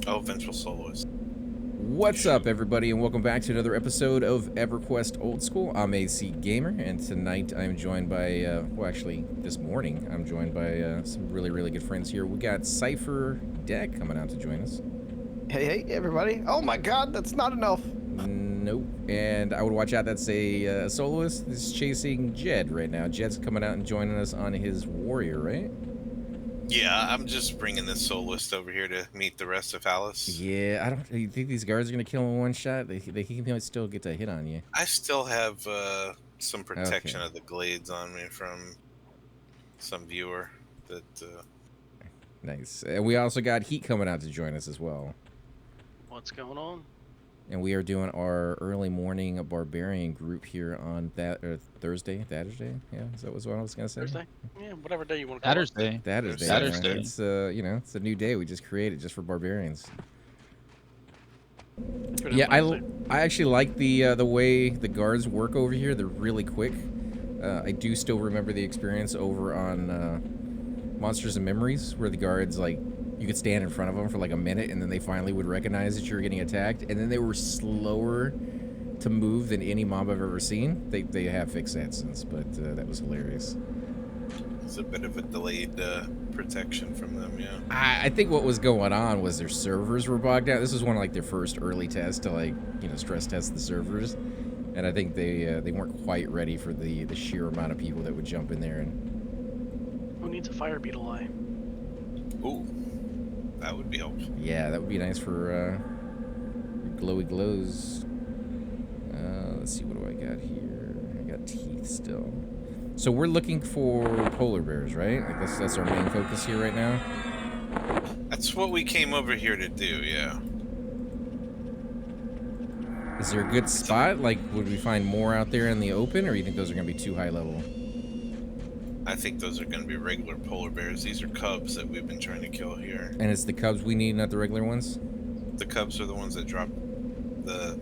Oh, Vengeful Soloist. What's up, everybody, and welcome back to another episode of Everquest Old School. I'm AC Gamer, and tonight I'm joined by, well, actually, this morning I'm joined by some really good friends here. We got Cypher Deck coming out to join us. Hey, everybody. Oh my god, that's not enough. Nope. And I would watch out, that's a soloist that's chasing Jed right now. Jed's coming out and joining us on his warrior, right? Yeah, I'm just bringing this soloist over here to meet the rest of Alice. Yeah, I don't. You think these guards are gonna kill him in one shot? They can still get to hit on you. I still have some protection Okay. of the glades on me from some viewer that Nice. And we also got Heat coming out to join us as well. What's going on? And we are doing our early morning barbarian group here on that Thursday. Yeah, is that what I was gonna say? Thursday? Yeah, whatever day you want to call it. Saturday. Saturday. Right? It's it's a new day we just created just for barbarians. Yeah, I actually like the way the guards work over here. They're really quick. I do still remember the experience over on Monsters and Memories where the guards, like, you could stand in front of them for like a minute and then they finally would recognize that you were getting attacked, and then they were slower to move than any mob I've ever seen. They have fixed that since, but that was hilarious. it's a bit of a delayed protection from them. Yeah. I think what was going on was their servers were bogged down. This was one of like their first early tests to, like, stress test the servers, and I think they weren't quite ready for the sheer amount of people that would jump in there. And Who needs a fire beetle eye? Ooh, that would be helpful. yeah, that would be nice for glowy glows. Let's see, what do I got here? I got teeth still. So we're looking for polar bears, right? I guess that's our main focus here right now. That's what we came over here to do. Yeah. Is there a good spot? Like, would we find more out there in the open, or you think those are going to be too high level? I think those are going to be regular polar bears. These are cubs that we've been trying to kill here. And it's the cubs we need, not the regular ones? The cubs are the ones that drop the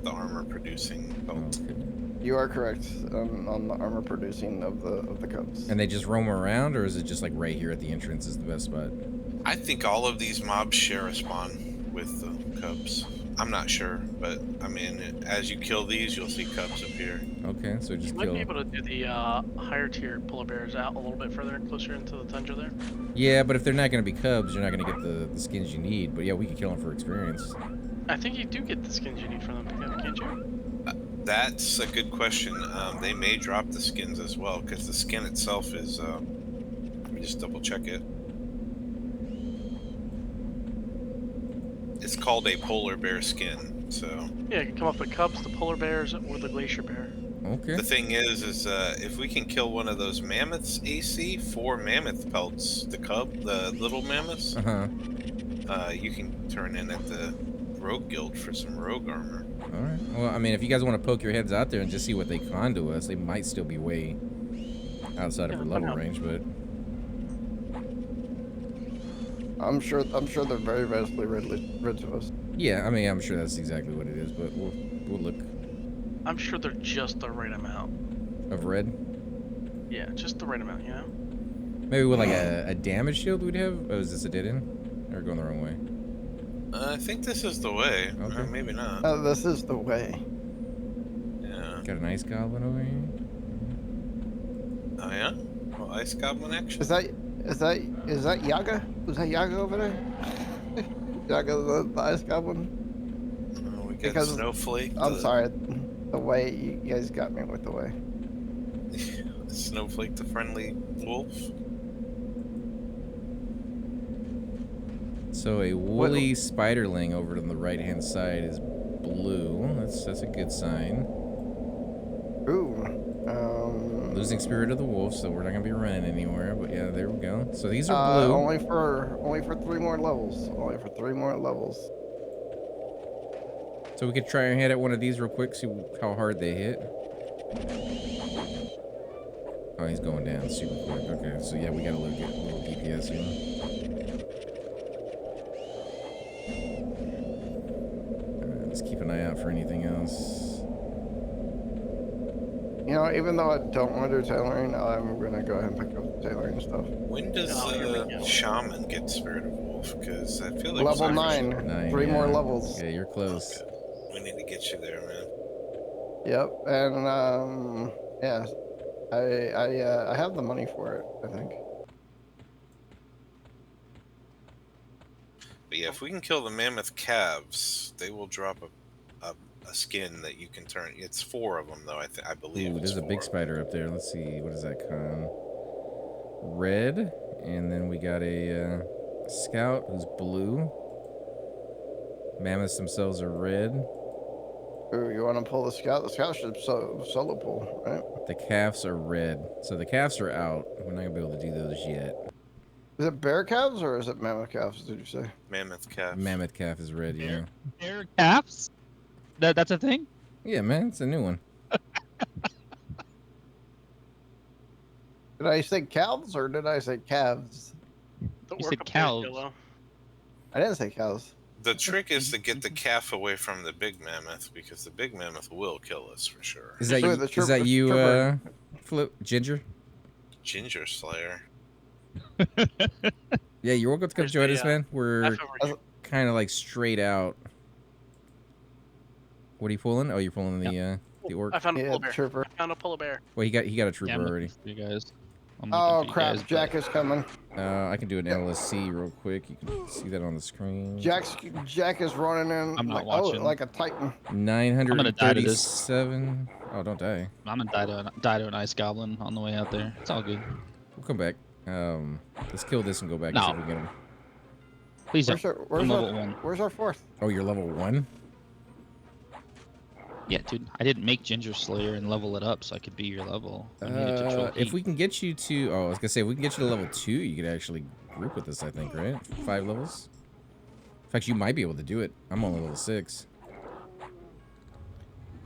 armor producing pelts. Okay. You are correct on the armor producing of the cubs. And they just roam around, or is it just like right here at the entrance is the best spot? I think all of these mobs share a spawn with the cubs. I'm not sure, but I mean, as you kill these, you'll see cubs appear. Okay, so You just might kill. be able to do the higher tier polar bears out a little bit further and closer into the tundra there. Yeah, but if they're not going to be cubs, you're not going to get the skins you need. But yeah, we could kill them for experience. I think you do get the skins you need from them, can't you? That's a good question. They may drop the skins as well, because the skin itself is. Let me just double check it. It's called a polar bear skin. So Yeah, you can come up with cubs, the polar bears, or the glacier bear. Okay. the thing is if we can kill one of those mammoths, AC, 4 mammoth pelts, the little mammoths, you can turn in at the Rogue Guild for some rogue armor. All right. Well, I mean, if you guys want to poke your heads out there and just see what they con to us, they might still be way outside of our level range, but I'm sure they're very vastly rid to us. yeah, I mean, I'm sure that's exactly what it is, but we'll look. I'm sure they're just the right amount. Of red? Yeah, just the right amount, you know? Maybe with like a damage shield we'd have? Oh, is this a dead end? Or going the wrong way? I think this is the way. Okay. Or maybe not. This is the way. Yeah. Got an ice goblin over here. Oh yeah? Well, Ice Goblin action? Is that Yaga? Was that Yaga over there? Yaga the ice goblin? We got Because- Snowflake. I'm sorry. The way you guys got me with the way. Snowflake, the friendly wolf. So a woolly spiderling over on the right-hand side is blue. That's a good sign. Ooh. Losing spirit of the wolf, so we're not gonna be running anywhere. But yeah, there we go. So these are blue. Only for 3 more levels. Only for 3 more levels. So we could try our hand at one of these real quick, see how hard they hit. Oh, he's going down super quick. Okay, so yeah, we got a little DPS here. Alright, let's keep an eye out for anything else. You know, even though I don't want to do tailoring, I'm gonna go ahead and pick up the tailoring stuff. When does Oh, here we go. Shaman get Spirit of Wolf? yourself? Because I feel like Level Cypher's 9. 9, 3 more yeah. levels. Yeah, you're close. Okay. We need to get you there, man. Yep, and yeah, I have the money for it, I think. But yeah, if we can kill the mammoth calves, they will drop a skin that you can turn. It's 4 of them, though. I believe Ooh, it's there's a 4 big of them. spider up there. Let's see. What is that con? Red. And then we got a scout who's blue. Mammoths themselves are red. Ooh, you want to pull the scout? The scout should solo pull, right? The calves are red. So the calves are out. We're not going to be able to do those yet. Is it bear calves or is it mammoth calves, did you say? Mammoth calf. Mammoth calf is red, yeah. Bear calves? That's a thing? Yeah, man. It's a new one. Did I say calves or did I say calves? The You said orca plays cows. yellow. I didn't say cows. The trick is to get the calf away from the big mammoth, because the big mammoth will kill us for sure. Is that Wait, you, the is that you trooper. Flip, Ginger? Ginger Slayer. Yeah, you're welcome to come Where's join the, us, man. We're F over here. kind of like straight out. What are you pulling? Oh, you're pulling the orc. I found a Yeah, polar bear. trooper. I found a polar bear. Well, he got a trooper Yeah, I'm already. looking for you guys. I'm Oh looking for you crap, guys, Jack is coming. I can do an LSC real quick. You can see that on the screen. Jack is running in I'm not like, watching. like a titan. 937. Oh, don't die. I'm gonna die to an ice goblin on the way out there. It's all good. We'll come back. Let's kill this and go back No. and see if we can get him. Please don't. I'm level 1. Where's our 4th? Oh, you're level 1? Yeah, dude. I didn't make Ginger Slayer and level it up so I could be your level. I needed to troll If heat. we can get you to... Oh, I was going to say, if we can get you to level 2, you could actually group with us, I think, right? 5 levels? In fact, you might be able to do it. I'm only level 6.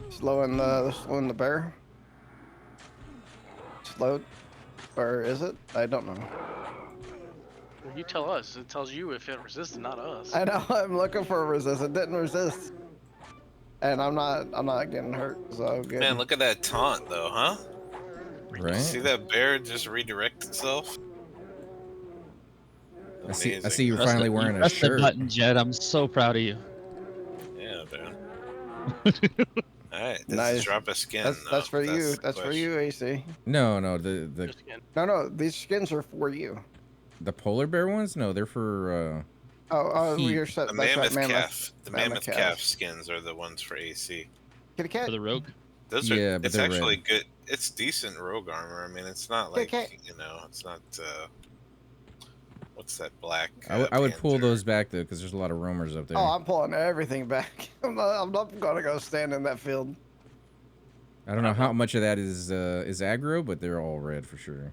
Slowing the bear. Slowed, or is it? I don't know. Well, you tell us. It tells you if it resists, not us. I know. I'm looking for a resist. It didn't resist, and I'm not getting hurt. So good. Man, look at that taunt, though, huh? Right? See that bear just redirect itself? I see Amazing. you're Press finally the- wearing a press the shirt. button, Jed. I'm so proud of you. Yeah, man. Alright, this Nice. is drop a skin. That's for though. you. the That's for question. you, AC. No, the Just again. No, these skins are for you. the polar bear ones? No, they're for Heat. You're set. The That's mammoth right, calf. The mammoth calf calves. skins are the ones for AC. Kitty cat. For the rogue. Those are. Yeah, but It's they're actually red. good. It's decent rogue armor. I mean, it's not Okay, like okay. it's not. What's that black? I would pull panther? those back though, because there's a lot of roamers up there. Oh, I'm pulling everything back. I'm not gonna go stand in that field. I don't know how much of that is aggro, but they're all red for sure.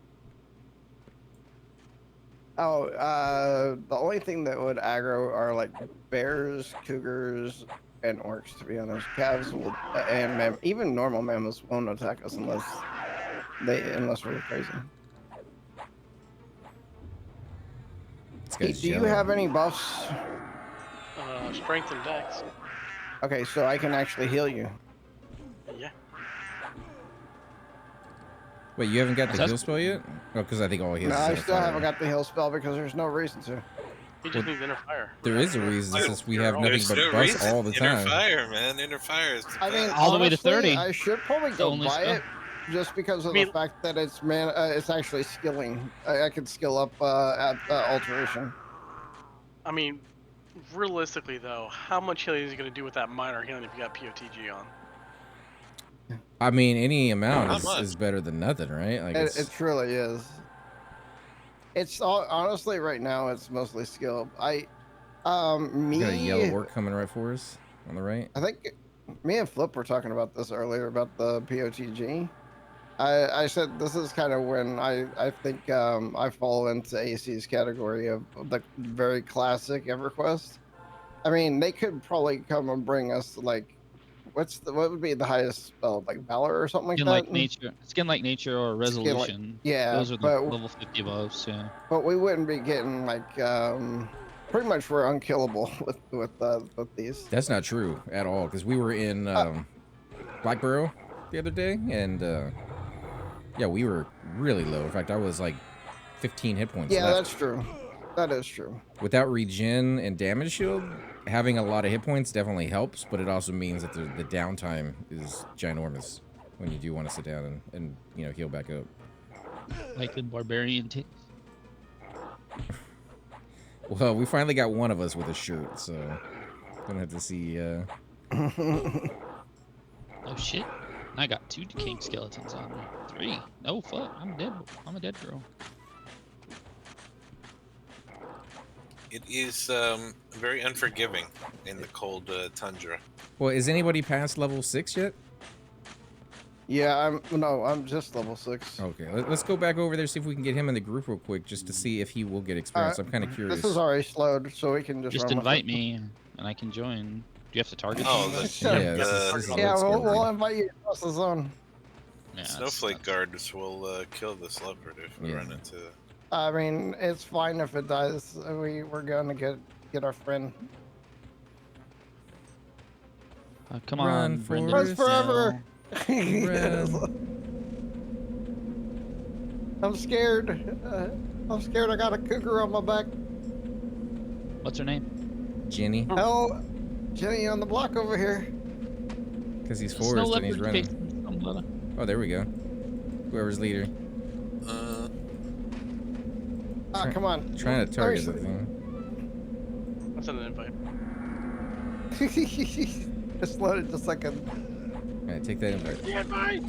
Oh, the only thing that would aggro are like bears, cougars, and orcs. To be honest, calves will, and even normal mammals won't attack us unless we're crazy. This Hey, guy's do you yellow. have any buffs? Strength and dex. Okay, so I can actually heal you. Yeah. Wait, you haven't got the That's- heal spell yet? Oh, because I think all he has No, is I inner still fire. haven't got the heal spell because there's no reason to. He just needs inner fire. There is a reason since we have nothing There's but no buffs reason. all the Inner time. fire, man. Inner fire is. I mean, All the way to honestly, 30. I should probably The go only buy spell. it just because of I mean- the fact that it's actually skilling. I could skill up at alteration. I mean, realistically though, how much healing is he gonna do with that minor healing if you got POTG on? I mean, any amount Not much. is better than nothing, right? Like It truly is. It's honestly right now it's mostly skill. we got a yellow orc coming right for us on the right. I think me and Flip were talking about this earlier about the POTG. I said this is kind of when I think I fall into AC's category of the very classic Everquest. I mean, they could probably come and bring us like, what would be the highest spell, like Valor or something like Skin that? like nature. Skin like nature or resolution. yeah, Those are the but level 50 buffs, yeah. but we wouldn't be getting like pretty much we're unkillable with these. That's not true at all, because we were in Blackborough the other day, and yeah, we were really low. In fact, I was like 15 hit points Yeah, left. that's true. That is true. Without regen and damage shield, having a lot of hit points definitely helps, but it also means that the downtime is ginormous when you do want to sit down and you know, heal back up. Like the barbarian takes. Well, we finally got one of us with a shirt, so gonna have to see. Oh shit! I got 2 decaying skeletons on me. 3. No fuck. I'm dead. I'm a dead bro. It is very unforgiving in the cold tundra. Well, is anybody past level 6 yet? Yeah, I'm just level 6. Okay, let's go back over there, see if we can get him in the group real quick, just to see if he will get experience. I'm kind of curious. This is already slowed, so we can Just run with invite it. me, and I can join. Do you have to target Oh, me? Yeah, this is Yeah, old we'll school. invite you across the zone. Yeah, Snowflake guards will kill this leopard if we run into. I mean, it's fine if it dies. We're gonna get our friend. Come Run, on, Brendan. Runs forever. Run. I'm scared. I'm scared. I got a cougar on my back. What's her name? Jenny, Hell, Jenny on the block over here. because he's Snow forced and he's leopard running. facing umbrella. Oh, there we go. Whoever's leader. Ah, come on. Trying to target the Seriously. thing. I'll send an invite. It's loaded just like a. Alright, take that invite. Yeah, invite.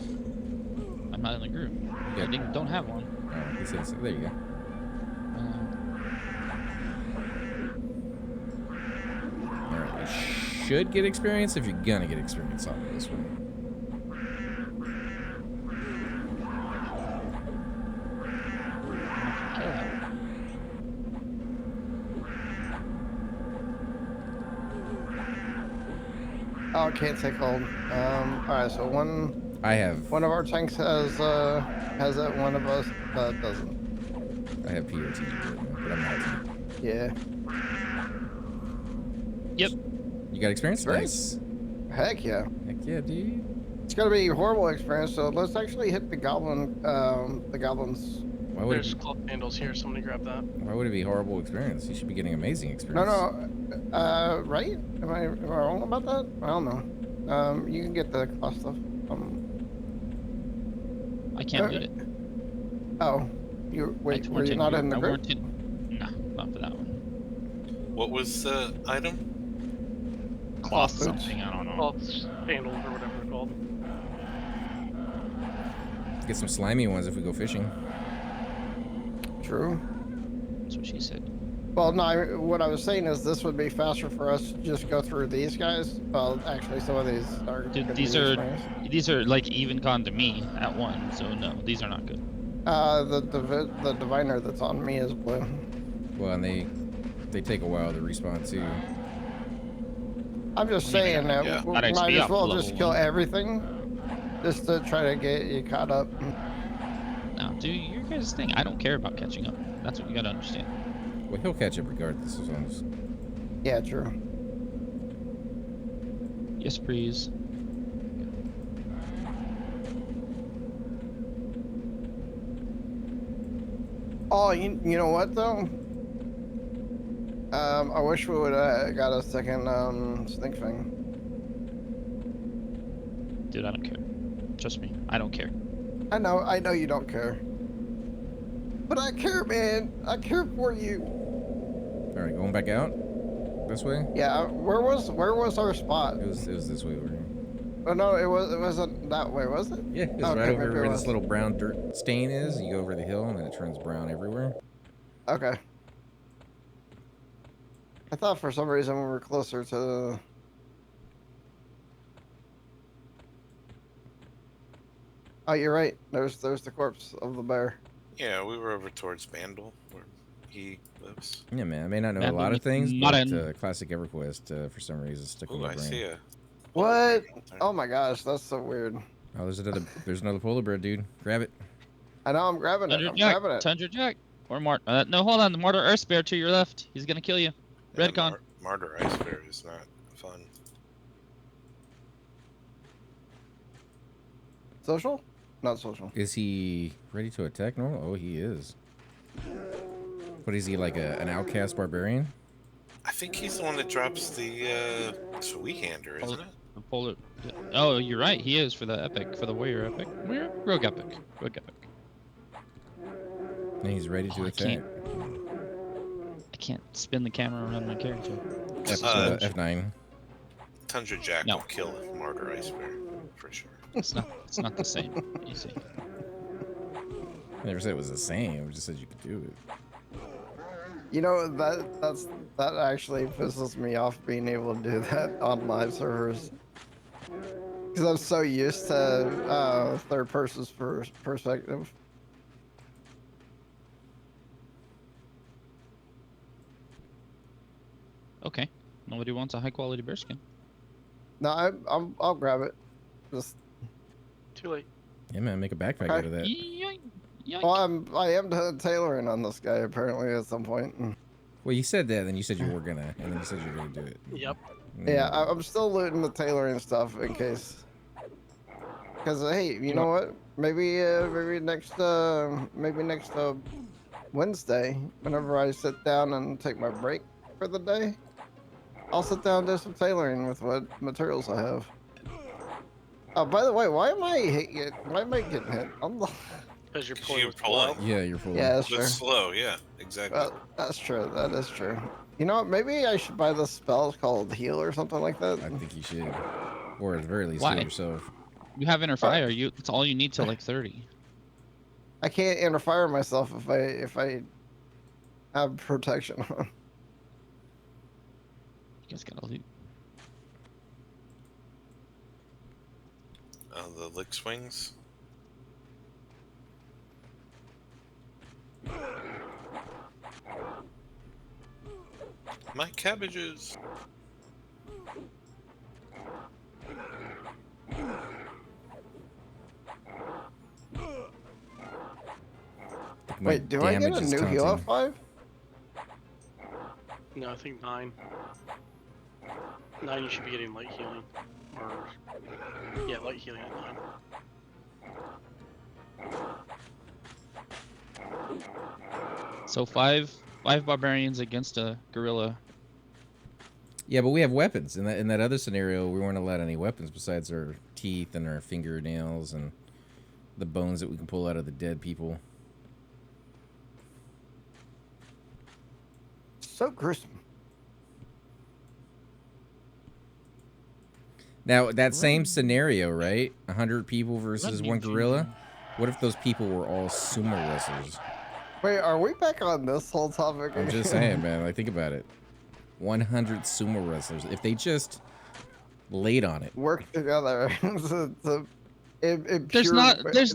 I'm not in the group. Yeah. I don't have one. Alright, he says, there you go. Alright, you should get experience if you're gonna get experience on this one. Oh, can't take hold. Alright, so one I have of our tanks has it. One of us doesn't. I have POTG right now, but I'm not. Yeah. Yep. You got experience? Great. Nice. Heck yeah. Heck yeah, dude. It's gonna be a horrible experience. So let's actually hit the goblins. Why would, There's it, cloth handles here. Somebody grab that. why would it be horrible experience? You should be getting amazing No, experience. no. Right? Am I wrong about that? I don't know. You can get the class stuff. I can't loot it. Oh, you wait. I Were you not in the group? No, not for that one. What was the item? Cloth boots. something, I don't know. Cloth handles or whatever they're called. Get some slimy ones if we go fishing. True. That's what she said. Well, no. What I was saying is this would be faster for us to just go through these guys. Well, actually, some of these are. Dude, gonna these be are experienced. these are like even con to me at 1, so no, these are not good. The diviner that's on me is blue. Well, and they take a while to respawn too. I'm just saying that yeah. we That might XP as up well to just level kill 1. everything, just to try to get you caught up. Now, do your guys' thing. I don't care about catching up. That's what you gotta understand. Well, he'll catch up regardless as long as. Yeah, true. Yes, please. Oh, you know what though? I wish we would have got a second stink thing. Dude, I don't care. Trust me, I don't care. I know you don't care. But I care, man. I care for you. All right, going back out this way. Yeah, where was our spot? It was this way over here. Oh no, it wasn't that way, was it? Yeah, it's Okay, right over maybe where it this was. little brown dirt stain is. You go over the hill and then it turns brown everywhere. Okay. I thought for some reason we were closer to. Oh, you're right. There's the corpse of the bear. Yeah, we were over towards Bandle, where he lives. Yeah, man. I may not know Yeah, a lot of things, not but in. classic Everquest for some reason stuck in Ooh, my I brain. see a. What? Oh my gosh, that's so weird. Oh, there's another polar bear, dude. Grab it. I know, I'm grabbing it. Tundra I'm Jack. grabbing it. Tundra Jack. Or no, hold on. The Martyr Earth Bear to your left. He's gonna kill you. Redcon. Martyr Ice Bear is not fun. Social? Not social. Is he ready to attack normal? Oh, he is. What is he, like an outcast barbarian? I think he's the one that drops the sweet hander, isn't it? The polar. Oh, you're right. He is for the epic, for the warrior epic. Rogue epic. Rogue epic. And he's ready to Oh, attack. I can't spin the camera around my character. F9. Tundra Jack No. will kill Martyr Ice Bear for sure. It's not the same. Easy. I never said it was the same. I just said you could do it. You know, that actually pisses me off being able to do that on live servers. Because I'm so used to third person's perspective. Okay. Nobody wants a high quality bear skin. No, I'll grab it. Just Too late. Yeah, man, make a backpack Okay. out of that. Yoink. Yoink. well, I am tailoring on this guy apparently at some point. Well, you said that, then you said you were gonna, and then you said you were gonna do it. Yep. Yeah, I'm still looting the tailoring stuff in case. Because hey, you know what? Maybe next Wednesday, whenever I sit down and take my break for the day, I'll sit down and do some tailoring with what materials I have. Oh, by the way, why am I getting hit? Because you're 'Cause pulling you're with pulling. glow. Yeah, you're full. Yeah, that's But true. slow, yeah, exactly. Well, that's true. That is true. You know what? Maybe I should buy this spell called Heal or something like that. I think you should, or at the very least, Why? heal yourself. You have inner fire. It's all you need to like 30. I can't interfere myself if I have protection on. You guys gotta loot. The lick swings. My cabbages. Wait, do I get a new heal at 5? No, I think 9. 9, you should be getting light healing. Or, yeah, light healing at 9. So five barbarians against a gorilla. Yeah, but we have weapons. In that other scenario, we weren't allowed any weapons besides our teeth and our fingernails and the bones that we can pull out of the dead people. So gruesome. Now, that same scenario, right? 100 people versus one gorilla. What if those people were all sumo wrestlers? Wait, are we back on this whole topic? I'm just saying, man. Like, think about it. 100 sumo wrestlers. If they just laid on it. Work together. There's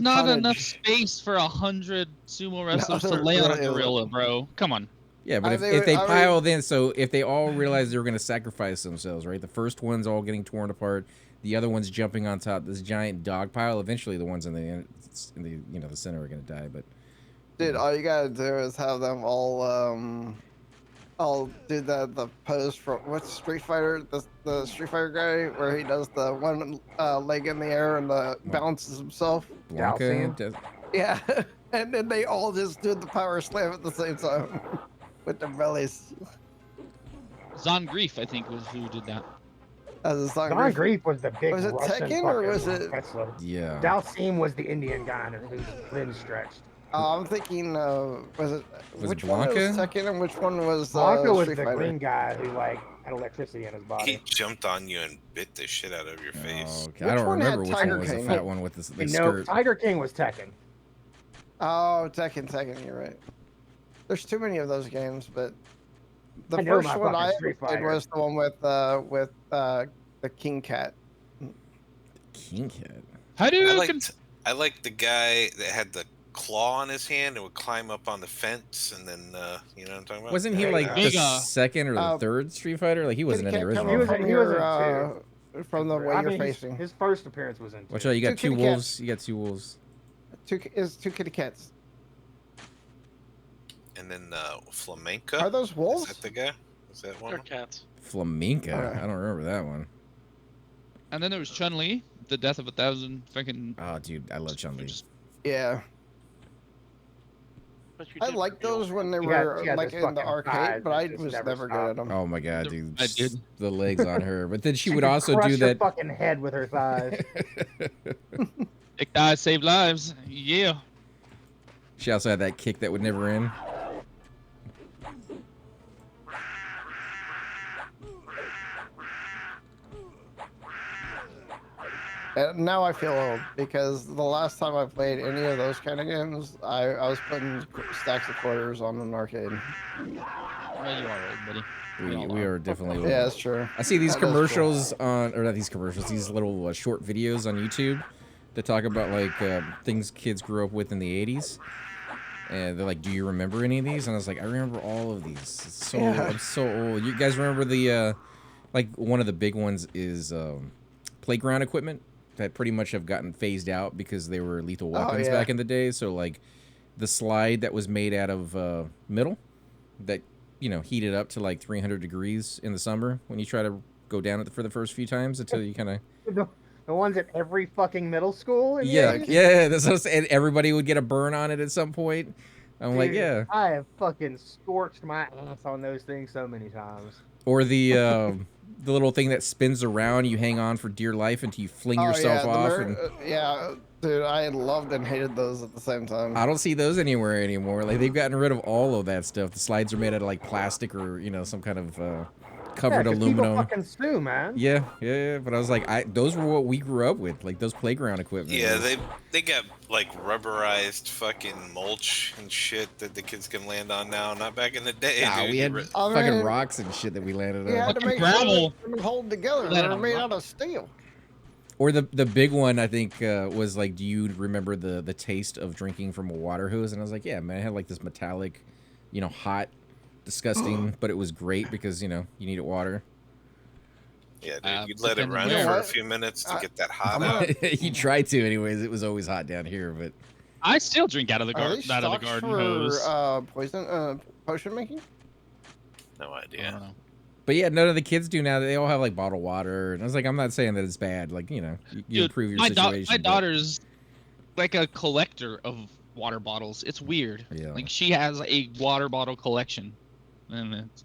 not enough space for 100 sumo wrestlers to lay on a gorilla, bro. Come on. Yeah, but if they piled in, so if they all realized they were going to sacrifice themselves, right? The first one's all getting torn apart, the other one's jumping on top of this giant dog pile. Eventually, the ones in the the center are going to die. But dude, all you gotta do is have them all do the pose from what's Street Fighter, the Street Fighter guy where he does the one leg in the air and balances himself. Blanca, Yeah, and then they all just do the power slam at the same time with their bellies. Zangief, I think, was who did that. Zangief was the big Was it Russian Tekken or was it? wrestler. yeah. Dalsim was the Indian guy whose limbs stretched. I'm thinking, was it which Blanca? one was Tekken and which one was Blanca was Street the Fighter? green guy who like had electricity in his He body. jumped on you and bit the shit out of your face. Okay. I don't one had remember which Tiger one was the King? fat one with the No, skirt. Tiger King was Tekken. Oh, Tekken, you're right. There's too many of those games, but the I know first my one fucking I Street did Fighter. was the one with the King Cat. King Cat. I liked the guy that had the claw on his hand and would climb up on the fence and then you know what I'm talking about? Wasn't he Yeah, like the Big, second or the third Street Fighter? Like he wasn't in the Kitty Cat original. coming He was from in from the way I you're mean, facing. his first appearance was in. Watch out! You got Two two kitty wolves. You got two wolves. Two kitty cats. And then Flamenca. Are those Is wolves? that the guy? Is that one? They're cats. Flamenca. Okay. I don't remember that one. And then there was Chun-Li, the death of 1,000 fucking. Oh, dude, I love Chun-Li. Yeah. But you I did liked reveal those when they She were had like those in the fucking thighs arcade, but that I just was never never good stopped. at them. Oh my god, dude. I did. The legs on her. But then she would could also crush do your that. fucking head with her thighs. Thick thighs save lives. Yeah. She also had that kick that would never end. And now I feel old because the last time I played any of those kind of games, I was putting stacks of quarters on an arcade. Well, you are old, buddy. We are definitely old. Yeah, that's true. I see these That is true. commercials on, or not these commercials, these little short videos on YouTube that talk about like things kids grew up with in the 80s. And they're like, "Do you remember any of these?" And I was like, "I remember all of these. It's so Yeah. I'm so old." You guys remember the like one of the big ones is playground equipment that pretty much have gotten phased out because they were lethal weapons yeah. back in the day. So like the slide that was made out of metal that heated up to like 300 degrees in the summer when you try to go down it for the first few times until you kind of The ones at every fucking middle school. In the yeah 80s? yeah that's what I'm saying. Everybody would get a burn on it at some point. I'm like, Dude, yeah. I have fucking scorched my ass on those things so many times. Or the little thing that spins around, you hang on for dear life until you fling yourself off. And yeah, dude, I loved and hated those at the same time. I don't see those anywhere anymore. Like they've gotten rid of all of that stuff. The slides are made out of like plastic or some kind of covered 'cause aluminum. People fucking sue, man. Yeah. But I was like, those were what we grew up with, like those playground equipment. Yeah, they got like rubberized fucking mulch and shit that the kids can land on now. Not back in the day, Nah, dude. we had fucking rocks and shit that we landed You on. had to make gravel. sure they hold together. Let They were it made rock. out of steel. Or the big one I think was like, do you remember the taste of drinking from a water hose? And I was like, yeah, man, it had like this metallic, hot, disgusting, but it was great because you needed water. Yeah, dude, you'd but let it then run where? for a What? few minutes to I- get that hot I'm out. You tried to, anyways. It was always hot down here, but I still drink out of the Are these out of the stocks garden for hose. potion making? No I idea. don't know. But yeah, none of the kids do now. They all have like bottled water, and I was like, I'm not saying that it's bad. Like you Dude, improve your my situation. my but- daughter's like a collector of water bottles. It's weird. Yeah. Like she has a water bottle collection, and it's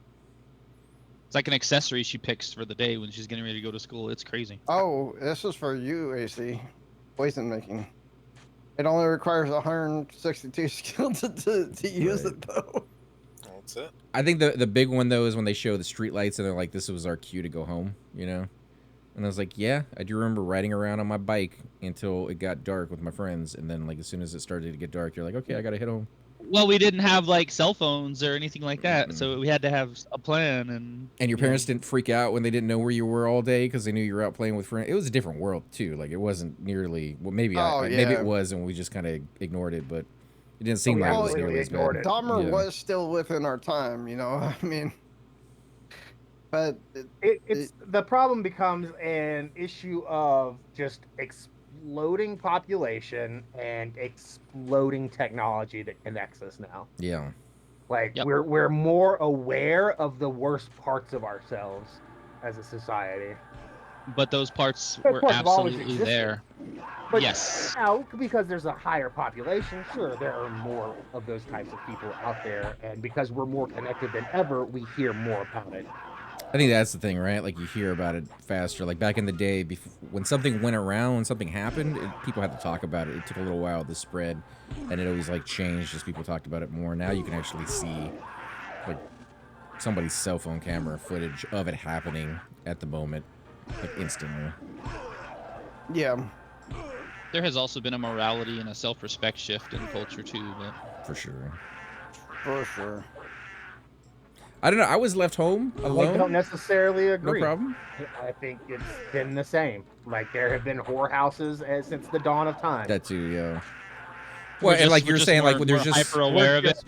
like an accessory she picks for the day when she's getting ready to go to school. It's crazy. Oh, this is for you, AC. Poison making. It only requires 162 skill to use Right. it though. That's it. I think the big one though is when they show the street lights and they're like, "This was our cue to go home," And I was like, "Yeah, I do remember riding around on my bike until it got dark with my friends, and then like as soon as it started to get dark, you're like, okay, I gotta hit home." Well, we didn't have like cell phones or anything like that, so we had to have a plan. And your parents didn't freak out when they didn't know where you were all day because they knew you were out playing with friends. It was a different world too. Like it wasn't nearly well, maybe maybe yeah. it was, and we just kind of ignored it, but it didn't seem we like it all was nearly as ignored bad. it. Dahmer Yeah. was still within our time, I mean, but It's the problem becomes an issue of just exploding population and exploding technology that connects us now. Yeah. Like Yep. we're more aware of the worst parts of ourselves as a society. but those parts Those were parts have always absolutely existed. there. But Yes. now, because there's a higher population, sure, there are more of those types of people out there, and because we're more connected than ever, we hear more about it. I think that's the thing, right? Like you hear about it faster. Like back in the day, when something went around, when something happened, people had to talk about it. It took a little while to spread, and it always like changed as people talked about it more. Now you can actually see like somebody's cell phone camera footage of it happening at the moment, like instantly. yeah, There has also been a morality and a self-respect shift in culture too, but For sure. for sure. I don't know. I was left home I don't alone. necessarily No agree. problem. I think it's been the same. Like there have been whorehouses since the dawn of time. That too, yeah. we're Well, and just- like we're you're just saying, more- like when there's more just hyper aware of it. just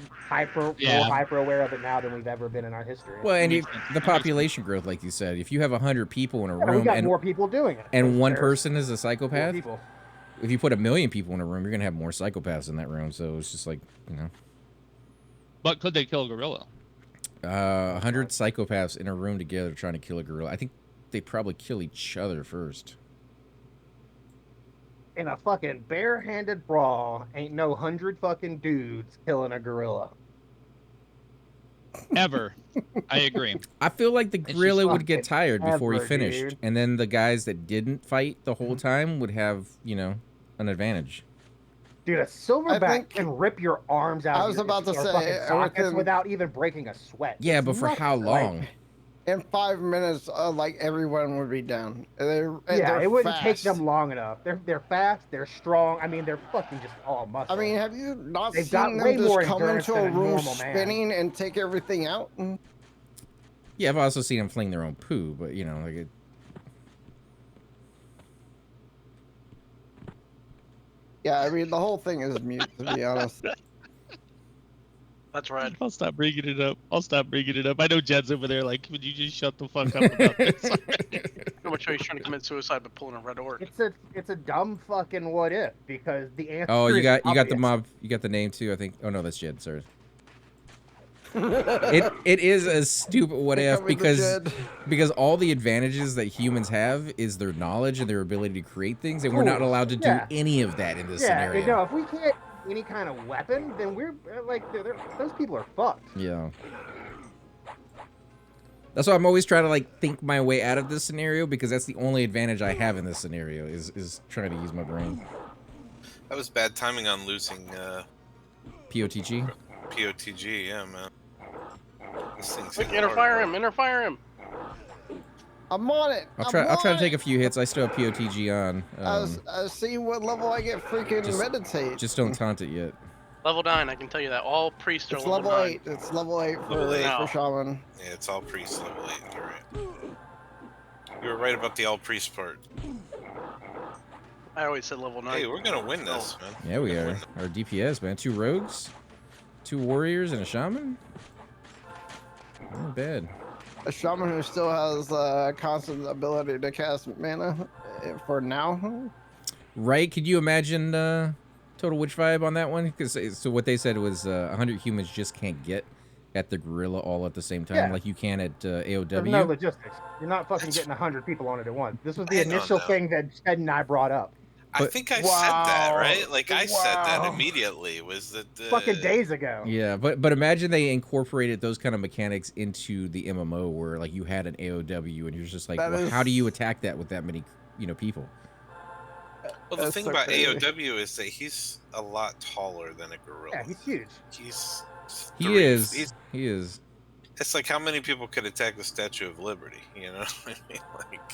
more Yeah. hyper aware of it now than we've ever been in our history. well, and Makes sense. the That makes population growth, like you said, if you have 100 people in a Yeah, we room got and more people doing it. and one There's person is a more psychopath, people. if you put 1,000,000 people in a room, you're gonna have more psychopaths in that room. So it's just like, But could they kill a gorilla? 100 psychopaths in a room together trying to kill a gorilla. I think they probably kill each other first. in a fucking barehanded brawl, ain't no 100 fucking dudes killing a gorilla. Ever. I agree. I feel like the It's just gorilla would get fucking tired before he ever, finished, dude. and then the guys that didn't fight the whole time would have, you know, an advantage. Dude, a silverback think- can rip your arms out I of was your about to your say, fucking sockets within- without even breaking a sweat. Yeah, It's but for nuts. how Like, long? In 5 minutes, like everyone would be down. yeah, They're it wouldn't take fast. them long enough. They're fast, they're strong. I mean, they're fucking just all muscle. I mean, have you not They've got seen way them more just come endurance into a than a room normal man. spinning and take everything out? Yeah, I've also seen them fling their own poo, but you know, like it. Yeah, I mean, the whole thing is mute, to be honest. That's right. I'll stop bringing it up. I know Jed's over there like, would you just shut the fuck up about this? How much are you trying to commit suicide by pulling a red orc? It's a dumb fucking what if, because the answer Oh, you is got the obvious. mob. You got the name too, I think. Oh no, that's Jed. Sorry. It is a stupid what if Coming to because Jed. all the advantages that humans have is their knowledge and their ability to create things, and we're not Tools, allowed to do yeah. any of that in this Yeah, scenario. no, if we can't any kind of weapon, then we're like, those people are fucked. Yeah. That's why I'm always trying to like think my way out of this scenario, because that's the only advantage I have in this scenario is trying to use my brain. That was bad timing on losing POTG. POTG, yeah, man. This thing's Quick, hitting hard. interfire him! I'm on it. I'll try to take a few hits. I still have POTG on. I see what level I get freaking just- meditate. Just don't taunt it yet. Level 9, I can tell you that. All priests are It's level level 9. 8. It's level 8 for, Level 8. for Shaman. Yeah, it's all priest level 8. You're right. You were right about the all priest part. I always said level 9. Hey, we're gonna win this, man. Yeah, we We're gonna are. win Our DPS, man. 2 rogues, 2 warriors, and a shaman. Not bad. A Shaman who still has constant ability to cast mana for now. Right? Could you imagine Total Witch vibe on that one? Because so what they said was 100 humans just can't get at the gorilla all at the same time, Yeah. like you can at AOW. There's no logistics. You're not fucking getting 100 people on it at once. This was the I don't initial know. thing that Jed and I brought up. I But- think I said that, Wow. right? Like I said that Wow. immediately. Was that Fucking days ago. Yeah, but imagine they incorporated those kind of mechanics into the MMO, where like you had an AOW and you're just like, That well, is- how do you attack that with that many, people? Well, the That's thing so about crazy. AOW is that he's a lot taller than a gorilla. Yeah, he's huge. He's He three- is. he's- He is. It's like how many people could attack the Statue of Liberty? You know, what I mean, like,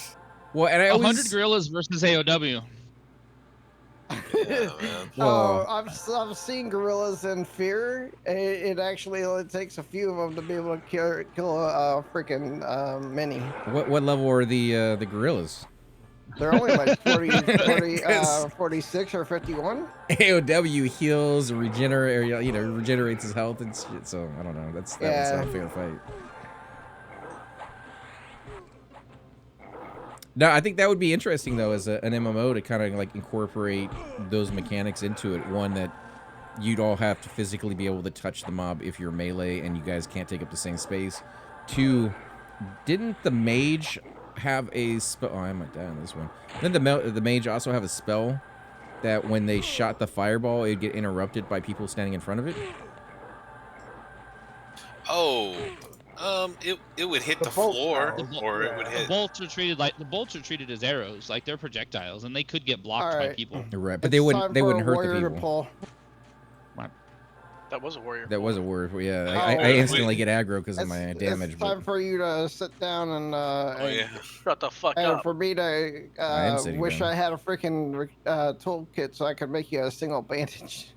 Well, and I 100 always gorillas versus AOW. yeah, man. Well- I've seen gorillas in Fear. It actually only takes a few of them to be able to kill a freaking mini. what level are the gorillas? They're only like 40, 'Cause- 46 or 51. AOW heals, regenerates his health and shit. So I don't know. That was Yeah. not a fair fight. No, I think that would be interesting though, as an MMO, to kind of like incorporate those mechanics into it. One, that you'd all have to physically be able to touch the mob if you're melee and you guys can't take up the same space. 2, didn't the mage have a spell? Oh, I might die on this one. Didn't the mage also have a spell that when they shot the fireball, it'd get interrupted by people standing in front of it? Oh, it would hit The the bolt floor, spells, or it yeah. would The hit. bolts are treated as arrows, like they're projectiles, and they could get blocked by Alright. people. Right, but It's they wouldn't. time They for a wouldn't hurt the warrior to people. pull. That was a warrior. That was a word. Yeah, Oh, I wait. instantly get aggro because of my It's damage. time But for you to sit down and Oh yeah. Shut the fuck and up. for me to I am sitting wish down. I had a freaking toolkit so I could make you a single bandage,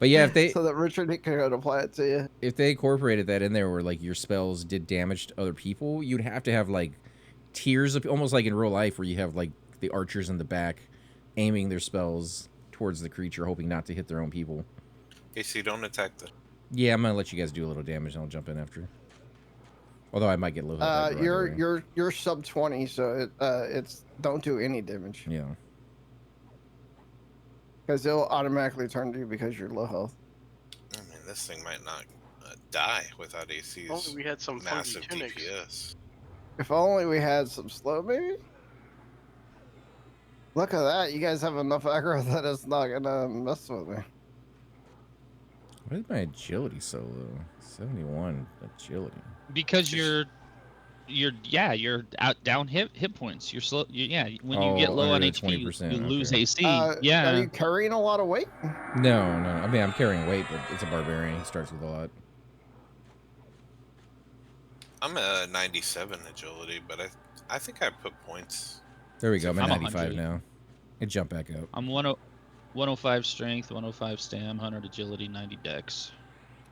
yeah, if they so that Richard could apply it to you. if they incorporated that in there, where like your spells did damage to other people, you'd have to have like tiers of, almost like in real life, where you have like the archers in the back aiming their spells towards the creature, hoping not to hit their own people. Okay, so you don't attack the. Yeah, I'm gonna let you guys do a little damage, and I'll jump in after. Although I might get low health. aggro either way. You're sub 20, so it's don't do any damage Yeah. because it'll automatically turn to you because you're low health. I mean, this thing might not die without AC's Only we had some funky massive tunics. DPS. If only we had some slow, maybe. Look at that. You guys have enough aggro that it's not gonna mess with me. Why is my agility so low? 71 agility. Because you're out down hit points. You're slow. When you get Oh, low on under the HP, you 20%. lose Okay. AC. Are Yeah. you carrying a lot of weight? No. I mean, I'm carrying weight, but it's a barbarian. He starts with a lot. I'm a 97 agility, but I think I put points. There we go. I'm at I'm 95 100. now. It jumped back up. I'm 105 strength, 105 stam, 100 agility, 90 dex.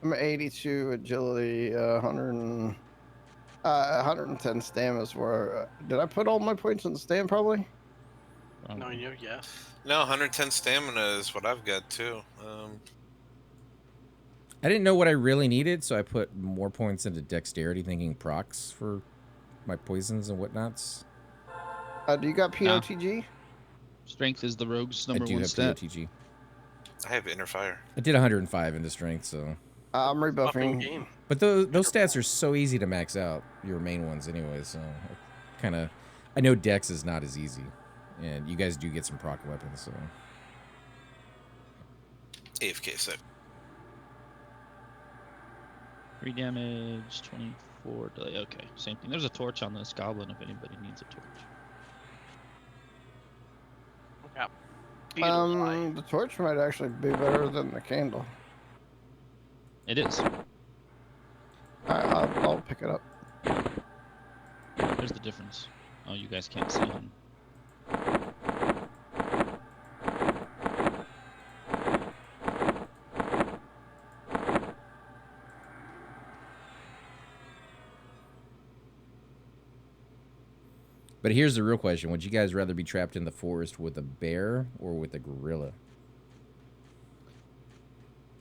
I'm at 82 agility, 110 stam is where. Did I put all my points in stam? Probably. No, yes. No, 110 stamina is what I've got too. I didn't know what I really needed, so I put more points into dexterity, thinking procs for my poisons and whatnots. Do you got POTG? Strength is the rogue's I number do one have stat. POTG. I have inner fire. I did 105 into strength, so. I'm Buffing rebuffing. game. But those stats are so easy to max out, your main ones anyway, so I know Dex is not as easy. And you guys do get some proc weapons, so. AFK set. 3 damage, 24 delay. Okay, same thing. There's a torch on this goblin if anybody needs a torch. Yeah. The torch might actually be better than the candle. It is. I'll pick it up. There's the difference. Oh, you guys can't see him. But here's the real question. Would you guys rather be trapped in the forest with a bear or with a gorilla?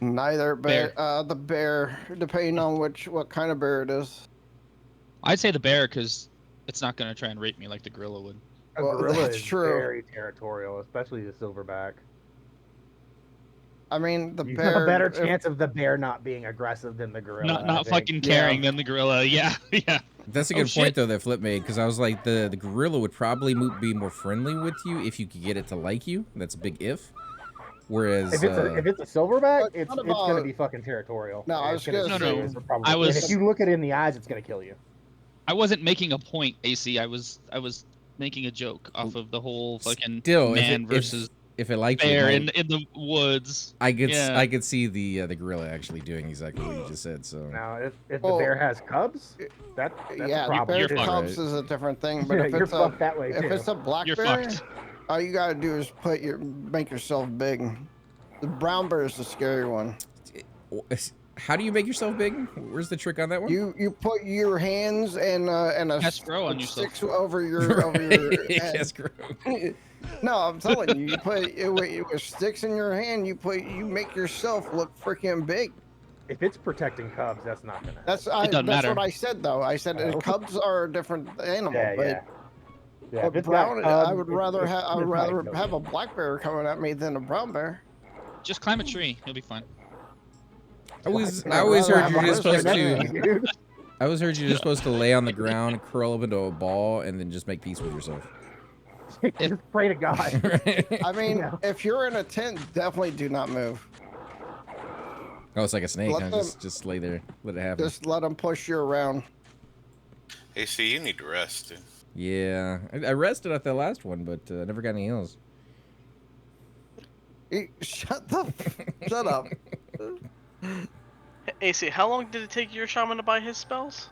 Neither, but the bear, depending on what kind of bear it is. I'd say the bear because it's not going to try and rape me like the gorilla would. A Well, gorilla that's is true. very territorial, especially the silverback. I mean, the You bear. have a better chance of the bear not being aggressive than the gorilla. Not fucking caring than the gorilla. Yeah, yeah. That's a good point, though, that Flip made, because I was like, the gorilla would probably be more friendly with you if you could get it to like you. That's a big if. Whereas if it's a silverback, it's going to be fucking territorial. No, I was going to say. And if you look it in the eyes, it's going to kill you. I wasn't making a point, AC. I was making a joke off of the whole fucking man versus if it liked bear in the woods. I could see the gorilla actually doing exactly what you just said. So now, if the bear has cubs, that's yeah, a problem. bear cubs is a different thing. But if you're it's fucked that way too. If it's a black bear, all you gotta do is make yourself big. The brown bear is the scary one. How do you make yourself big? Where's the trick on that one? You put your hands and a sticks over your head. No, I'm telling you, you put it with sticks in your hand. You make yourself look freaking big. If it's protecting cubs, that's not gonna. It doesn't matter. That's what I said, though. I said cubs are a different animal. Yeah, but brown, I would rather have a black bear coming at me than a brown bear. Just climb a tree, you'll be fine. I always heard you're just supposed to. I always heard you're just supposed to lay on the ground, curl up into a ball, and then just make peace with yourself. Just pray to God. I mean, if you're in a tent, definitely do not move. Oh, it's like a snake. Just lay there, let it happen. Just let them push you around. Hey, see, you need to rest, dude. Yeah, I rested at the last one, but I never got any heals. Shut up. AC, how long did it take your shaman to buy his spells?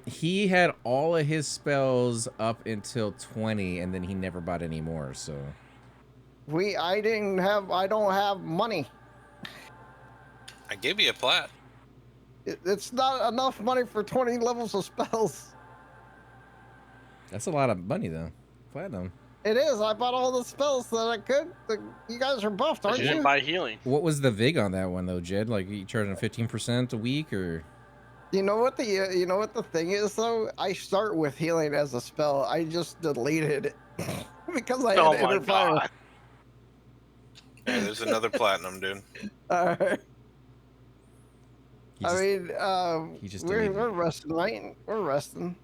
He had all of his spells up until 20, and then he never bought any more. So I don't have money. I gave you a plat. It's not enough money for 20 levels of spells. That's a lot of money, though. Platinum. It is. I bought all the spells that I could. You guys are buffed, aren't you? Didn't buy healing. What was the VIG on that one, though, Jed? Like, you charging 15% a week, or? You know what the thing is, though? I start with healing as a spell. I just deleted it because I had inner fire. Hey, there's another platinum, dude. All right. We're resting, right? We're resting.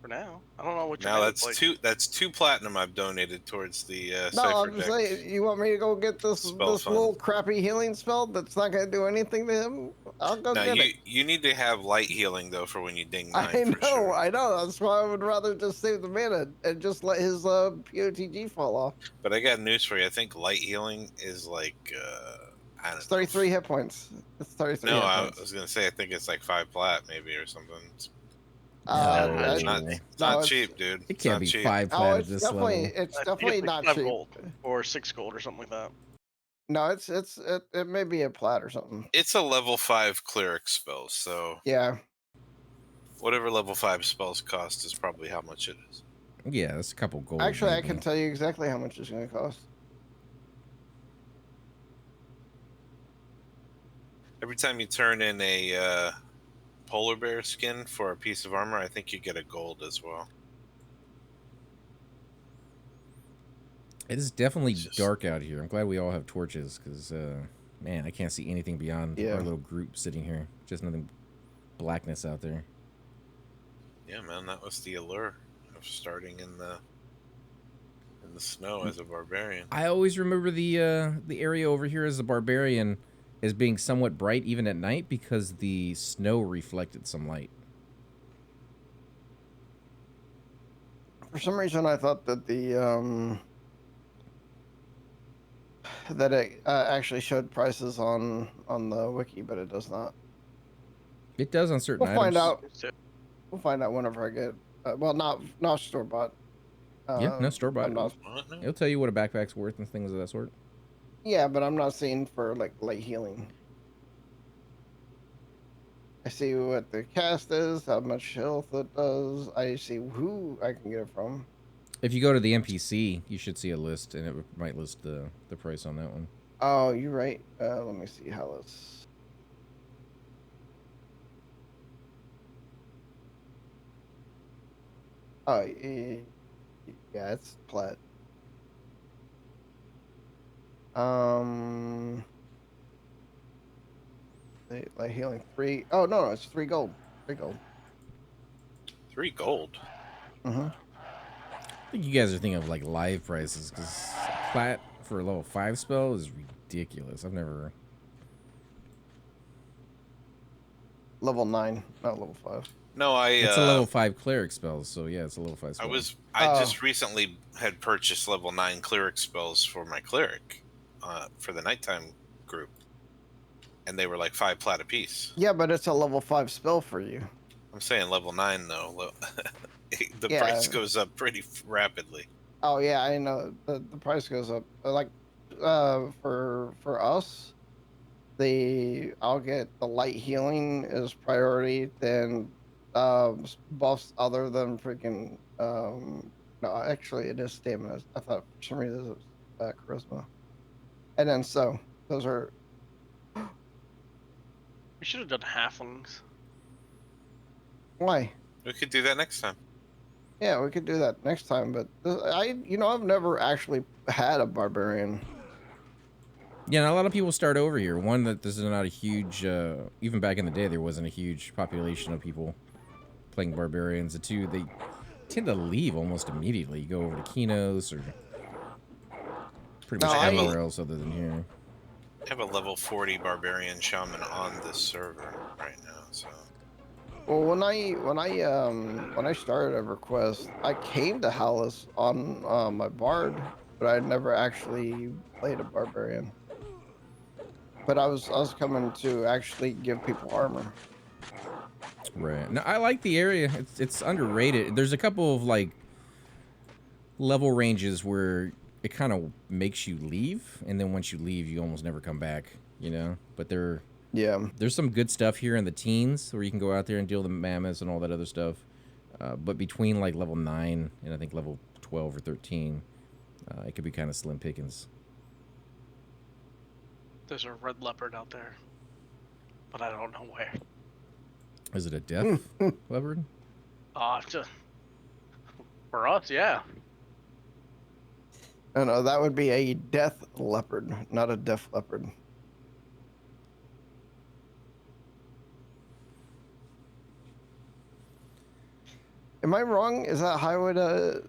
For now. I don't know what your Now mana's that's like. that's 2 platinum I've donated towards the No, Cipher I'm just Deck saying, you want me to go get this spell fund. little crappy healing spell that's not gonna do anything to him? I'll go No, get it. you need to have light healing though for when you ding 9 I for know, sure. I know. That's why I would rather just save the mana and just let his POTG fall off. But I got news for you. I think light healing is like I don't It's know. 33 hit points. It's 33 No, hit I points. was gonna say I think it's like 5 plat maybe or something. No. It's No, not it's cheap, dude. It It's can't not be cheap. 5 oh, plat at it's this definitely level. it's I think definitely it's like not 5 cheap. gold or 6 gold or something like that. No, it may be a plat or something. It's a level 5 cleric spell, so Yeah. whatever level 5 spells cost is probably how much it is. Yeah, that's a couple gold. Actually, I maybe. can tell you exactly how much it's going to cost. Every time you turn in a polar bear skin for a piece of armor, I think you get a gold as well. It is definitely It's just- dark out here. I'm glad we all have torches because, man, I can't see anything beyond Yeah. our little group sitting here. Just nothing blackness out there. Yeah, man, that was the allure of starting in the snow as a barbarian. I always remember the area over here as a barbarian as being somewhat bright even at night because the snow reflected some light. For some reason, I thought that that it actually showed prices on the wiki, but it does not. It does on certain We'll items. find out. We'll find out whenever I get. Well, not store bought. Yeah, no store bought. I'm not. It'll tell you what a backpack's worth and things of that sort. Yeah, but I'm not seeing for like light healing. I see what the cast is, how much health it does. I see who I can get it from. If you go to the NPC, you should see a list, and it might list the price on that one. Oh, you're right. Let me see how it's. Oh, yeah, it's plat. Like healing 3. Oh no, it's 3 gold. 3 gold. 3 gold. Mm-hmm. I think you guys are thinking of like live prices because plat for a level 5 spell is ridiculous. I've never. Level 9, not level 5. No, It's a level 5 cleric spell, so yeah, it's a level 5 spell. I just recently had purchased level 9 cleric spells for my cleric for the nighttime group, and they were like 5 plat a piece. Yeah, but it's a level 5 spell for you. I'm saying level 9 though. The Yeah. price goes up pretty rapidly. Oh yeah, I know the price goes up. Like for us, I'll get the light healing as priority, then buffs other than freaking no, actually it is stamina. I thought for some reason it was charisma. And then so those are We should have done halflings. why? We could do that next time. Yeah, we could do that next time, but I've never actually had a barbarian. Yeah, and a lot of people start over here. One, that this is not a huge, even back in the day, there wasn't a huge population of people playing barbarians. The two, they tend to leave almost immediately. You go over to Kinos or pretty much anywhere else other than here. I have a level 40 barbarian shaman on this server right now, so. Well, when I started Everquest, I came to Hallis on my bard, but I never actually played a barbarian. But I was coming to actually give people armor. Right. Now, I like the area. It's underrated. There's a couple of like level ranges where it kind of makes you leave, and then once you leave, you almost never come back. You know, but there's some good stuff here in the teens where you can go out there and deal with the mammoths and all that other stuff. But between like level 9 and I think level 12 or 13, it could be kind of slim pickings. There's a red leopard out there, but I don't know where. Is it a death leopard? For us, yeah. No, that would be a death leopard, not a deaf leopard. It Am I wrong? Is that Highway to?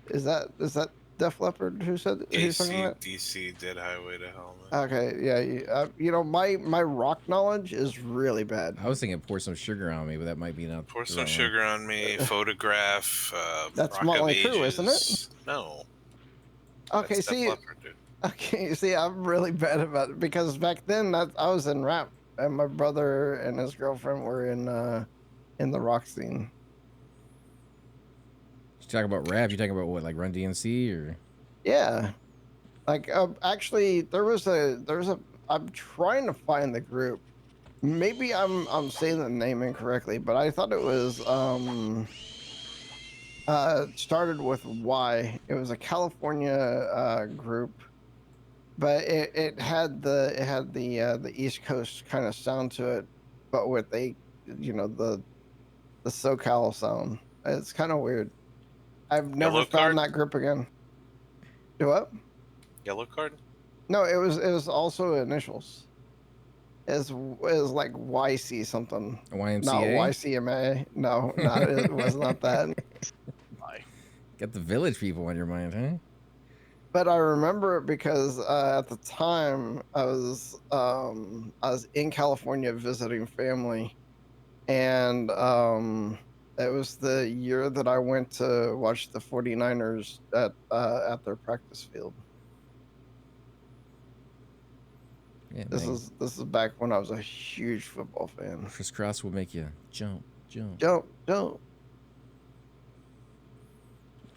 Is that Def Leppard who said who's talking about? AC/DC did Highway to Hell, man. Okay, yeah. You know, my rock knowledge is really bad. I was thinking pour some sugar on me, but that might be not Pour the some right sugar on me. Photograph. That's Rock of Motley Crue, Ages. isn't it? No. Okay, That's Def see, Leppard, dude. okay, see, I'm really bad about it because back then I was in rap, and my brother and his girlfriend were in the rock scene. You talking about rap? You talking about what, like Run DMC or? Yeah, like actually, there's a. I'm trying to find the group. Maybe I'm saying the name incorrectly, but I thought it was started with Y. It was a California group, but it had the East Coast kind of sound to it, but with a the SoCal sound. It's kind of weird. I've never Yellow found Card? that group again. Do what? Yellow Card? No, it was also initials. Is like YC something. YMCA? Not YCMA. No, not it was not that. Got the Village People on your mind, huh? But I remember it because at the time I was in California visiting family, and it was the year that I went to watch the 49ers at their practice field. Yeah, This man. is back when I was a huge football fan. Crisscross will make you jump. Jump.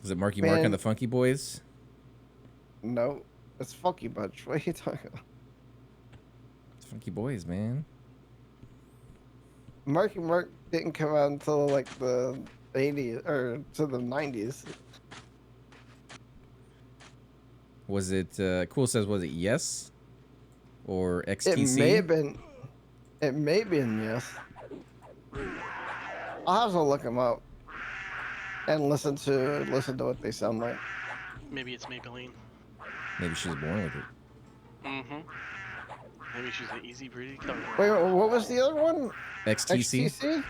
Is it Marky Mark Man. and the Funky Boys? No, it's Funky Bunch. What are you talking about? It's Funky Boys, man. Marky Mark didn't come out until like the 80s or to the 90s. Was it, Cool says, was it Yes? Or XTC? It may have been. It may have been Yes. I'll have to look them up and listen to what they sound like. Maybe it's Maybelline. Maybe she was born with it. Mm-hmm. Maybe she's an easy breedy cover. Wait, what was the other one? XTC? XTC?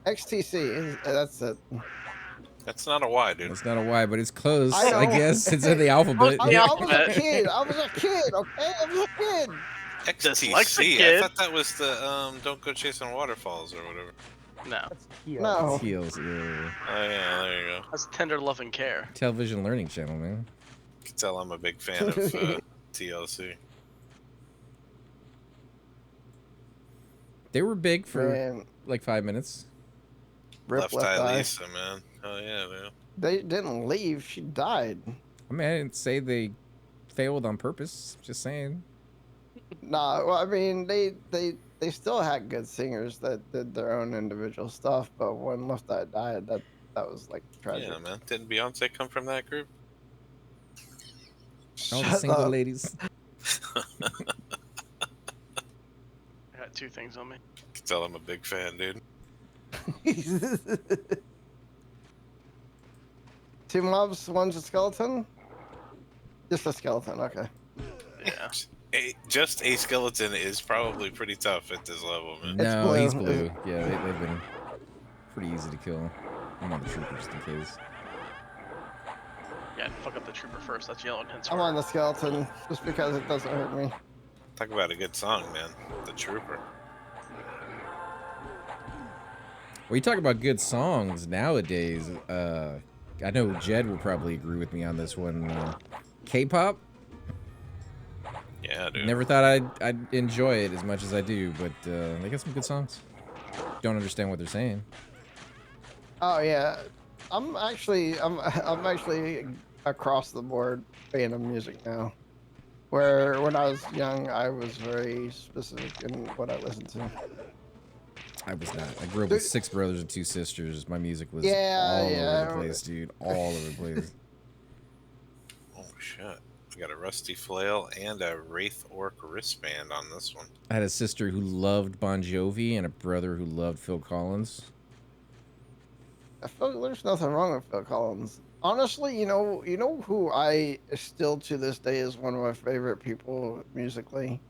XTC. That's it. That's not a Y, dude. It's not a Y, but it's close, I I know. guess. It's in the alphabet. I Yeah. was a kid. Okay, I was a kid. XTC. Dyslexic I kid. thought that was the Don't Go Chasing Waterfalls or whatever. No, That's Keo. No. Heels, yeah. Oh yeah, there you go. that's Tender Love and Care. Television Learning Channel, man. You can tell I'm a big fan of TLC. They were big for Man, like 5 minutes. Rip Left Eye Lisa, man. Oh yeah, man. They didn't leave. She died. I mean, I didn't say they failed on purpose. Just saying. Nah, well, I mean, they still had good singers that did their own individual stuff, but when Left Eye died, that was like tragic. Yeah, man. Didn't Beyonce come from that group? All the Shut single up. ladies. I got two things on me. You can tell I'm a big fan, dude. Two mobs, one's a skeleton? Just a skeleton, okay. Yeah. Just a skeleton is probably pretty tough at this level, man. No, blue. he's blue. Yeah, they've been pretty easy to kill. I'm on the trooper just in case. Yeah, fuck up the trooper first. That's yellow and hence I'm on the skeleton just because it doesn't hurt me. Talk about a good song, man. The Trooper. Well, you talk about good songs nowadays. I know Jed will probably agree with me on this one. K-pop. Yeah, dude. Never thought I'd enjoy it as much as I do, but they got some good songs. Don't understand what they're saying. Oh yeah, I'm actually across the board fan of music now. Where when I was young, I was very specific in what I listened to. I was not. I grew up with 6 brothers and 2 sisters. My music was Yeah, all yeah. over the place, dude. All over the place. Oh shit. We got a rusty flail and a wraith orc wristband on this one. I had a sister who loved Bon Jovi and a brother who loved Phil Collins. I feel like there's nothing wrong with Phil Collins. Honestly, you know who I still to this day is one of my favorite people musically?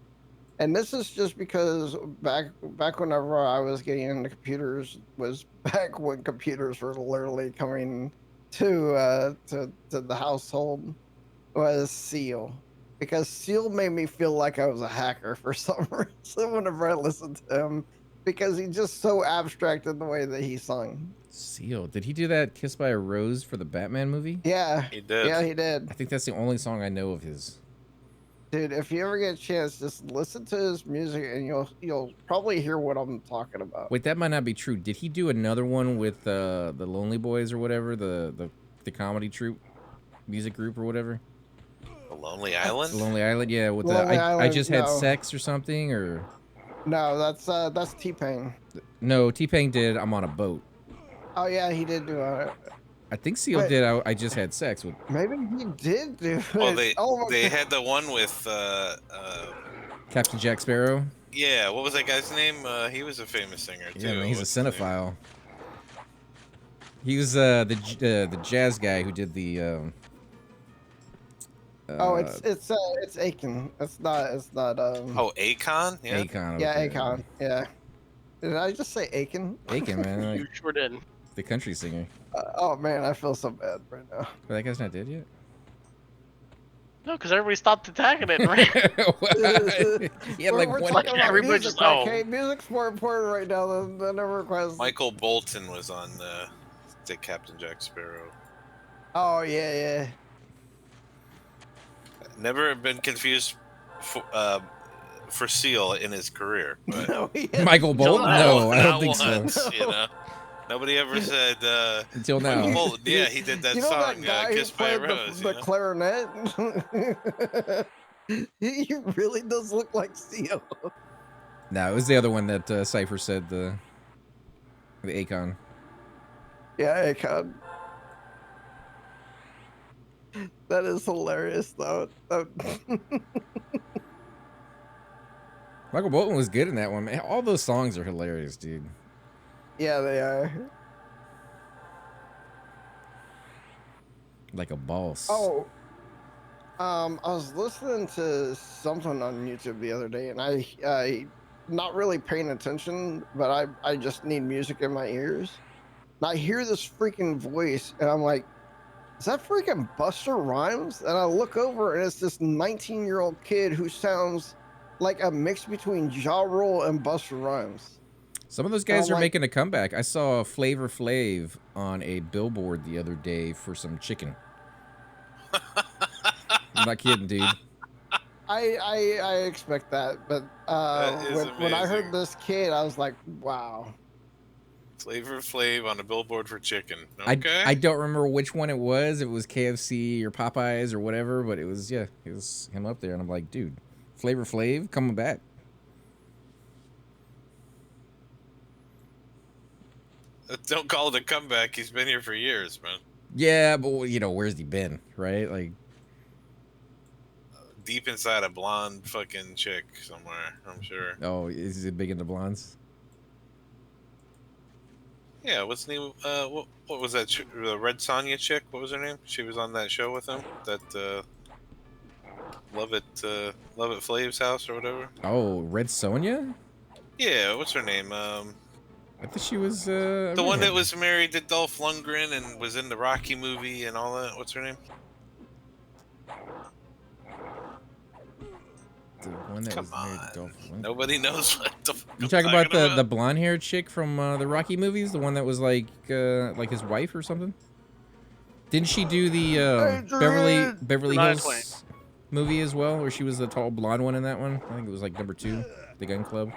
And this is just because back whenever I was getting into computers was back when computers were literally coming to the household, was Seal. Because Seal made me feel like I was a hacker for some reason whenever I listened to him. Because he's just so abstract in the way that he sung. Seal. Did he do that "Kiss by a Rose" for the Batman movie? Yeah. He did. Yeah, he did. I think that's the only song I know of his. Dude, if you ever get a chance, just listen to his music and you'll probably hear what I'm talking about. Wait, that might not be true. Did he do another one with the Lonely Boys or whatever, the comedy troupe, music group or whatever? The Lonely Island. The Lonely Island, yeah. With Lonely I Island, just had no. sex or something, or No, that's T-Pain. no? T-Pain did "I'm on a Boat." Oh yeah, he did do it. I think Seal Wait. did. I just had sex with. Maybe he did do it. Well, Oh my they God. had the one with Captain Jack Sparrow. yeah, what was that guy's name? He was a famous singer too. Yeah, man, he's a What's his name? cinephile. He was the jazz guy who did the. Oh, it's Aiken. It's not. Oh, Akon. Yeah. Akon. Yeah, okay. Akon. Yeah. Did I just say Aiken? Aiken, man, You like sure did. the country singer. Oh man, I feel so bad right now. But that guy's not dead yet. No, because everybody stopped attacking it, right? He had like We're one. talking about everybody music, just- oh. okay? Music's more important right now than Everquest. Michael Bolton was on the Captain Jack Sparrow. Oh yeah, Never been confused for Seal in his career. yeah. But No, he Michael Bolton? No, I don't think so. once, you know, nobody ever said Until Michael now. Bolton. Yeah, he did that you know song, that guy who "Kissed by a played Rose." the You know? clarinet? He really does look like Seal. No, it was the other one that Cypher said, the Akon. Yeah, Akon. That is hilarious, though. Michael Bolton was good in that one, man. All those songs are hilarious, dude. Yeah, they are. Like a boss. Oh, I was listening to something on YouTube the other day, and I not really paying attention, but I just need music in my ears. And I hear this freaking voice, and I'm like, is that freaking Buster Rhymes? And I look over, and it's this 19-year-old kid who sounds like a mix between Ja Rule and Buster Rhymes. Some of those guys Oh, are like- making a comeback. I saw Flavor Flav on a billboard the other day for some chicken. I'm not kidding, dude. I expect that, but That is when I heard amazing. this kid, I was like, wow. Flavor Flav on a billboard for chicken. I Okay. don't remember which one it was. It was KFC or Popeyes or whatever, but it was it was him up there, and I'm like, dude, Flavor Flav coming back. Don't call it a comeback. He's been here for years, man. Yeah, but you know, where's he been, right? Like, Deep inside a blonde fucking chick somewhere, I'm sure. oh, is he big into blondes? Yeah, what's the name? What was that? The Red Sonja chick? What was her name? She was on that show with him. That Love It Flav's house or whatever. Oh, Red Sonja? Yeah, what's her name? I thought she was The one that was married to Dolph Lundgren and was in the Rocky movie and all that. What's her name? the one that Come was married to on. Dolph Lundgren. Nobody knows what the fuck You I'm talking about the blonde-haired chick from the Rocky movies, the one that was like his wife or something? Didn't she do the Beverly Nice Hills movie as well, where she was the tall blonde one in that one? I think it was like number 2, The Gun Club.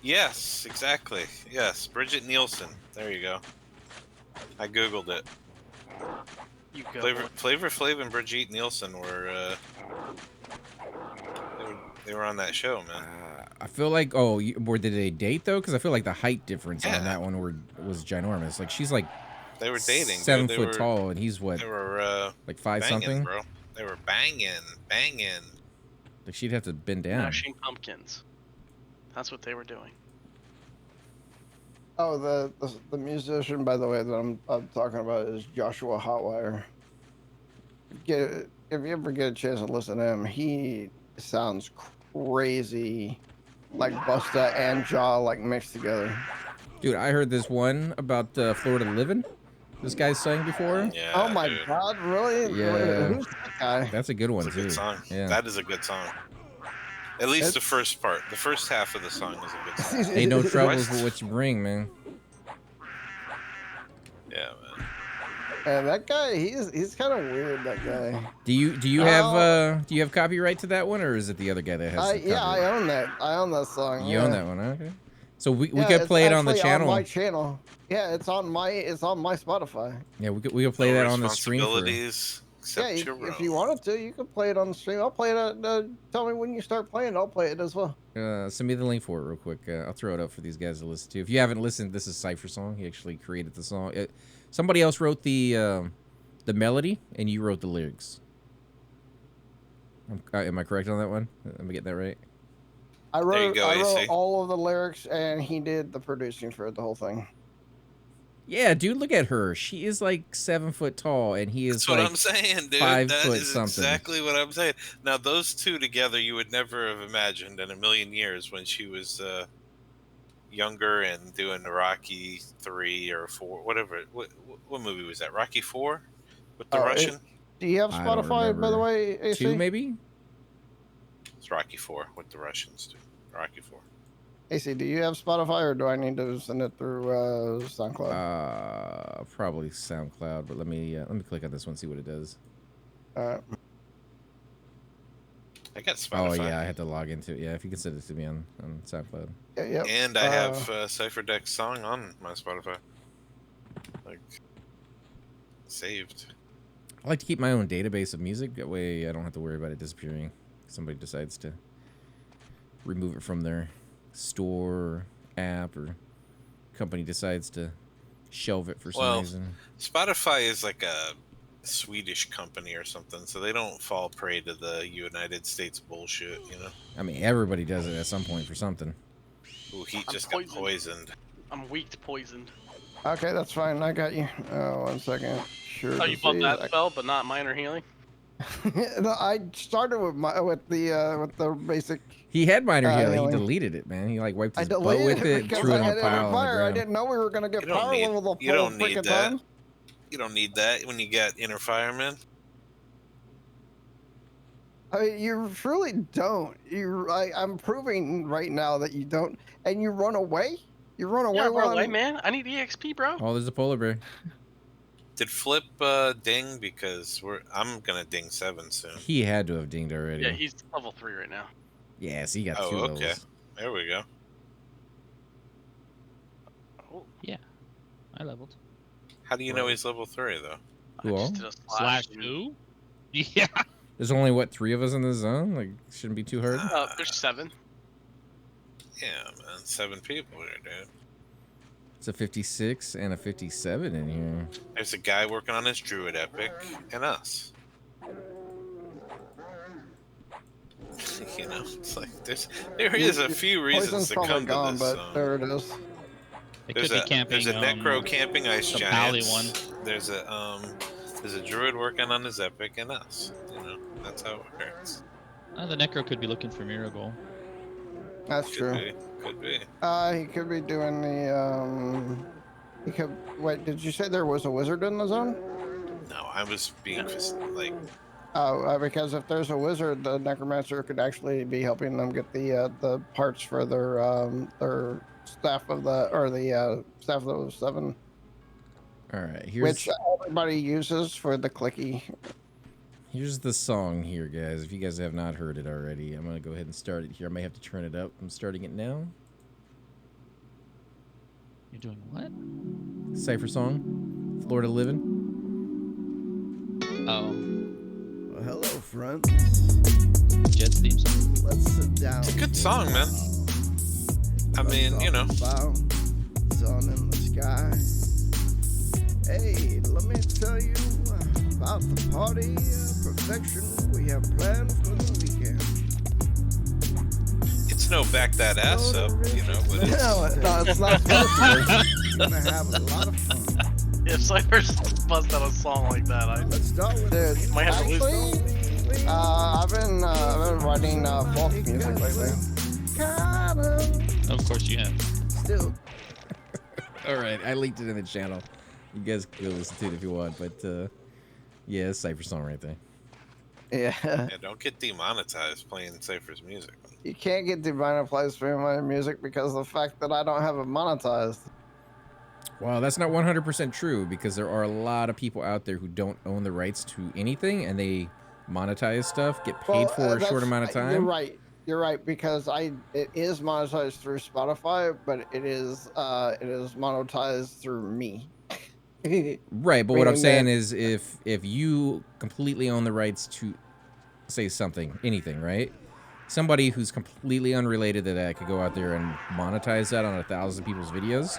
Yes, exactly. Yes, Bridget Nielsen. There you go. I googled it. You go. Flavor Flav and Brigitte Nielsen were they were on that show, man. I feel like, or did they date though? Because I feel like the height difference Yeah. on that one was ginormous. Like she's like They were dating. 7 dude. foot tall, and he's what, They were like 5 banging, something? bro. They were banging. Like she'd have to bend down. Mashing pumpkins. That's what they were doing. Oh, the musician, by the way, that I'm talking about is Joshua Hotwire. If you ever get a chance to listen to him, he sounds crazy, like Busta and Jaw like mixed together. Dude, I heard this one about Florida Living. This guy's sang before. Yeah. Oh my dude. God, really? Yeah. Who's that guy? That's a good one It's a too. good song. Yeah. That is a good song. At least It's- the first part. The first half of the song is a good song. Ain't no troubles with what you bring, man. Yeah, man. And that guy, he's kind of weird. That guy. Do you have copyright to that one, or is it the other guy that has? the Yeah, I copyright? own that. I own that song. You own that one, okay? So we Yeah, could it's play it on the actually channel. On my channel. Yeah, it's on my Spotify. Yeah, we could play No that on the stream. For, responsibilities except Yeah, your if you own. wanted to, you could play it on the stream. I'll play it. Tell me when you start playing. I'll play it as well. send me the link for it real quick. I'll throw it up for these guys to listen to. If you haven't listened, this is Cypher Song. He actually created the song. Somebody else wrote the melody, and you wrote the lyrics. Am I correct on that one? Am I getting that right? I There you wrote go, AC. all of the lyrics, and he did the producing for the whole thing. Yeah, dude, look at her. She is like 7 foot tall, and he is That's what like I'm saying, dude. 5 That foot is something. exactly what I'm saying. Now, those two together, you would never have imagined in a million years when she was younger and doing the Rocky 3 or 4, whatever. What movie was that? Rocky 4 with the Oh, Russian? Do you have I don't Spotify, by the remember. way, AC? 2 maybe. It's Rocky 4 with the Russians, dude. Rocky 4. AC, do you have Spotify, or do I need to send it through SoundCloud? Probably SoundCloud, but let me click on this one, see what it does. I got Spotify. Oh yeah, I had to log into it. Yeah, if you can send it to me on SoundCloud. Yeah. And I have Cypher Deck's song on my Spotify. Like, saved. I like to keep my own database of music. That way, I don't have to worry about it disappearing. Somebody decides to remove it from their store or app, or company decides to shelve it for some reason. Spotify is like a Swedish company or something, so they don't fall prey to the United States bullshit, you know? I mean, everybody does it at some point for something. Ooh, he I'm just got poisoned. poisoned. I'm weak to poisoned. Okay, that's fine. I got you. 1 second. Sure. Oh, you bought that spell, but not minor healing? No, I started with the basic. He had minor healing. He healing. deleted it, man. He like wiped I his butt deleted with it it, because threw it I in had a it on pile on the fire. I ground. didn't know we were gonna get You don't power need- level the you whole don't need freaking that. time. You don't need that when you got inner fireman. I mean, you really don't. I'm proving right now that you don't, and you run away. You run away. Yeah, while bro, I'm- man. I need EXP, bro. Oh, there's a polar bear. Did Flip ding? Because I'm gonna ding 7 soon. He had to have dinged already. Yeah, he's level 3 right now. Yeah, so he got Oh, 2 okay. levels. There we go. Oh, I leveled. How do you know he's level 3 though? I Cool. just did a Slash dude. who? Yeah. There's only what 3 of us in the zone. Like, shouldn't be too hard. There's 7. Yeah, man, 7 people here, dude. It's a 56 and a 57 in here. There's a guy working on his druid epic, and us. You know, it's like there is a few reasons Poison's to probably come gone, to this. but there it is. It could be camping. There's a necro camping ice the giant. Pally one. There's a druid working on his epic, and us. You know, that's how it works. The necro could be looking for Miracle. That's true. Could be. He could be doing the. He could. Wait, did you say there was a wizard in the zone? No, I was being like. Oh, because if there's a wizard, the necromancer could actually be helping them get the parts for their staff of the staff of the 7, All right, here's which everybody uses for the clicky. here's the song here, guys. If you guys have not heard it already, I'm gonna go ahead and start it here. I may have to turn it up. I'm starting it now. You're doing what? Cypher song, Florida Living. Oh, Well, hello, friends. Jet's theme song. Let's sit down. It's a good song, man. I mean, you know. About sun in the sky. Hey, let me tell you about the party perfection we have planned for the weekend. It's no back that ass up, you know, but it's, No, it's not supposed to be. We're gonna have a lot of fun. If Cypher's bust out a song like that, I Let's start with Dude, might have to lose. actually, I've been writing folk music lately. Of course you have. Still, All right, I linked it in the channel. You guys can go listen to it if you want, but yeah, it's Cypher song right there. Yeah, Yeah, don't get demonetized playing Cypher's music. you can't get demonetized for my music because of the fact that I don't have it monetized. Well, that's not 100% true because there are a lot of people out there who don't own the rights to anything and they monetize stuff, get paid for a short amount of time. You're right. You're right because it is monetized through Spotify, but it is monetized through me. Right, but what I'm Meaning saying that- is if you completely own the rights to say something, anything, right? Somebody who's completely unrelated to that could go out there and monetize that on 1,000 people's videos,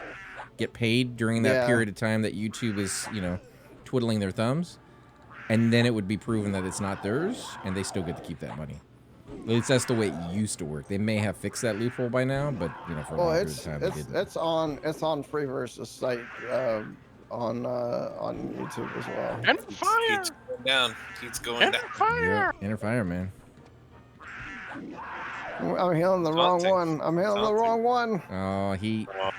get paid during that Yeah. period of time that YouTube is, you know, twiddling their thumbs, and then it would be proven that it's not theirs, and they still get to keep that money. At least that's the way it used to work. They may have fixed that loophole by now, but you know, for a long period of time, they didn't. it's on Free Versus site on YouTube as well. And fire! Keeps going down. Keeps going And down. fire! Yep, Inner Fire, man. I'm healing the wrong Taunting. one. I'm healing the Taunting. wrong one. Oh, he Oh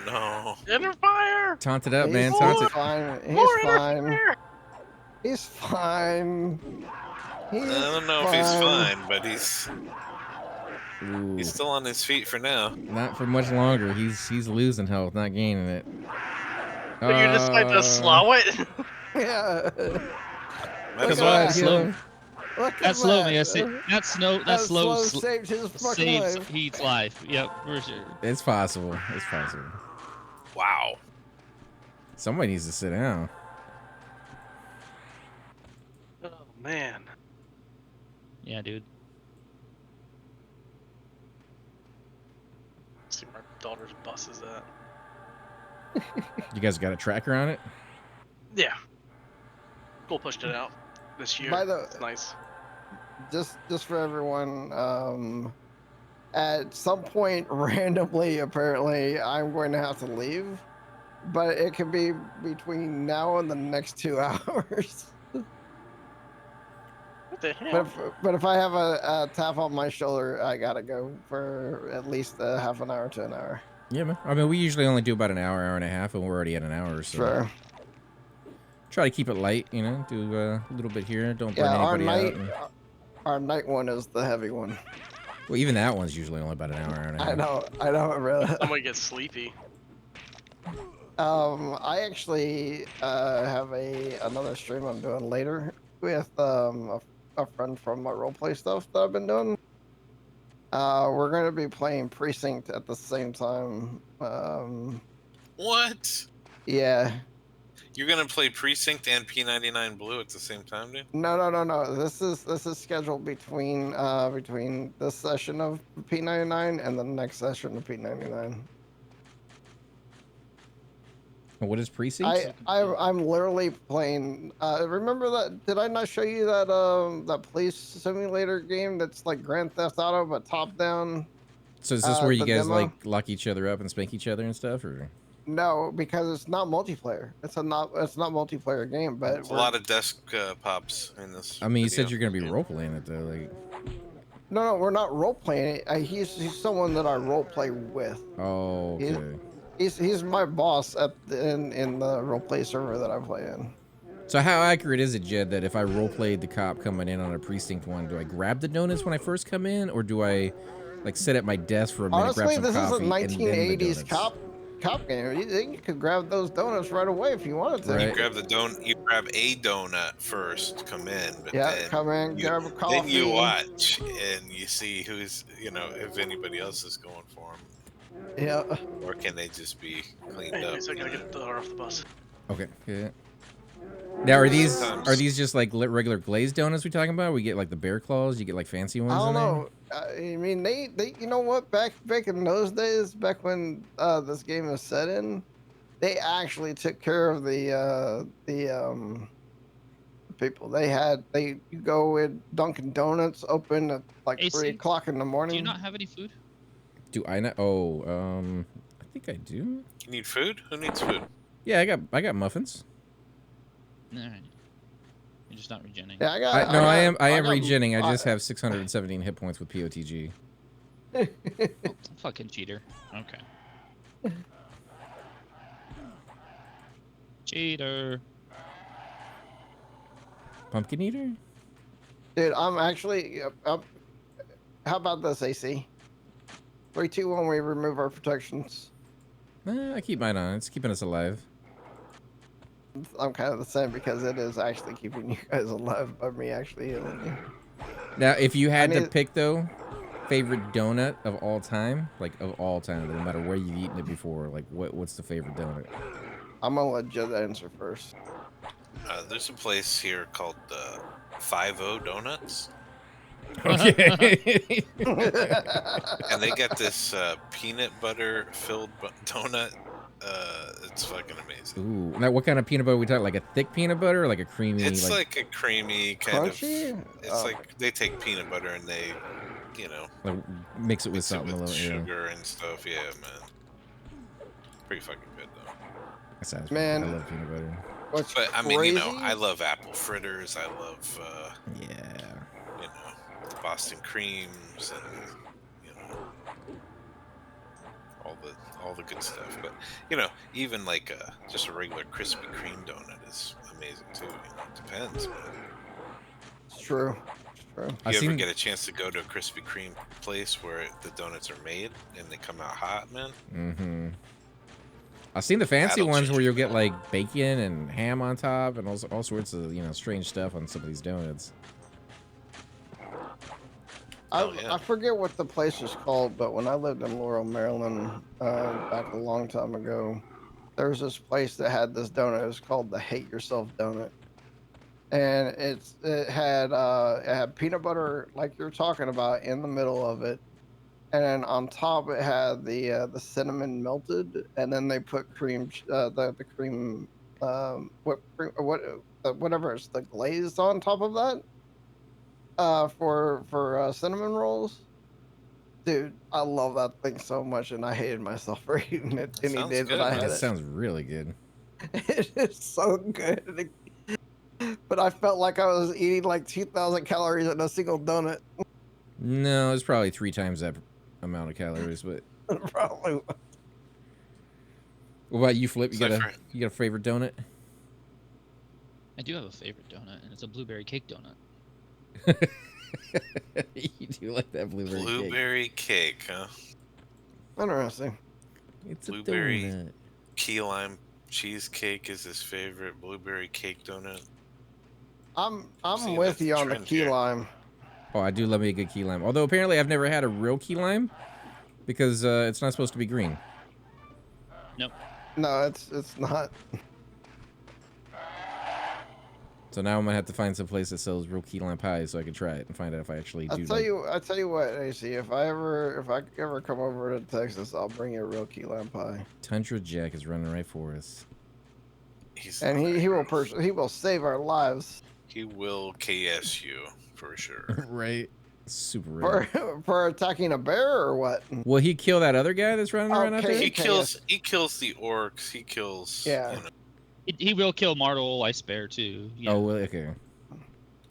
no. And fire! taunted up, He's, man. he's Taunted. fine. He's More inner fine. fire! He's fine. I don't know if he's fine, but he's Ooh, still on his feet for now. not for much longer. He's losing health, not gaining it. But you decide to slow it? Yeah. Might Look as at well. that. slow. Look at That slow that. me. That slow saved his fucking saves life. Heat's life. Yep, for sure. It's possible. It's possible. Wow. Somebody needs to sit down. Oh, man. Yeah, dude. Let's see where my daughter's bus is at. You guys got a tracker on it? Yeah. Cole pushed it out this year. By the- It's nice. Just for everyone, at some point randomly, apparently, I'm going to have to leave, but it could be between now and the next 2 hours. What the hell? But if I have a tap on my shoulder, I gotta go for at least a half an hour to an hour. Yeah, man. I mean, we usually only do about an hour, hour and a half, and we're already at an hour. So Sure. try to keep it light, you know. Do a little bit here. Don't burn Yeah, anybody out. and- our night one is the heavy one. well, even that one's usually only about an hour, hour and a half. I know, really. I'm gonna get sleepy. I actually have another stream I'm doing later with a friend from my roleplay stuff that I've been doing. We're going to be playing Precinct at the same time. What? Yeah. You're gonna play Precinct and P99 Blue at the same time, dude? No. This is scheduled between this session of P99 and the next session of P99. What is Precinct? I'm literally playing. Remember that? Did I not show you that that police simulator game that's like Grand Theft Auto but top down? So is this where you the guys demo? like lock each other up and spank each other and stuff, or? No, because it's not multiplayer. It's not multiplayer game. But There's a lot of desk pops in this. I mean, you said video. you're gonna be role playing it though, like. no, we're not role playing it. He's someone that I role play with. Oh, He's- okay. He's my boss in the role play server that I play in. So how accurate is it, Jed, that if I role played the cop coming in on a precinct one, do I grab the donuts when I first come in, or do I like sit at my desk for a minute, Honestly, grab some this is a coffee, and then the 1980s donuts? cop game. You could grab those donuts right away if you wanted to. Right. You grab a donut first, come in, but Yeah, then come in, you, grab a coffee. then you watch and you see who's, if anybody else is going for them, Yeah. or can they just be cleaned up? Anyways, I gotta get the daughter off the bus. Okay. Yeah. Now are these Sometimes. just like regular glazed donuts we talking about? We get like the bear claws. You get like fancy ones. I don't in there? know. I mean, they you know what? Back in those days, back when this game was set in, they actually took care of the people. You go in Dunkin' Donuts, open at like AC, 3 o'clock in the morning. Do you not have any food? Do I not? Oh, I think I do. You need food? Who needs food? Yeah, I got muffins. All right. You're just not regenning. Yeah, I I am got- regenning. I just have 617 hit points with POTG. Oh, fucking cheater. Okay. Cheater. Pumpkin eater? Dude, I'm actually. How about this, AC? 3, 2, 1. We remove our protections. I keep mine on. It's keeping us alive. I'm kind of the same because it is actually keeping you guys alive by me actually healing you. Now, if you had to need- pick though, favorite donut of all time, like of all time, no matter where you've eaten it before, like what's the favorite donut? I'm gonna let Jed answer first. There's a place here called 50 Donuts, Okay. and they got this peanut butter filled donut. It's fucking amazing. Ooh, now what kind of peanut butter we talking? Like a thick peanut butter, or like a creamy? It's like a creamy kind Crunchy? of. It's like they take peanut butter and they, you know, like mix it with mix it something with a little. Yeah, sugar and stuff. Yeah, man. Pretty fucking good though. that sounds. Man. I love peanut butter. What's But I crazy? mean, you know, I love apple fritters. I love, Yeah. you know, the Boston creams and you know all the good stuff. But you know, even like just a regular Krispy Kreme donut is amazing too. You know, it depends, man. It's true. It's true. You ever get a chance to go to a Krispy Kreme place where the donuts are made and they come out hot, man? Mm-hmm. I've seen the fancy That'll ones change where your you'll get like bacon and ham on top and all sorts of strange stuff on some of these donuts. I forget what the place is called, but when I lived in Laurel, Maryland, back a long time ago, there was this place that had this donut. It was called the Hate Yourself Donut, and it had peanut butter like you're talking about in the middle of it, and then on top it had the cinnamon melted, and then they put cream, the cream, whatever it's the glaze on top of that. For cinnamon rolls, dude, I love that thing so much, and I hated myself for eating it any Sounds day good, that I man. had That it. sounds really good. It is so good, but I felt like I was eating like 2,000 calories in a single donut. No, it's probably 3 times that amount of calories. But Probably. what about you, Flip? You So got for- a favorite donut? I do have a favorite donut, and it's a blueberry cake donut. You do like that Blueberry cake, huh? Interesting. It's blueberry- a donut. Key lime cheesecake is his favorite blueberry cake donut. I'm Seeing with that's the you on the trend key here. lime. Oh, I do love me a good key lime. Although apparently I've never had a real key lime because it's not supposed to be green. Nope. No, it's not. So now I'm gonna have to find some place that sells real key lime pie so I can try it and find out if I actually do. I tell you what, AC. If I ever come over to Texas, I'll bring you a real key lime pie. Tundra Jack is running right for us. And he will save our lives He will KS you for sure. Right. Super rare. for attacking a bear or what? Will he kill that other guy that's running around out Okay. there? He kills the orcs. He kills. Yeah. You know. He will kill Martel Ice Bear too. Yeah. Oh, well, okay.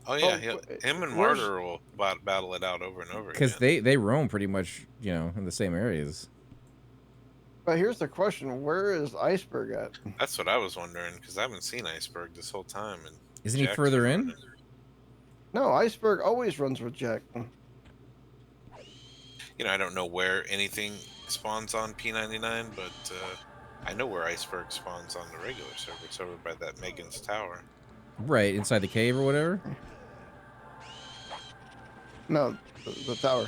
Oh yeah, Oh, him and where's- Martyr will battle it out over and over Because again. they roam pretty much, in the same areas. But here's the question: where is Iceberg at? That's what I was wondering because I haven't seen Iceberg this whole time. And Isn't he Jack's further been in? running. No, Iceberg always runs with Jack. You know, I don't know where anything spawns on p99, but I know where Iceberg spawns on the regular server. It's over by that Megan's Tower. Right, inside the cave or whatever? No, the tower.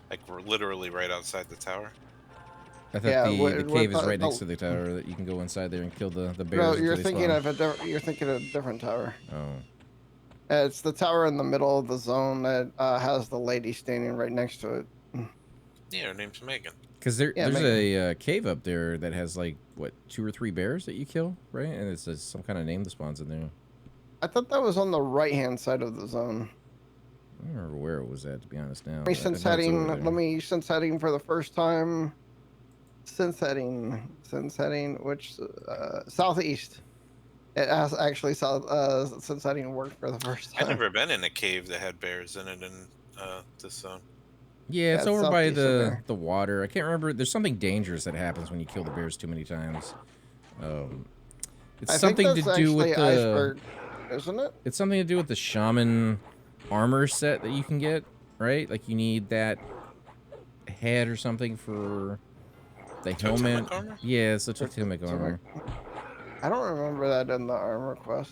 Like we're literally right outside the tower. I thought Yeah, the cave is right no. next to the tower that you can go inside there and kill the bears. No, until you're they thinking spawn. of you're thinking of a different tower. Oh. It's the tower in the middle of the zone that has the lady standing right next to it. Yeah, her name's Megan. Because Yeah, there's Megan. a cave up there that has like, what, 2 or 3 bears that you kill, right? And it's some kind of name that spawns in there. I thought that was on the right-hand side of the zone. I don't remember where it was at, to be honest now. Let me but I sense know it's heading. over there. Let me sense heading for the first time. Sense heading. Which southeast. It has actually saw since I didn't work for the first I've time. never been in a cave that had bears in it in this zone. Yeah, it's Yeah, it's over by southeast of there. the water. I can't remember. There's something dangerous that happens when you kill the bears too many times. It's I think something to that's do with actually the. iceberg, isn't it? It's something to do with the shaman armor set that you can get, right? Like you need that head or something for the helmet. Totemic armor? Yeah, it's a Or totemic to- armor. I don't remember that in the armor quest,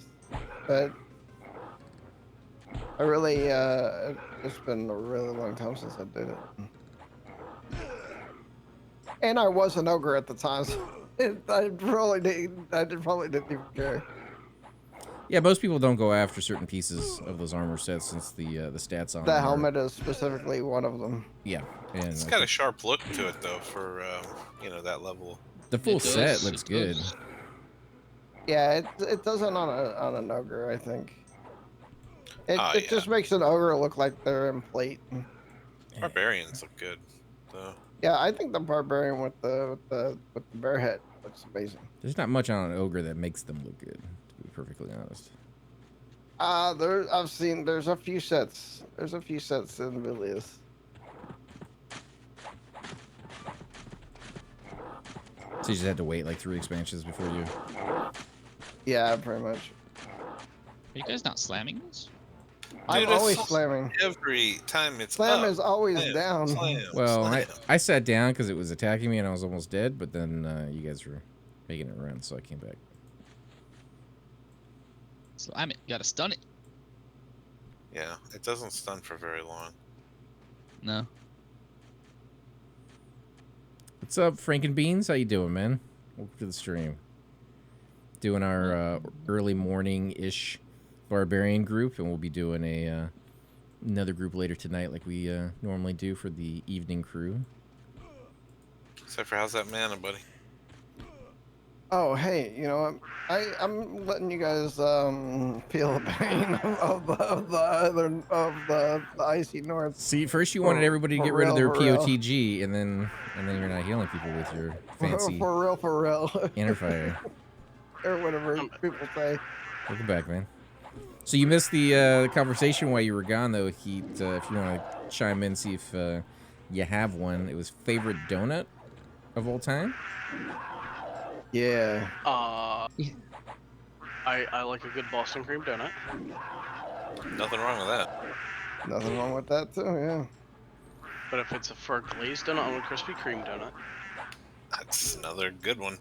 but I really it's been a really long time since I did it. And I was an ogre at the time, so I probably didn't even care. Yeah, most people don't go after certain pieces of those armor sets since the stats on The them are- helmet is specifically one of them. Yeah, and It's I got a think sharp look to it though for that level. the full It set does, looks it good. does. Yeah, it doesn't on an ogre, I think. It Oh, it yeah. just makes an ogre look like they're in plate. Barbarians look good. So Yeah, I think the barbarian with the bear head looks amazing. There's not much on an ogre that makes them look good, to be perfectly honest. There's a few sets. There's a few sets in Villiers. So you just had to wait like 3 expansions before you. Yeah, pretty much. Are you guys not slamming this? I'm Dude, it's always so- slamming. every time it's Slam up, is always slam, down. slam, Well, slam. I sat down because it was attacking me and I was almost dead, but then you guys were making it run, so I came back. Slam it. You gotta stun it. Yeah, it doesn't stun for very long. No. What's up, Frankenbeans? How you doing, man? Welcome to the stream. Doing our early morning-ish barbarian group, and we'll be doing a another group later tonight, like we normally do for the evening crew. Except for how's that mana, buddy? Oh, hey, you know what? I'm letting you guys feel the pain of the icy north. See, first you wanted everybody to For get rid of their real, for real. POTG, and then you're not healing people with your fancy For real. interfire. Or whatever people say. Welcome back, man. So you missed the conversation while you were gone, though, Heat. If you want to chime in, see if you have one. It was favorite donut of all time. Yeah. I like a good Boston cream donut. Nothing wrong with that. Nothing wrong with that too, yeah. But if it's for a glazed donut, I want a Krispy Kreme donut. That's another good one.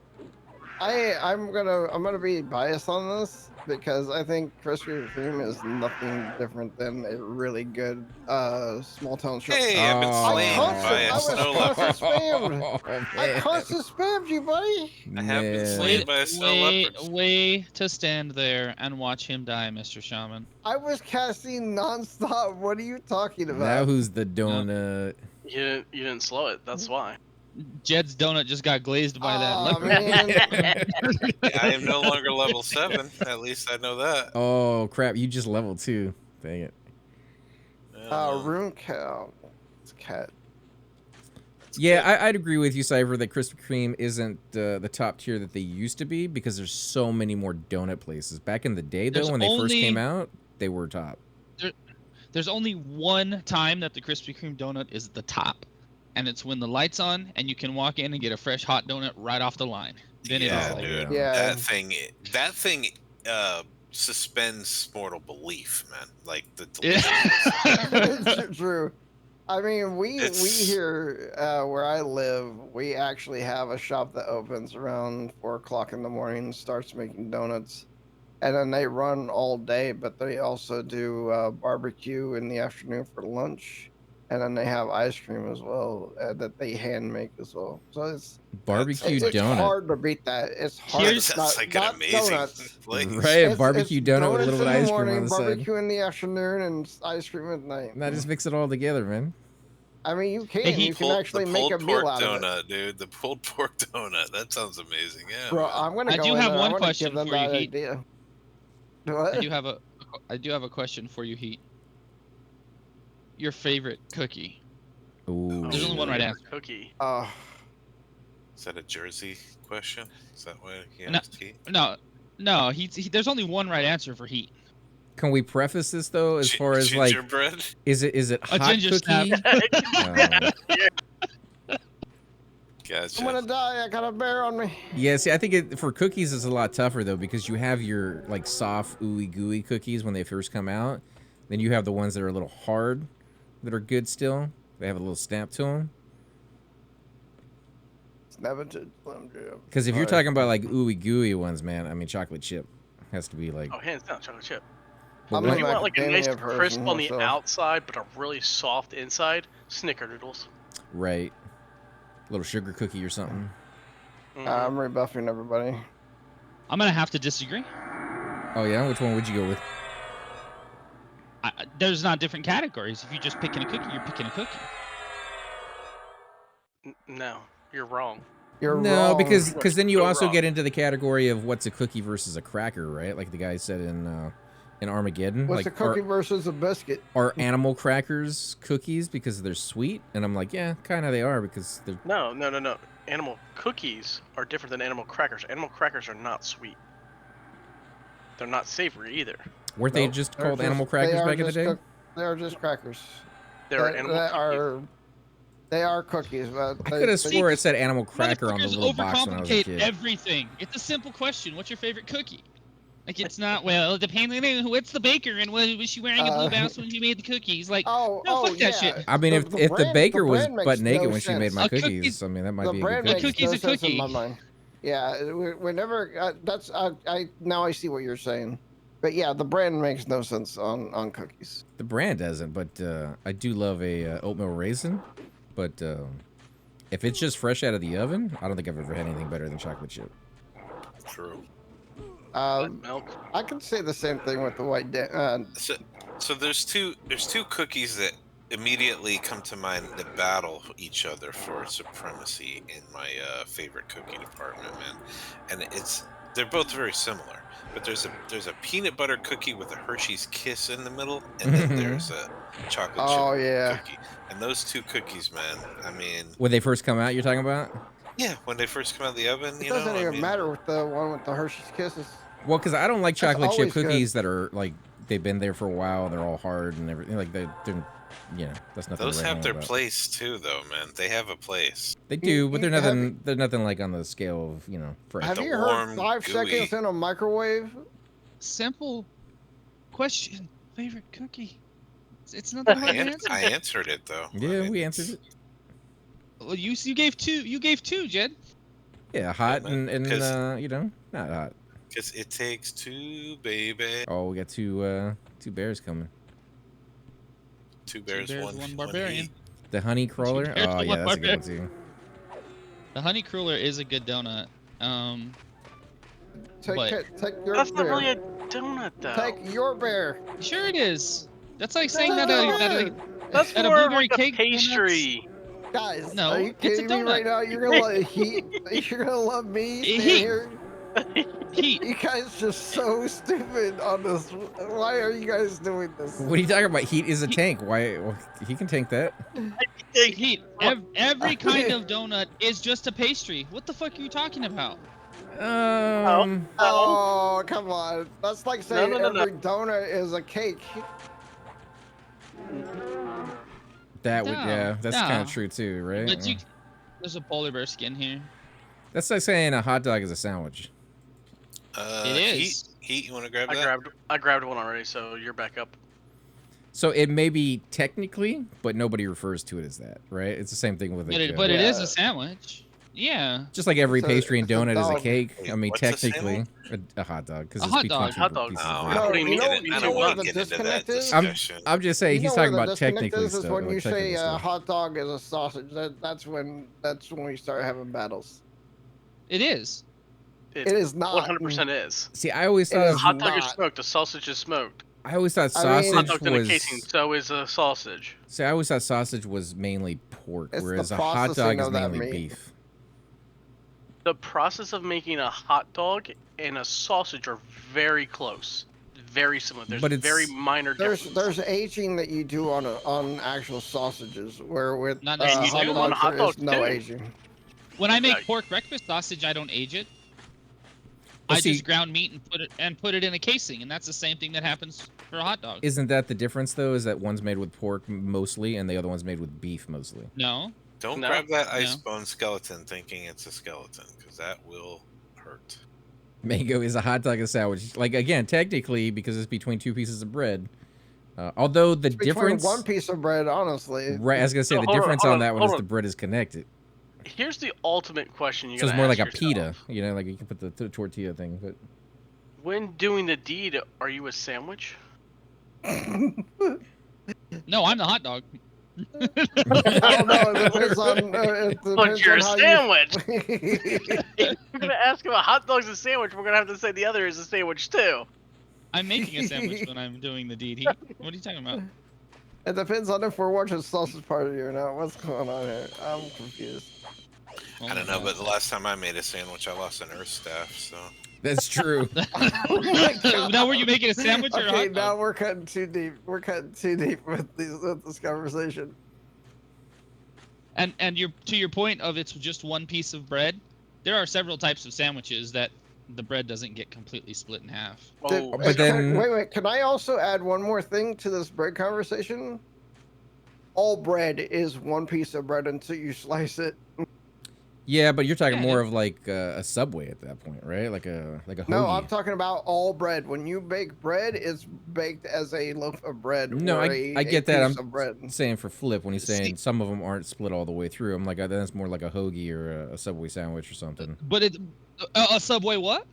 I'm gonna be biased on this because I think Krispy Kreme is nothing different than a really good small town shop. Hey, I've been Oh, slammed by I a was snow constant leopard. spammed. I constant spammed you, buddy. I have been Man. slain by a snow leopard. Way to stand there and watch him die, Mr. Shaman. I was casting nonstop. What are you talking Now about? who's the donut? You didn't slow it. That's why. Jed's donut just got glazed by that Aw, leopard. man. I am no longer level 7. At least I know that. Oh, crap. You just leveled 2. Dang it. Rune cow. It's a cat. Yeah, I'd agree with you, Cypher, that Krispy Kreme isn't the top tier that they used to be because there's so many more donut places. Back in the day, though, There's when they first only- came out, they were top. There's only one time that the Krispy Kreme donut is the top, and it's when the light's on and you can walk in and get a fresh hot donut right off the line. Then Yeah, it is like, dude. Yeah. That thing suspends mortal belief, man. Like the Yeah. deliciousness. True. I mean, we It's- here where I live, we actually have a shop that opens around 4 o'clock in the morning and starts making donuts, and then they run all day. But they also do barbecue in the afternoon for lunch, and then they have ice cream as well that they hand make as well. So it's Barbecue it's donut. hard to beat that. It's hard. That It's sounds like an amazing donuts. place. Right, a barbecue donut with a little bit of donuts in the ice cream morning, on the side. barbecue in the afternoon, and ice cream at night. Now just mix it all together, man. I mean, you can. Hey, he You can actually the make pulled a pork meal out of it. donut, dude. The pulled pork donut. That sounds amazing. Yeah. Bro, man. I'm gonna I go do in have there. one I'm gonna question give them for you, that Heat. idea. What? I do have a question for you, Heat. Your favorite cookie? Ooh. There's only one right answer. Cookie. Is that a Jersey question? Is that what you No. asked, Keith? No, No, there's only one right answer for heat. Can we preface this though, as far as like, gingerbread? is it A hot ginger snap. cookie? Gotcha. I'm gonna die. I got a bear on me. Yeah, see, I think for cookies it's a lot tougher though, because you have your like soft, ooey gooey cookies when they first come out. Then you have the ones that are a little hard, that are good still. They have a little snap to them. Snap it to Slim Jim. Because if you're talking about like ooey gooey ones, man, I mean chocolate chip has to be like. Oh, hands down, chocolate chip. I'm If a you want like a nice macadamia crisp person on the myself. outside, but a really soft inside, Snickerdoodles. Right. Little sugar cookie or something. I'm rebuffing everybody. I'm gonna have to disagree. Oh yeah, which one would you go with? There's not different categories. If you're just picking a cookie, you're picking a cookie. No, you're wrong. You're No, wrong. because then you Go also wrong. get into the category of what's a cookie versus a cracker, right? Like the guy said in Armageddon. What's like, a cookie versus a biscuit? Are animal crackers cookies because they're sweet? And I'm like, yeah, kind of they are because they're. No. Animal cookies are different than animal crackers. Animal crackers are not sweet. They're not savory either. Weren't they Nope, just they're called animal they crackers are back in the just day? They are just crackers. They're animal cookies. They are cookies, but I could have swore it said animal cracker on the Motherfuckers little box when I was a overcomplicate kid. everything. It's a simple question. What's your favorite cookie? Like, it's not, well, depending on what's the baker and was she wearing a blue blouse when she made the cookies? Like, no, fuck that shit. I mean, if the brand- baker was brand makes butt naked no when she made my A cookies, cookie's- I mean, that might The be a brand good makes cookie. no cookie's a sense in my cookie. mind. Yeah, we're never. That's I now I see what you're saying, but yeah, the brand makes no sense on cookies. The brand doesn't, but I do love a oatmeal raisin. But if it's just fresh out of the oven, I don't think I've ever had anything better than chocolate chip. True. Milk. I can say the same thing with the white. So there's two cookies that immediately come to mind that battle each other for supremacy in my favorite cookie department, man. And they're both very similar. But there's a peanut butter cookie with a Hershey's Kiss in the middle, and then there's a chocolate chip cookie. And those two cookies, man, I mean, When they first come out, you're talking about? yeah, when they first come out of the oven, It doesn't even matter with the one with the Hershey's Kisses. Well, because I don't like chocolate chip always good. cookies that are like they've been there for a while. They're all hard and everything. Like they're yeah, that's nothing. Those right have their about. place too, though, man. They have a place. They do, but they're Have nothing. They're nothing like on the scale of fresh. Have the you heard warm, 5 gooey- seconds in a microwave? Simple question. Favorite cookie? It's not that hard to answer. I answered it though. Yeah, I mean, we answered it. Well, you gave two. You gave two, Jed. Yeah, hot man, and 'cause- not hot. Cause it takes two, baby. Oh, we got two bears coming. Two bears, bears, one barbarian. heat. The honey crawler. bears, Oh one yeah, that's a good one barbarian. too. The honey cruller is a good donut. Take But- your That's bear. not really a donut, though. Take your bear. Sure it is. That's like saying Take that your a, bear. That's at a more of blueberry like a cake pastry. Guys, No, are you it's a kidding me right donut. now? You're gonna let you're gonna let me stand Heat. here. heat. You guys just so stupid on this. Why are you guys doing this? What are you talking about? Heat is a tank. Why? Well, he can tank that. Heat. Every kind of donut is just a pastry. What the fuck are you talking about? Oh, come on. That's like saying no. every donut is a cake. That would No, that's kind no. of true too, right? But there's a polar bear skin here. That's like saying a hot dog is a sandwich. It is. Heat, you want to grab that? I grabbed one already, so you're back up. So it may be technically, but nobody refers to it as that, right? It's the same thing with But, like, but it is Yeah. a sandwich. Yeah. just like every It's a- pastry and it's a donut is a dog. cake. Wait, I mean, what's a technically, a hot dog. Because A it's hot between dog. two Hot dog. pieces No, of I bread. No, don't you even know- get you it. I know don't where want the to get into that disconnect is? discussion. I'm just saying You he's know talking where about the disconnect technically is stuff. when like you say technical a stuff. hot dog is a sausage. That's when we start having battles. It is. It is not. 100% is. See, I always It thought is A hot dog is not. smoked. A sausage is smoked. I always thought I mean- Hot sausage dog's in a was. casing, so is a sausage. See, I always thought sausage was mainly pork, It's the whereas a hot dog processing is of that mainly meat. beef. The process of making a hot dog and a sausage are very close. Very similar. There's But it's- very minor differences. There's aging that you do on actual sausages, where with Not hot necessarily. dogs Hot there is dogs no too. aging. When I make Okay. pork breakfast sausage, I don't age it. I just ground meat and put it in a casing, and that's the same thing that happens for a hot dog. Isn't that the difference though? Is that one's made with pork mostly, and the other one's made with beef mostly? No. Don't No. grab that ice bone skeleton thinking it's a skeleton, because that will hurt. Mango is a hot dog, a sandwich. Like again, technically, because it's between two pieces of bread. Although the difference, one piece of bread, honestly. right? I was gonna say No, the hold on, difference hold on on, that one hold is on. the bread is connected. Here's the ultimate question you So gotta it's more like ask a pita, yourself. you know, like you can put the tortilla thing. But When doing the deed, are you a sandwich? No, I'm the hot dog. I don't know. It depends on. It But depends you're on a how sandwich. You... If we're gonna ask him a hot dog's a sandwich, we're gonna have to say the other is a sandwich too. I'm making a sandwich when I'm doing the deed. What are you talking about? It depends on if we're watching Sausage Party or not. What's going on here? I'm confused. Oh I don't my know, God. but the last time I made a sandwich, I lost an earth staff, so... that's true. Oh my God. Now were you making a sandwich or a Okay, hot now dog? we're cutting too deep. We're cutting too deep with this conversation. And to your point of it's just one piece of bread, there are several types of sandwiches that the bread doesn't get completely split in half. Oh, But then- Wait. Can I also add one more thing to this bread conversation? All bread is one piece of bread until you slice it. Yeah, but you're talking Yeah, more of like a Subway at that point, right? Like a hoagie. No, I'm talking about all bread. When you bake bread, it's baked as a loaf of bread. No, or I get that. piece I'm of bread. saying for Flip when he's saying See- some of them aren't split all the way through. I'm like, that's more like a hoagie or a Subway sandwich or something. But it a Subway what?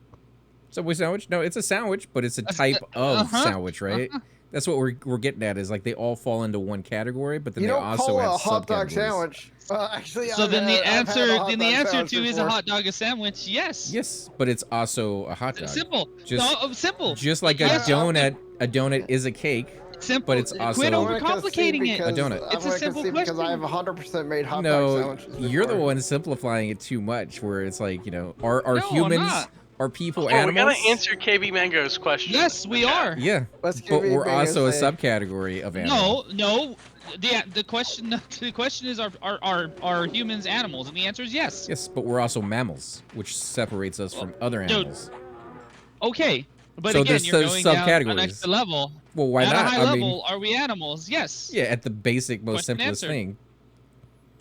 Subway sandwich? No, it's a sandwich, but it's a type of sandwich, right? That's what we're getting at is like they all fall into one category, but then You they don't also call it have a hot dog subcategories. sandwich. Actually, So I've then had- the I've had answer a hot then the dog answer sandwich to is a before. hot dog a sandwich? Yes. Yes, but it's also a hot dog. Simple. Just- No, simple. Just like a Yes. donut, a donut is a cake. Simple. but it's also- Quit I'm gonna concede overcomplicating it. because- A donut. I'm It's a gonna simple concede because question. I've 100% made hot dog No, sandwiches. you're the before. one simplifying it too much. Where it's like, you know, are No, I'm humans, not. are people Oh, animals? we gotta answer KB Mango's question. Yes, we are. Yeah, Let's but give you we're also a say- subcategory of animal. No. The question is are humans animals, and the answer is yes. Yes, but we're also mammals, which separates us from other Dude, animals. Okay, but So again, there's you're those going down an subcategories. extra level. Well, why At not? a high I level, mean, are we animals? Yes. yeah, at the basic, most Question simplest answered. thing.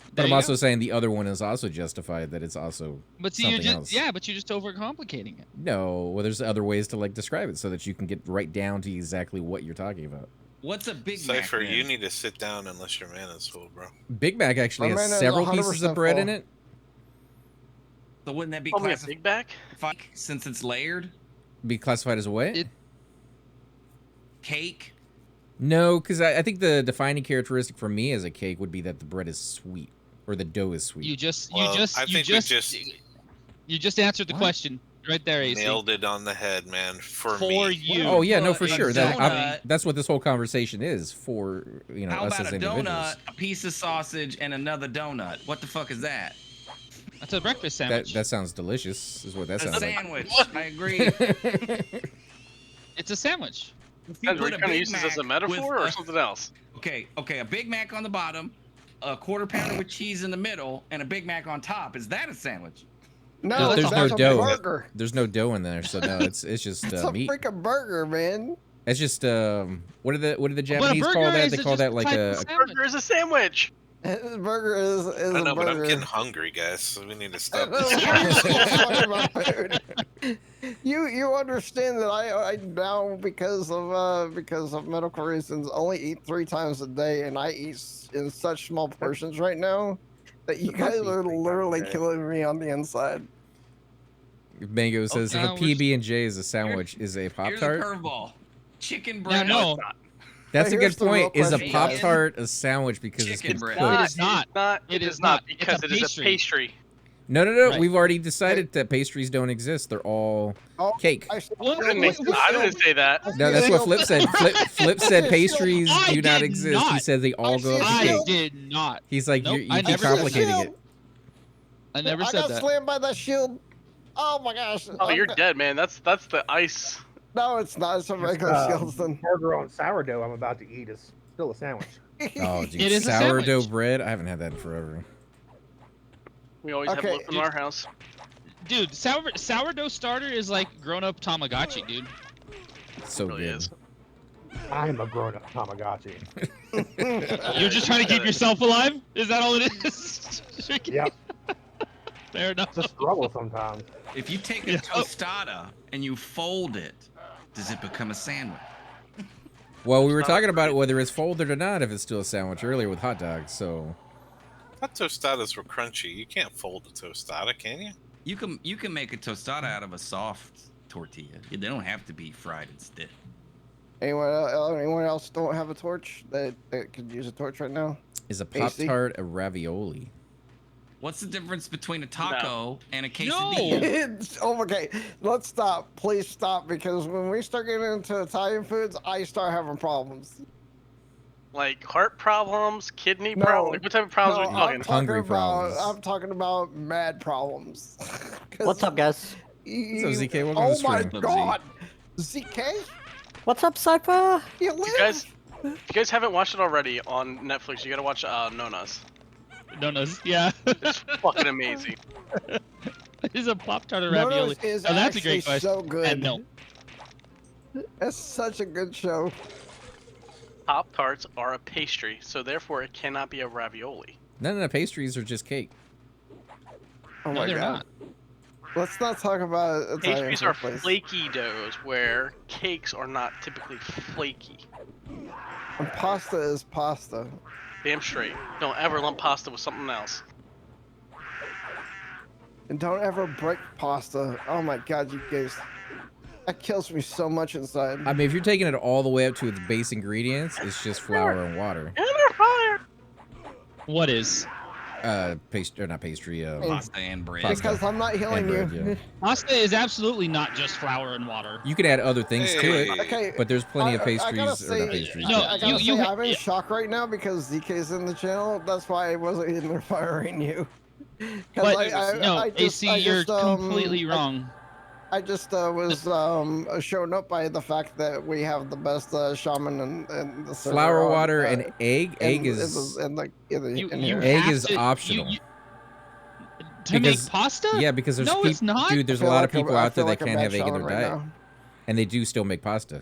But There I'm you also go. saying the other one is also justified that it's also But see, something else. but you're just overcomplicating it. No, well, there's other ways to like describe it so that you can get right down to exactly what you're talking about. What's a Big Mac? Cypher, then? you need to sit down unless your man is full, bro. Big Mac actually My has man is several pieces of 100% bread full. in it. So wouldn't that be Call me a classified big back? since it's layered? Be classified as a what? Cake? No, because I think the defining characteristic for me as a cake would be that the bread is sweet or the dough is sweet. You just I think we just you just answered the What? question right there, AC. nailed it on the head, man. For For me. you. Oh yeah, no, But for a sure. donut- That's what this whole conversation is for. You know, How us about as a individuals. donut, a piece of sausage, and another donut? What the fuck is that? That's a breakfast That sandwich. that sounds delicious. Is what that A sounds like. sandwich. I agree. It's a sandwich. If you Are we put a trying to Big use this as a Mac with metaphor or a- something else? Okay, a Big Mac on the bottom, a quarter pounder with cheese in the middle, and a Big Mac on top. Is that a sandwich? No, There's that's no a dough. burger. There's no dough in there, so no, it's just It's a meat. freaking burger, man. It's just what do the But a Japanese call burger that? is They call just that a like type a of sandwich. Burger is a sandwich. This burger is I don't a know, but I'm burger. getting hungry, guys. So we need to I stop know, this. we're still talking about food. You understand that I now because of medical reasons only eat 3 times a day, and I eat in such small portions right now that you Of course guys you eat are 3 times a literally day. killing me on the inside. Mango says if a now we're- PB and J is a sandwich, is a Pop Here's a Tart. curveball. Chicken Now, bread. no, That's a Here's good the real point. Is a question, Pop guys. Tart a sandwich because it's Chicken been bread. cooked? It is not. It It is is not not. because It's a it is a pastry. No. Right. We've already decided that pastries don't exist. They're all Oh, cake. I said- What? I didn't say that. No, that's what Flip said. Flip said pastries I do not did exist. He not. said they all go up I to I cake. did not. He's like, Nope, you I keep never said complicating that. it. I never I said got that. slammed by that shield. Oh my gosh. Oh, you're Okay. dead, man. That's the ice. No, it's not. It's a regular skeleton. Burger on sourdough I'm about to eat is still a sandwich. Oh, dude, It is a sourdough sandwich. bread. I haven't had that in forever. We always have Okay, loaf in our house. Dude, sourdough starter is like grown-up Tamagotchi, dude. So really good. is. I'm a grown-up Tamagotchi. You're just trying to keep yourself alive? Is that all it is? Yep. Fair enough. It's a struggle sometimes. If you take a Yeah. tostada and you fold it, does it become a sandwich? Well, we were talking about it whether it's folded or not if it's still a sandwich earlier with hot dogs. So I thought tostadas were crunchy. You can't fold a tostada, can you? You can make a tostada out of a soft tortilla. They don't have to be fried and stiff. Anyone else don't have a torch that could use a torch right now? is a AC? Pop-Tart a ravioli? What's the difference between a taco and a No. quesadilla? Oh, okay, let's stop. Please stop, because when we start getting into Italian foods, I start having problems. Like heart problems, kidney No, problems. Like, what type of problems are we talking? Hungry problems. I'm talking about mad problems. What's up, guys? What's up, ZK? Welcome to the my stream. god, ZK, What's up, Cypher? you live? If you guys haven't watched it already on Netflix, you gotta watch Nona's. Donuts, yeah. It's fucking amazing. Is a Pop-Tart or Nono's ravioli? is Oh, that's a actually great question. so good. And no. That's such a good show. Pop Tarts are a pastry, so therefore it cannot be a ravioli. No, pastries are just cake. Oh No, my they're god. not. Let's not talk about Italian Pastries food, are please. flaky doughs, where cakes are not typically flaky. And pasta is pasta. Damn straight. Don't ever lump pasta with something else. And don't ever break pasta. Oh my god, you guys. That kills me so much inside. I mean, if you're taking it all the way up to its base ingredients, it's just flour and water. And they're fire. What is? Pastry or not pastry? Pasta and bread. Pasta. Because I'm not healing And bread, you. yeah. Pasta is absolutely not just flour and water. You can add other things to Hey. it, Okay, but there's plenty of I pastries gotta or say- not pastries. No, but- I gotta you say, I'm in yeah. shock right now because ZK's in the channel. That's why I wasn't in there firing you. 'Cause But no, I just- AC, I you're just, completely wrong. I just was shown up by the fact that we have the best shaman in the server Flour, on, water, and egg. Egg is You here. Egg have is to- optional. To Because- make pasta? yeah, because there's No, it's not. dude. There's a feel lot like of people I out there feel that like a can't bad have egg in shaman their right diet, now. and they do still make pasta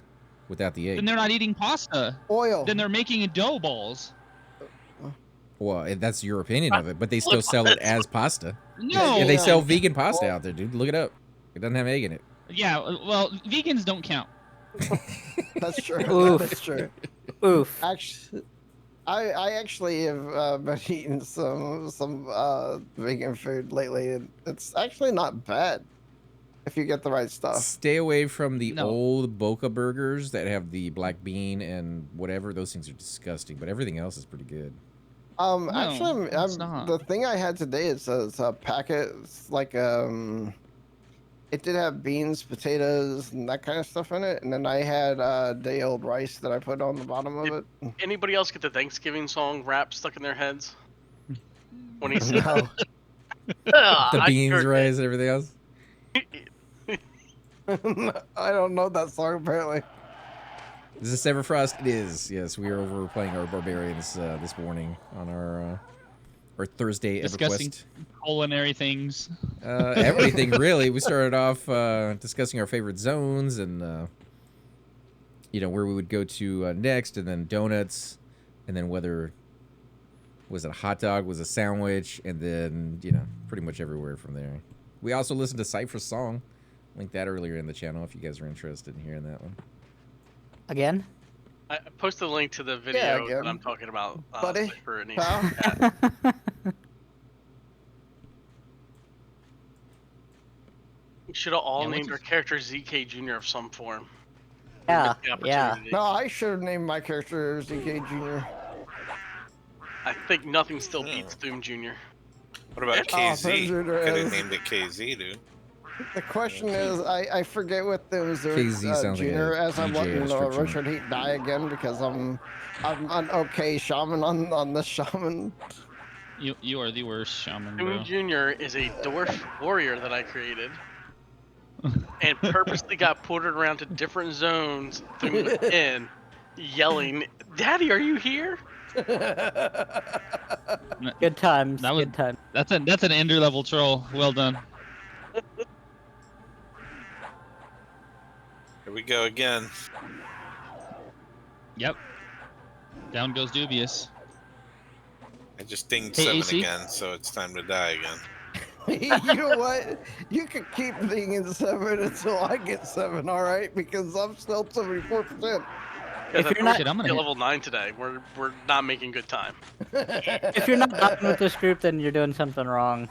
without the Then egg. they're not eating pasta. Oil. Then they're making dough balls. Well, that's your opinion of it, but they still sell it as pasta. No. Yeah, they sell vegan pasta out there, dude. Look it up. It doesn't have egg in it. Yeah, well, vegans don't count. That's true. Oof. That's true. Oof. Actually, I actually have been eating some vegan food lately, and it's actually not bad if you get the right stuff. Stay away from the No. old Boca burgers that have the black bean and whatever. Those things are disgusting, but everything else is pretty good. Actually, it's not. the thing I had today is a packet. It's like it did have beans, potatoes, and that kind of stuff in it, and then I had day-old rice that I put on the bottom of it. Anybody else get the Thanksgiving song rap stuck in their heads? When he said, No. The beans, rice, and everything else. I don't know that song apparently. Is this Everfrost? It is. Yes, we are over playing our barbarians this morning on our Thursday Discussing EverQuest. culinary things. Everything really. We started off discussing our favorite zones and where we would go to next, and then donuts, and then whether was it a hot dog, was a sandwich, and then pretty much everywhere from there. We also listened to Cypher's song. Linked that earlier in the channel if you guys are interested in hearing that one. Again? I posted a link to the video Yeah, again. that I'm talking about. Buddy, For an pal. We should have all Yeah, what's named our his- character ZK Jr. of some form. Yeah, The yeah. opportunity. No, I should have named my character ZK Jr. I think nothing still beats Doom Jr. What about Oh, KZ? Thunder Could is- have named it KZ, dude. The question is, I forget what those are, KZ sounds like Junior, a as I'm DJ letting restriction. Richard Heat die again because I'm an okay shaman on this shaman. You are the worst shaman, Doom bro. Jr. is a dwarf warrior that I created. And purposely got ported around to different zones through the inn, yelling, "Daddy, are you here?" Good times. That was- Good times. That's an ender level troll. Well done. Here we go again. Yep. Down goes Dubious. I just dinged Hey, 7 AC? again, so it's time to die again. You know what? You can keep thinking 7 until I get 7, all right? Because I'm still 74%. Guys, If I you're thought not Shit, I'm we gonna hit hit. level 9 today. We're not making good time. if you're not done with this group, then you're doing something wrong.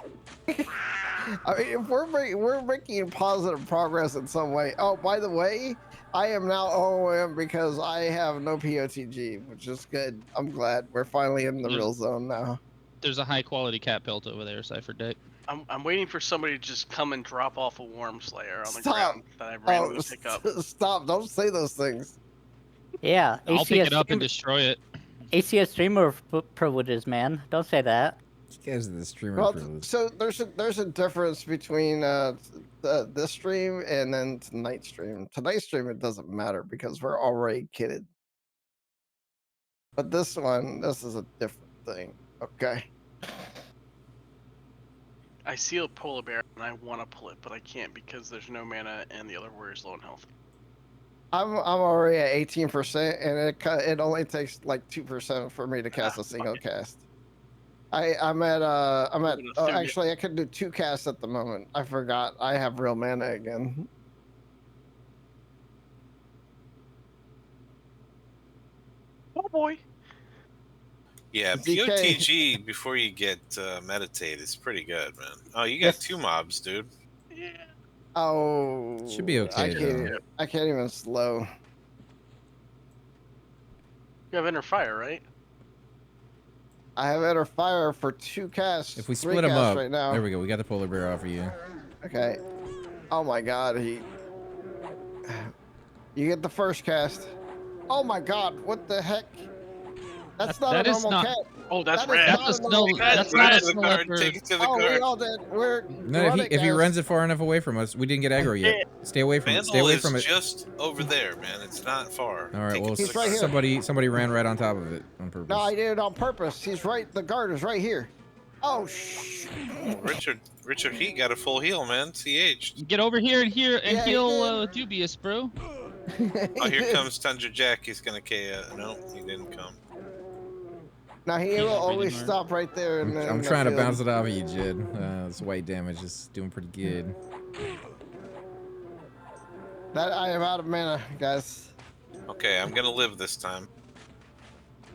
I mean, if we're making positive progress in some way. Oh, by the way, I am now OOM because I have no POTG, which is good. I'm glad we're finally in the real zone now. There's a high quality cat pelt over there, Cypher Deck. I'm waiting for somebody to just come and drop off a Worm Slayer on the Stop. ground that I randomly Oh, pick up. stop! Don't say those things. Yeah, I'll pick ACS it up and destroy it. ACS streamer privileges, man. Don't say that. You guys are the streamer Well, privilege. so there's a difference between this stream and then tonight's stream. Tonight's stream it doesn't matter because we're already kitted. But this is a different thing. Okay. I see a polar bear and I want to pull it, but I can't because there's no mana and the other warrior's low in health. I'm already at 18%, and it only takes like 2% for me to cast a single cast. I'm at oh, actually I can do 2 casts at the moment. I forgot I have real mana again. Oh boy. Yeah, ZK. POTG before you get meditate is pretty good, man. Oh, you got Yes. 2 mobs, dude. Yeah. Oh, Should be okay, though. I can't even slow. You have inner fire, right? I have Enter Fire for 2 casts. If we 3 split them casts up, right now. there we go. We got the polar bear off of you. Okay. Oh my god, you get the first cast. Oh my god, what the heck? That's not That a is normal not- cat. Oh, that's That is red. not That's a a normal snow. cat. That's Right not a to the snow guard. leopard. Take it to the Oh, we guard. all did. We're No, if he guys. runs it far enough away from us, we didn't get aggro yet. Stay away from it. Stay Vandal away is from it. just over there, man. It's not far. All right. Take Well, it to He's the right guard. here. somebody ran right on top of it on purpose. No, I did it on purpose. He's right. The guard is right here. Oh, Oh, Richard Heat got a full heal, man. CH. Get over here and Yeah, he heal did. Dubious, bro. Oh, here comes Tundra Jack. He's gonna KO. No, he didn't come. Now he He's will breathing always hard. stop right there. I'm trying to bounce it off of you, Jed. This white damage is doing pretty good. That I am out of mana, guys. Okay, I'm gonna live this time.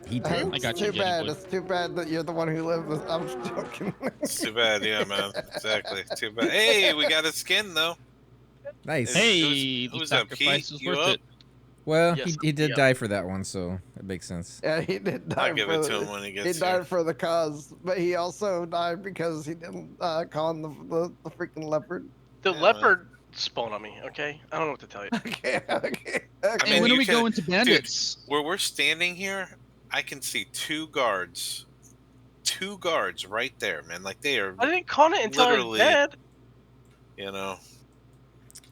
He did. I got It's you, too Jetty bad. boy. It's too bad that you're the one who lived with. I'm just joking. It's too bad, yeah, man. Exactly. Too bad. Hey, we got a skin though. Nice. Hey, Who's the up, sacrifice Keith? was You worth up? it. Well, Yes, he did yeah. die for that one, so it makes sense. Yeah, he did die. I'll give for it to the- him when he He gets died here. for the cause, but he also died because he didn't call on the freaking leopard. The Yeah, leopard spawned on me, okay? I don't know what to tell you. Okay. I Hey, mean, when do you we can- go into bandits? Where we're standing here, I can see 2 guards. 2 guards right there, man. Like they are, I didn't con it until I was Literally. dead. you know.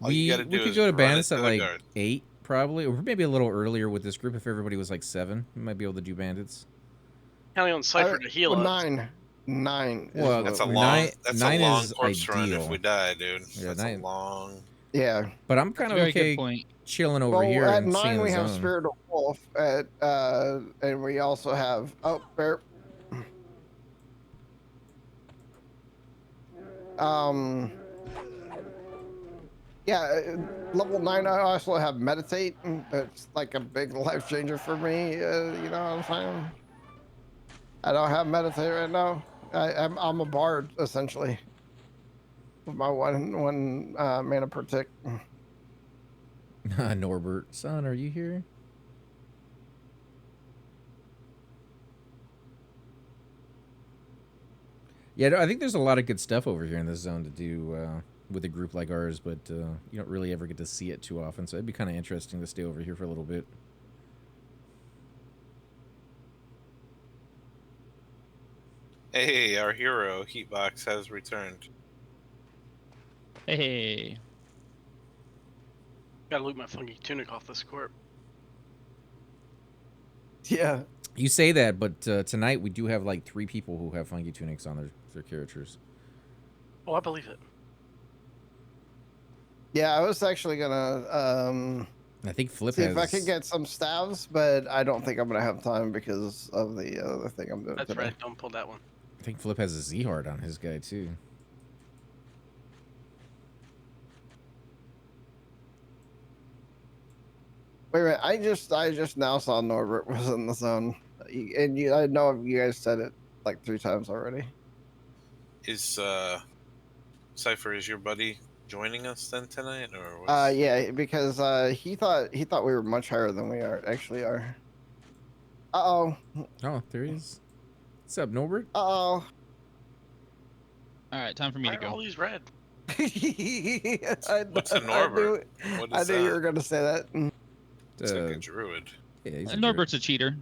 All We you gotta do could is go to run bandits it at to the like guard. 8, probably, or maybe a little earlier with this group. If everybody was like 7, we might be able to do bandits. Counting on Cypher to heal us. 9. is Well, That's what a we- long. That's nine a long is corpse run if ideal. we die, dude. Yeah, That's 9. a long. Yeah. But I'm kind of Very okay good point. chilling over Well, here at and 9 seeing we the have zone. Spirit of Wolf at and we also have bear. Yeah, level 9 I also have meditate. It's like a big life changer for me, you know what I'm saying? I don't have meditate right now. I'm a bard essentially. With my one mana per tick. Norbert, son, are you here? Yeah, I think there's a lot of good stuff over here in this zone to do with a group like ours, but you don't really ever get to see it too often, so it'd be kind of interesting to stay over here for a little bit. Hey, our hero Heatbox has returned. Hey, Gotta loot my funky tunic off this corp. Yeah. You say that, but tonight we do have like 3 people who have funky tunics on their characters. Oh, I believe it. Yeah, I was actually gonna I think Flip see has. if I could get some stabs, but I don't think I'm gonna have time because of the other thing I'm doing That's today. right. Don't pull that one. I think Flip has a Z hard on his guy too. Wait a minute, I just now saw Norbert was in the zone, and I know you guys said it like 3 times already. Is Cypher, is your buddy joining us then tonight, or what's... Yeah, because he thought we were much higher than we actually are. Uh-oh. Oh, there he is. What's up, Norbert? Uh-oh. All right, time for me Why to are all go. these red? What's a Norbert? What I is knew you were that? gonna say that. It's like a druid. Yeah, he's a Norbert's a cheater.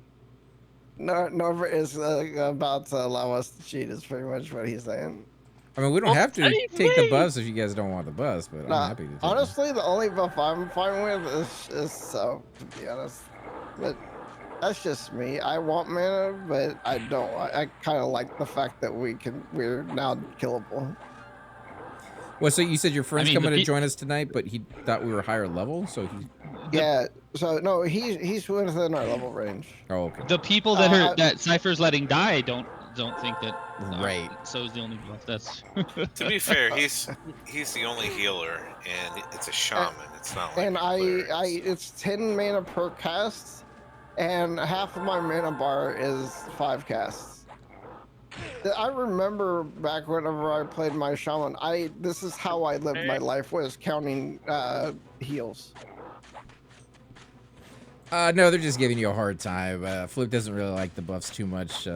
Norbert is about to allow us to cheat. Is pretty much what he's saying. I mean, we don't Well, have to save take the me! buffs if you guys don't want the buffs, but I'm Nah, happy to take honestly, the only buff I'm fine with is so, to be honest. But that's just me. I want mana, but I don't. I kind of like the fact that we're now killable. Well, so you said your friend's mean, the coming to pe- join us tonight, but he thought we were higher level, so he. Yeah. So no, he's within our level range. Oh, okay. The people that that Cypher's letting die don't think that. Right. So is the only buff. That's. To be fair, he's the only healer, and it's a shaman. It's not like And a cleric, so- it's 10 mana per cast, and half of my mana bar is 5 casts. I remember back whenever I played my shaman, this is how I lived my life, was counting heals. No, they're just giving you a hard time. Flip doesn't really like the buffs too much,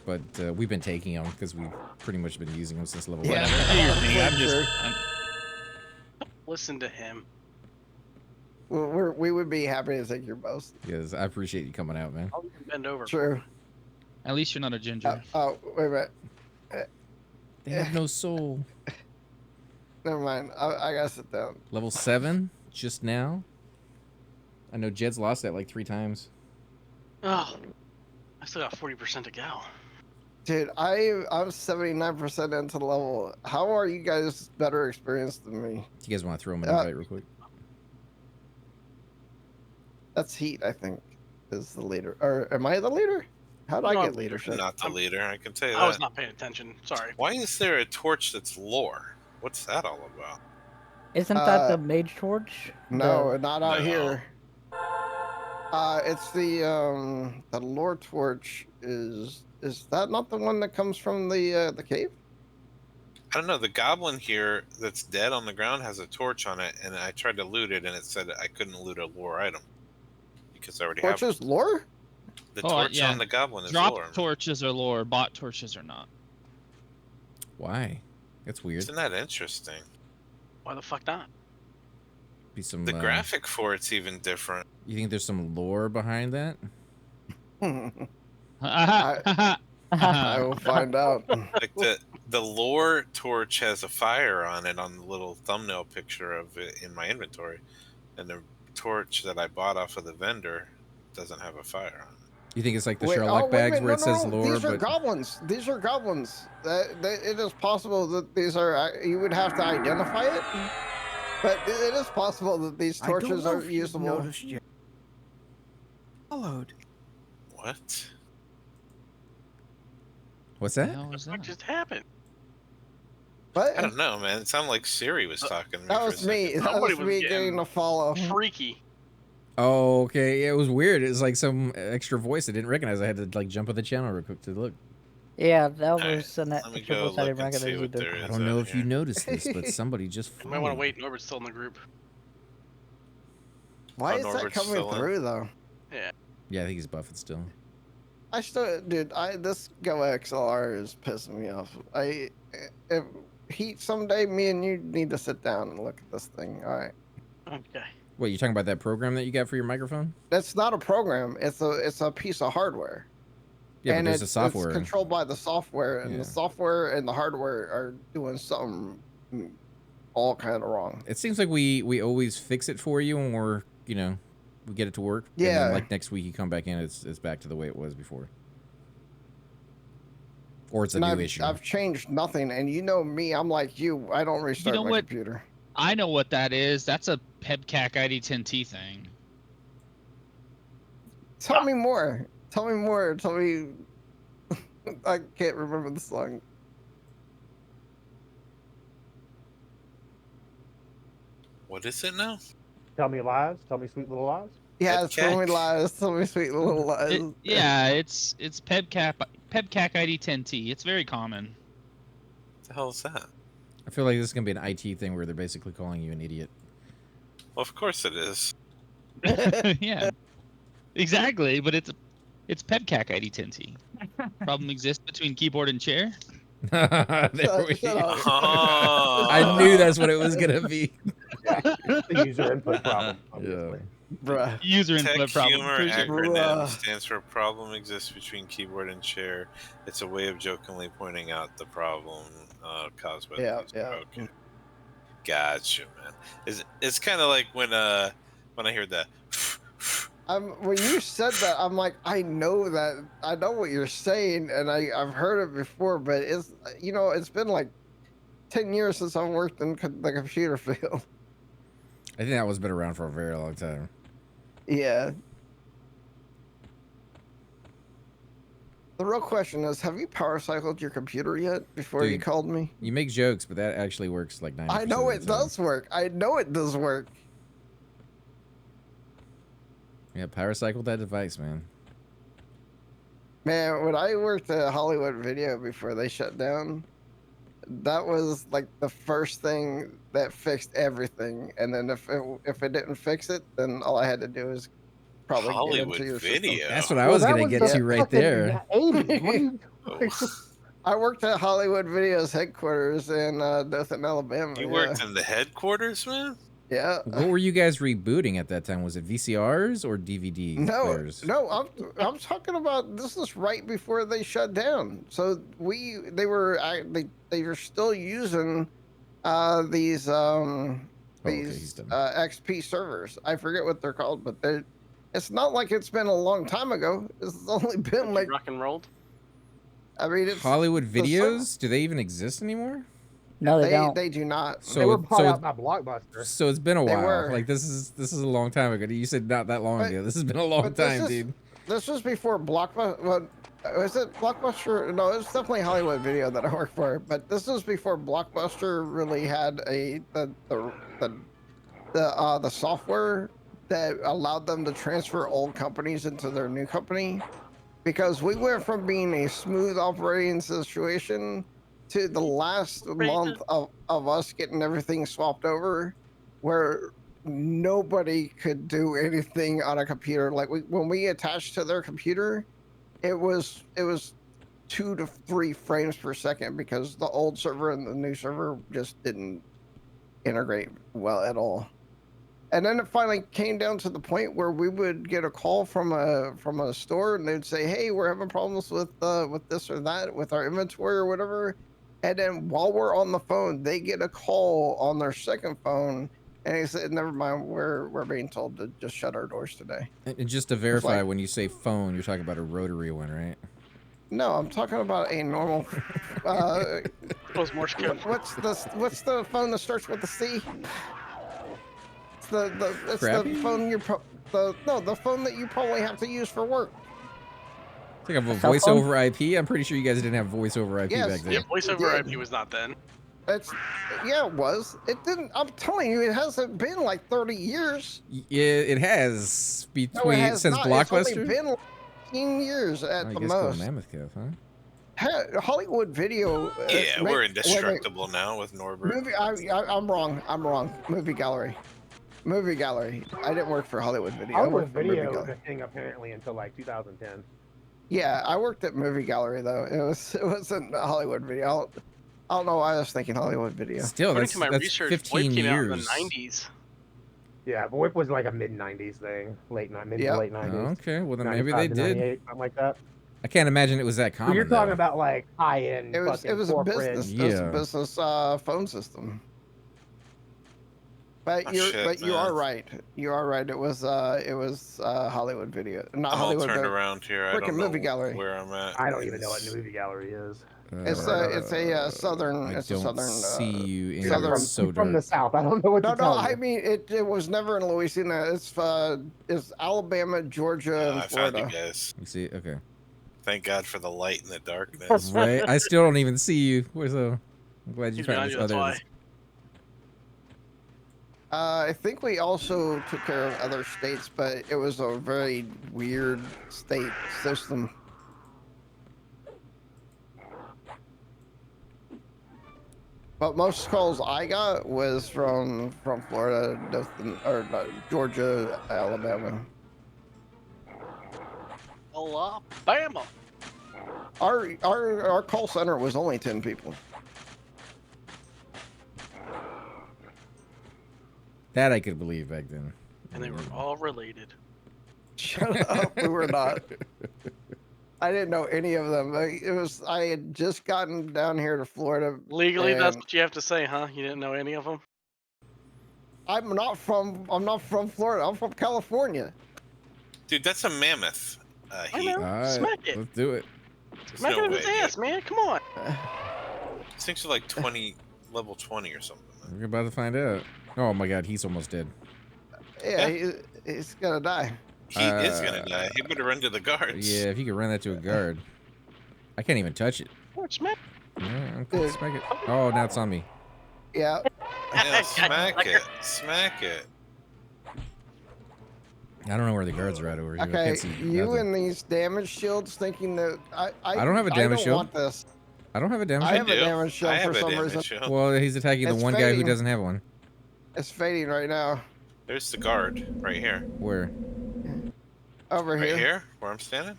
but we've been taking them because we've pretty much been using them since level Yeah. 1. Listen to him. We would be happy to take your buffs. Yes, I appreciate you coming out, man. I'll even bend over. True. At least you're not a ginger. Oh, wait a minute. They have no soul. Never mind. I gotta sit down. Level 7, just now. I know Jed's lost that like 3 times. Oh, I still got 40% to go. Dude, I'm 79% into the level. How are you guys better experienced than me? You guys want to throw him an invite real quick? That's Heat, I think, is the leader. Or am I the leader? How do I get leadership? Not the leader, I can tell you that. I was not paying attention. Sorry. Why is there a torch that's lore? What's that all about? Isn't that the mage torch? No, not out here. It's the lore torch. Is that not the one that comes from the cave? I don't know. The goblin here that's dead on the ground has a torch on it, and I tried to loot it, and it said I couldn't loot a lore item because I already have. Torch is lore? The torch on the goblin is Drop lore. torches are lore, bot torches are not. Why? That's weird. Isn't that interesting? Why the fuck not? Be some. The graphic for it's even different. You think there's some lore behind that? I will find out. Like the lore torch has a fire on it on the little thumbnail picture of it in my inventory, and the torch that I bought off of the vendor doesn't have a fire on it. You think it's like the Sherlock bags where it says lore? These are goblins. These are goblins. It is possible that these are. You would have to identify it, but it is possible that these torches are usable. Followed. What? What's that? What just happened? What? I don't know, man. It sounded like Siri was talking to me. That for a was me. second. That Somebody was was me getting getting a follow. Freaky. Oh, okay. Yeah, it was weird. It was like some extra voice I didn't recognize. I had to like jump on the channel real quick to look. Yeah, that was an Let me go triple-sided look and bracket see as you what did. there is. I don't know out if you here. noticed this, but somebody just. You might want to followed. wait. Norbert's still in the group. Why Oh, is that Norbert's coming still in. through though? Yeah. Yeah, I think he's buffing still. I still, dude. This Go XLR is pissing me off. If someday me and you need to sit down and look at this thing. All right. Okay. Wait, you talking about that program that you got for your microphone? That's not a program. It's a piece of hardware. Yeah, and but there's a it's software. controlled by the software, and Yeah. the software and the hardware are doing something all kind of wrong. It seems like we always fix it for you, and we get it to work. And Yeah. then, like next week you come back in, it's back to the way it was before. Or it's a And new issue. I've changed nothing, and you know me, I'm like you. I don't restart know my what? computer. I know what that is. That's a PEBCAC ID10T thing. Tell me more. Tell me more. Tell me. I can't remember the song. What is it now? Tell me lies. Tell me sweet little lies. Yeah, tell me Headcack? lies. Tell me sweet little lies. Yeah, it's PEBCAC ID10T. It's very common. What the hell is that? I feel like this is gonna be an IT thing where they're basically calling you an idiot. Well, of course it is. Yeah, exactly. But it's PEBCAC ID10T. Problem exists between keyboard and chair. There we Shut go. up. Oh. I knew that's what it was gonna be. The user input problem. Obviously. Bruh. User Tech input problem. humor For sure. acronym Bruh. stands for problem exists between keyboard and chair. It's a way of jokingly pointing out the problem caused by Yeah, the user. yeah. Okay. Gotcha, man. It's kind of like when I hear that. When you said that, I'm like, I know that. I know what you're saying, and I've heard it before, but it's it's been like 10 years since I've worked in the computer field. I think that one's been around for a very long time. Yeah. The real question is, have you power cycled your computer yet before you Dude, called me? You make jokes, but that actually works like 90%. I know of it the time. does work. I know it does work. Yeah, power cycle that device, man. Man, when I worked at Hollywood Video before they shut down, that was like the first thing that fixed everything. And then if it didn't fix it, then all I had to do is probably Hollywood get into your Video. system. That's what I was gonna get to right there. 80s. What are you I worked at Hollywood Video's headquarters in Dothan, Alabama. You worked in the headquarters, man? Yeah. What were you guys rebooting at that time? Was it VCRs or DVD players? No, I'm talking about this is right before they shut down. So they were still using these XP servers. I forget what they're called, but it's not like it's been a long time ago. It's only been like rock and rolled. I mean, it's Hollywood Videos. Do they even exist anymore? No, they don't. They do not. So they were bought out by Blockbuster. So it's been a They while. were. Like this is a long time ago. You said not that long ago. This has been a long time, dude. This was before Blockbuster. What was it? Blockbuster? No, it was definitely Hollywood Video that I worked for. But this was before Blockbuster really had the software that allowed them to transfer old companies into their new company. Because we went from being a smooth operating situation to the last month of us getting everything swapped over, where nobody could do anything on a computer. Like when we attached to their computer, it was 2 to 3 frames per second because the old server and the new server just didn't integrate well at all. And then it finally came down to the point where we would get a call from a store and they'd say, "Hey, we're having problems with this or that with our inventory or whatever." And then while we're on the phone, they get a call on their second phone, and he said, "Never mind, we're being told to just shut our doors today." And just to verify, when you say phone, you're talking about a rotary one, right? No, I'm talking about a normal. Morse code. What's the phone that starts with the C? It's the phone the phone that you probably have to use for work. I think I have a voice over IP. I'm pretty sure you guys didn't have voice over IP back then. Yeah, voice over IP was not then. Yeah, it was. It didn't. I'm telling you, it hasn't been like 30 years. Yeah, it has since Blockbuster. It's only been like 15 years at the most. Mammoth Cave, huh? Hollywood Video. Yeah, we're indestructible now with Norbert. I'm wrong. Movie gallery. I didn't work for Hollywood Video. Hollywood Video was a thing apparently until like 2010. Yeah, I worked at Movie Gallery though. It wasn't Hollywood Video. I don't know why I was thinking Hollywood Video. Still, According to my research, 15 VoIP came out in the years. 90s. Yeah, VoIP was like a mid-90s thing, mid to late 90s. Okay, well then maybe they did. Something like that. I can't imagine it was that common. Well, you're talking though. about like high-end. It was a business. Yeah. It was a business phone system. But Oh, you shit, are man. right. You are right. It was Hollywood Video, not I'm all Hollywood, turned but around here. I freaking don't movie know gallery. where I'm at. I don't even know what movie gallery is. It's Never heard of it. a southern. I It's a don't southern. see you in southern- it's so I'm from dark. the South. I don't know what No, to tell I you. mean it was never in Louisiana. It's Alabama, Georgia, and I found you Florida. guys. You see? Okay. Thank God for the light in the darkness. Right. I still don't even see you. So I'm glad you He's found behind this you, that's other. why. I think we also took care of other states, but it was a very weird state system. But most calls I got was from Florida, Georgia, Alabama. Alabama. Our call center was only 10 people. That I could believe back then. And they were all related. Shut up, we were not. I didn't know any of them. I had just gotten down here to Florida. Legally, that's and what you have to say, huh? You didn't know any of them? I'm not from Florida. I'm from California. Dude, that's a mammoth. I Heat. know. All right, Smack it. let's do it. There's Smack no it in way, his dude. ass, man. Come on. These things are like 20, level 20 or something. Man. We're about to find out. Oh my God, he's almost dead. Yeah, Yeah. he's gonna die. He is gonna die. He better run to the guards. Yeah, if you could run that to a guard. I can't even touch it. Oh, smack. Yeah, I'm gonna smack it. Oh, now it's on me. Yeah. Yeah, smack it. Smack it. I don't know where the guards are at over here. I Okay, can't see you nothing. and these damage shields thinking that I don't have a damage I shield. don't want this. I don't have a damage I shield. have a damage shield I have for a some damage reason. shield. Well, he's attacking the It's one guy who fading. doesn't have one. It's fading right now. There's the guard right here. Where? Over Right here. here, where I'm standing.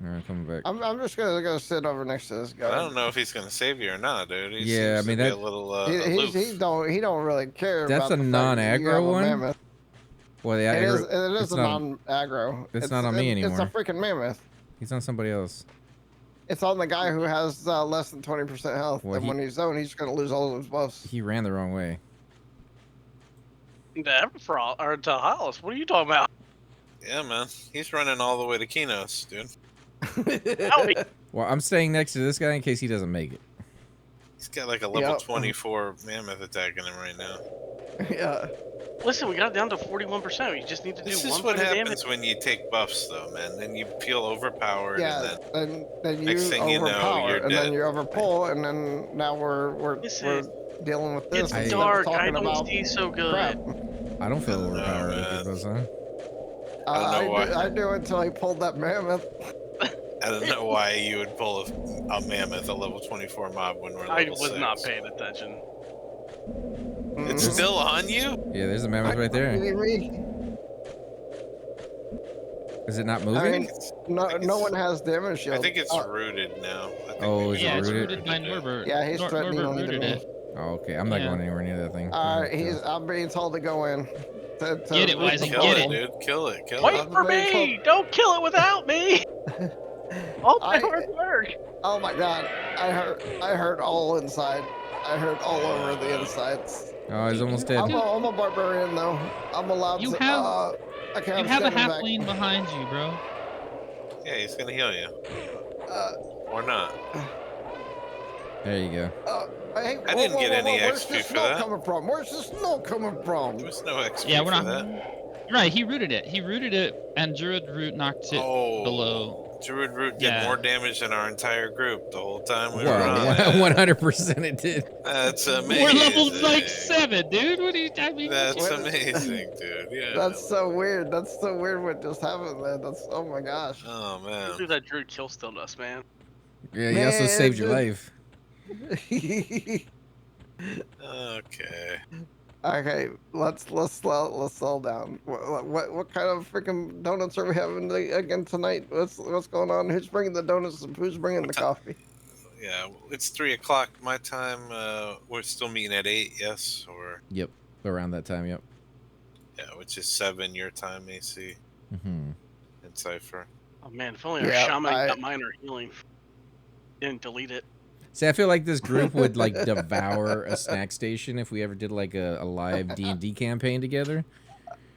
All right, coming back. I'm just gonna go sit over next to this guy. I don't know if he's gonna save you or not, dude. He Yeah, seems I mean, to be that- a little He don't really care. That's about a the fact that you non-aggro have a one? mammoth. Well, the It is it's a not, non-aggro. it's not on me It's a anymore. freaking mammoth. He's on somebody else. It's on the guy who has less than 20% health, Well, and when he's zoned, he's gonna lose all of his buffs. He ran the wrong way. To Everfrost, or to Hollis. What are you talking about? Yeah, man. He's running all the way to Kinos, dude. Howdy. Well, I'm staying next to this guy in case he doesn't make it. He's got like a level Yep. 24 mammoth attacking him right now. Yeah. Listen, we got it down to 41%. We just need to do This one is what point of happens damage. when you take buffs, though, man. Then you feel overpowered, Yeah, and then you next thing you know, overpower, you're and then dead. you overpull, and then now we're Listen, dealing with this. It's instead of dark. I talking don't about see so good. crap. I don't feel I don't know, overpowered man. with those, huh? I don't know why. I do until he pulled that mammoth. I don't know why you would pull a mammoth, a level 24 mob, when we're level I was 6. not paying attention. It's still on you? Yeah, there's a mammoth right there. Kidding me? Is it not I moving? mean, no think no it's- one has damage shield. I think it's rooted now. I think Oh, maybe is it Yeah, it's rooted? rooted by it. Norbert. Yeah, he's threatening Norbert on the rooted me. it. Oh, okay. I'm not Yeah. going anywhere near that thing. I'm being told to go in. To Get it, root Wise, the and Kill get it, portal. it. dude. Kill it. Kill Wait it. for me! Don't kill it without me! All my I- hard work. Oh my god, I hurt all inside. I hurt all over the insides. Oh, he's almost dead. I'm a barbarian though. I'm allowed You to. have- I can't You have a stand back. halfling behind you, bro. Yeah, he's gonna heal you. Or not. There you go. Hey, I didn't get any where's XP the for snow that. coming from? Where's the snow coming from? There was no XP Yeah, we're for not. that. Right, he rooted it. He rooted it, and Druid Root knocked it Oh, below. Druid Root did Yeah. more damage than our entire group the whole time we were on Wow, it. 100% it did. That's amazing. We're level like 7, dude. What are you? I mean, That's What? amazing, dude. Yeah. That's so weird. That's so weird what just happened, man. That's oh my gosh. Oh Look man. at that Druid kill still us, man. Yeah, he also Man, saved your dude. life. Okay. Okay, let's slow down. What kind of freaking donuts are we having again tonight? What's going on? Who's bringing the donuts? And who's bringing the coffee? Yeah, it's 3 o'clock my time. We're still meeting at 8. Yes, or Yep, around that time, yep. yeah, which is 7 your time, AC Mm-hmm. in Cipher. Oh man, if only our Yeah, shaman I- got minor healing. Didn't delete it. See, I feel like this group would like devour a snack station if we ever did like a live D&D campaign together.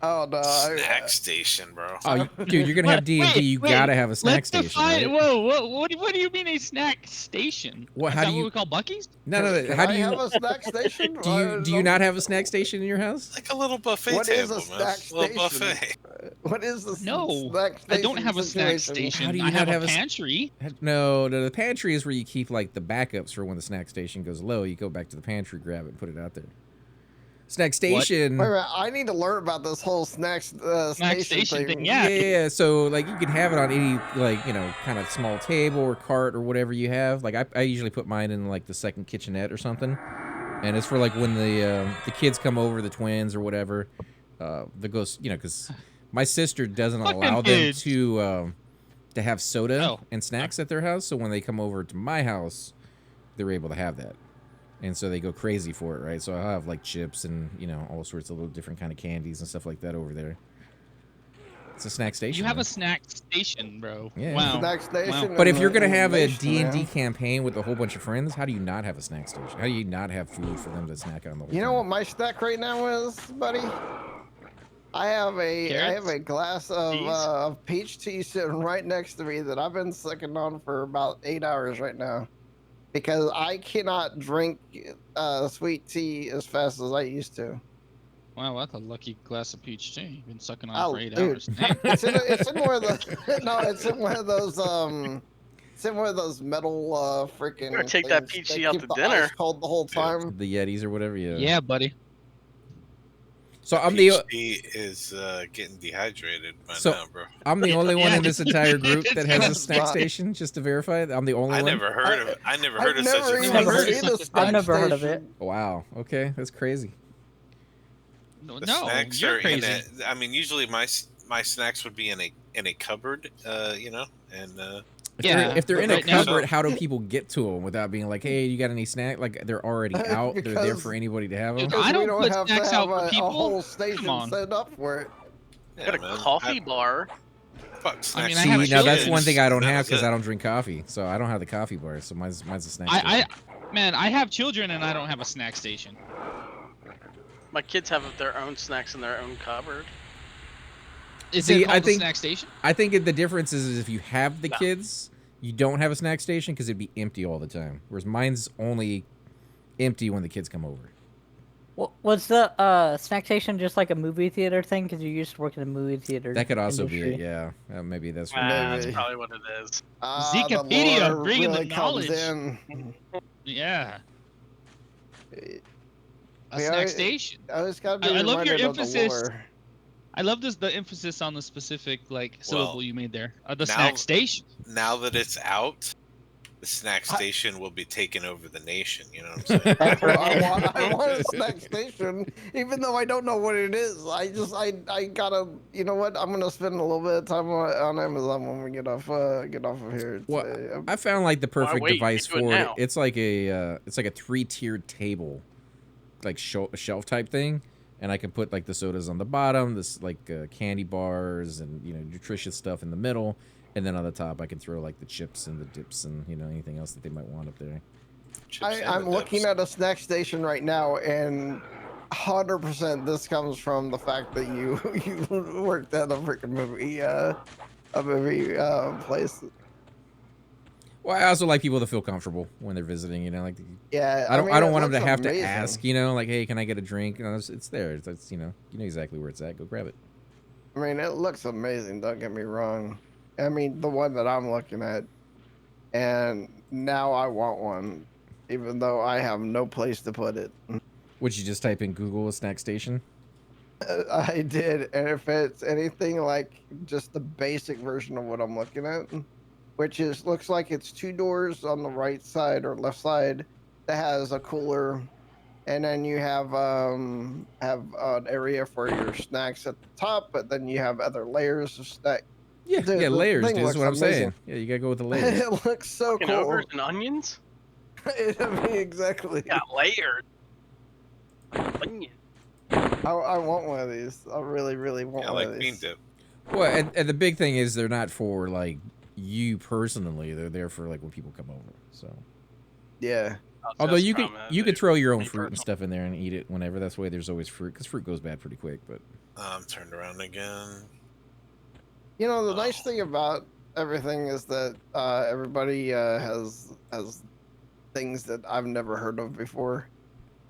Oh no, Snack station, bro. Oh, dude, you're gonna have D&D. You gotta have a snack Let's station, define. right? Whoa, what do you mean a snack station? What? Is How that do what you? we call Buc-ee's? No, no. Can How I do you? have a snack station? Do you not have a snack station in your house? Like a little buffet What is table, a man. snack A little station? buffet. What is the No, snack I station? don't have a snack situation? station. How do you I not have have a a s- pantry. No, the pantry is where you keep like the backups for when the snack station goes low. You go back to the pantry, grab it, and put it out there. Snack station. Wait a minute, I need to learn about this whole snack station thing. Yeah. Yeah, so like you can have it on any like kind of small table or cart or whatever you have. Like I usually put mine in like the second kitchenette or something, and it's for like when the kids come over, the twins or whatever. The goes because my sister doesn't Fucking allow them kids. to have soda Oh. and snacks at their house. So when they come over to my house, they're able to have that. And so they go crazy for it, right? So I'll have like chips and all sorts of little different kind of candies and stuff like that over there. It's a snack station. You have man. a snack station, bro. Yeah. Wow. Snack station. But if and you're gonna the have a nation, D&D man. campaign with a whole bunch of friends, how do you not have a snack station? How do you not have food for them to snack on the whole You know time? what my snack right now is, buddy? I have Carrots? a glass of peach tea sitting right next to me that I've been sucking on for about 8 hours right now, because I cannot drink sweet tea as fast as I used to. Wow, that's a lucky glass of peach tea. You've been sucking on Oh, for 8 dude. hours. Dang. It's in one of the no, it's in one of those it's in one of those metal freaking. Better take that things peach tea out keep to the dinner. ice cold the whole time. The Yetis or whatever. Yeah. Yeah, buddy. So I'm Peach the tea is getting dehydrated by So- now, bro. I'm the only one Yeah. in this entire group that has a It's snack not- station. Just to verify, I'm the only I one. never heard of it. I never I've heard of such never a even Never thing. heard of seen such a a thing. snack I've never heard of it. station. Wow. Okay, that's crazy. No, The snacks you're are crazy. in a. I mean, usually my snacks would be in a cupboard, and If they're in a right now- cupboard, how do people get to them without being like, "Hey, you got any snack?" Like they're already out. They're there Because- for anybody to have them. Because I don't we don't put have to snacks have out for a people. whole station Come on. set up for it. yeah, Got a man, coffee bar. Fuck snacks. mean, I See, have now that's children. one thing I don't That have was because it. I don't drink coffee, so I don't have the coffee bar. So mine's a snack. I station. man, I have children and I don't have a snack station. My kids have their own snacks in their own cupboard. Is See, it called I a think- snack station? I think the difference is if you have the No. kids, you don't have a snack station because it'd be empty all the time. Whereas mine's only empty when the kids come over. Was the snack station just like a movie theater thing? Because you used to work in a movie theater. That could also be it. industry. Yeah, maybe that's. Maybe. That's probably what it is. The Zikapedia, lore bringing the really comes knowledge. in. Yeah, a We snack already- station. I was gotta be I love your reminded of the emphasis. lore. I love the emphasis on the specific syllable Well, you made there. The now- snack station. Now that it's out, the snack station will be taking over the nation. You know what I'm saying? I want a snack station, even though I don't know what it is. I gotta, you know what? I'm gonna spend a little bit of time on Amazon when we get off of here. Well, today. I found like the perfect wait, device you do it for it. now. It's like a 3-tiered table, like shelf type thing, and I can put like the sodas on the bottom, this candy bars and nutritious stuff in the middle, and then on the top I can throw like the chips and the dips and anything else that they might want up there. Chips and I'm the looking dips. at a snack station right now, and 100% this comes from the fact that you worked at a freaking movie place. Well, I also like people to feel comfortable when they're visiting. Like Yeah, I don't mean, it want them to looks have amazing. to ask. Like, hey, can I get a drink? It's there. It's you know exactly where it's at. Go grab it. I mean, it looks amazing. Don't get me wrong. I mean, the one that I'm looking at, and now I want one, even though I have no place to put it. Would you just type in Google a snack station? I did, and if it's anything like just the basic version of what I'm looking at, which looks like it's 2 doors on the right side or left side that has a cooler, and then you have an area for your snacks at the top, but then you have other layers of snack. Yeah, Dude, yeah, the layers, thing dude. That's looks what I'm saying. amazing. Yeah, you gotta go with the layers. It looks so Fucking cool. ogres and onions? I mean, exactly. Got layered. Onion. I want one of these. I really, really want Yeah, one like of bean these. dip. Well, and the big thing is they're not for like you personally. They're there for like when people come over. So Yeah. Although Just you from could throw your own me fruit and personally. stuff in there and eat it whenever. That's why there's always fruit, because fruit goes bad pretty quick. But I'm turned around again. You know, the Oh. nice thing about everything is that everybody has things that I've never heard of before,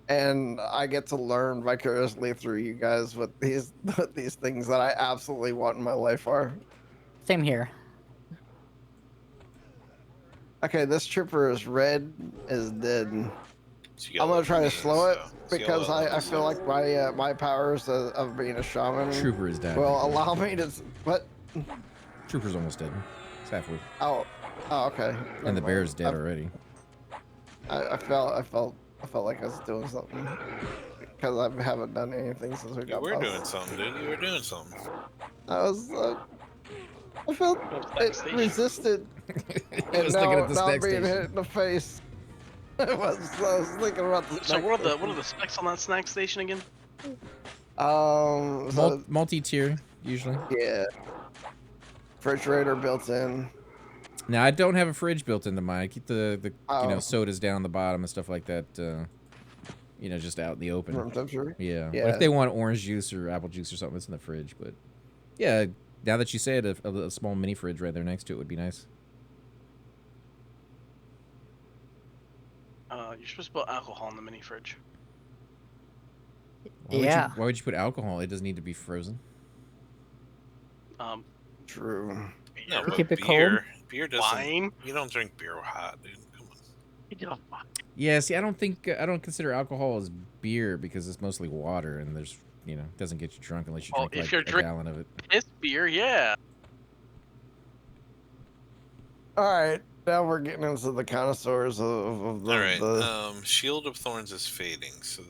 and I get to learn vicariously through you guys what these what these things that I absolutely want in my life are. Same here. Okay, this trooper is red, is dead. It's I'm yellow gonna try for to me, slow it so it's because yellow on I this feel side. like my powers of being a shaman Trooper is dead. will allow me to what? Trooper's almost dead. It's halfway. Oh, okay. And the Never bear's mind. dead already. I felt like I was doing something because I haven't done anything since we You got were doing lost. something, dude. You were doing something. I was I felt Go to the it station. resisted, He and was looking at the now snack being station. hit in the face. I was thinking about the So snack what are station. the specs on that snack station again? So, Multi-tier usually. yeah, refrigerator built in. Now I don't have a fridge built into mine. I keep the Oh, sodas down the bottom and stuff like that. Just out in the open. room temperature. Yeah. But if Yeah. they want orange juice or apple juice or something, it's in the fridge. But yeah, now that you say it, a small mini fridge right there next to it would be nice. You're supposed to put alcohol in the mini fridge. Yeah. Why would you put alcohol? It doesn't need to be frozen. True. No, Beer, but keep it cold? beer doesn't. wine. You don't drink beer hot, dude. Come on. You know, Yeah, see, I don't consider alcohol as beer because it's mostly water and there's doesn't get you drunk unless you Well, drink if like you're a drink- gallon of it. piss beer, yeah. All right, now we're getting into the connoisseurs of the, All right. the Shield of Thorns is fading, so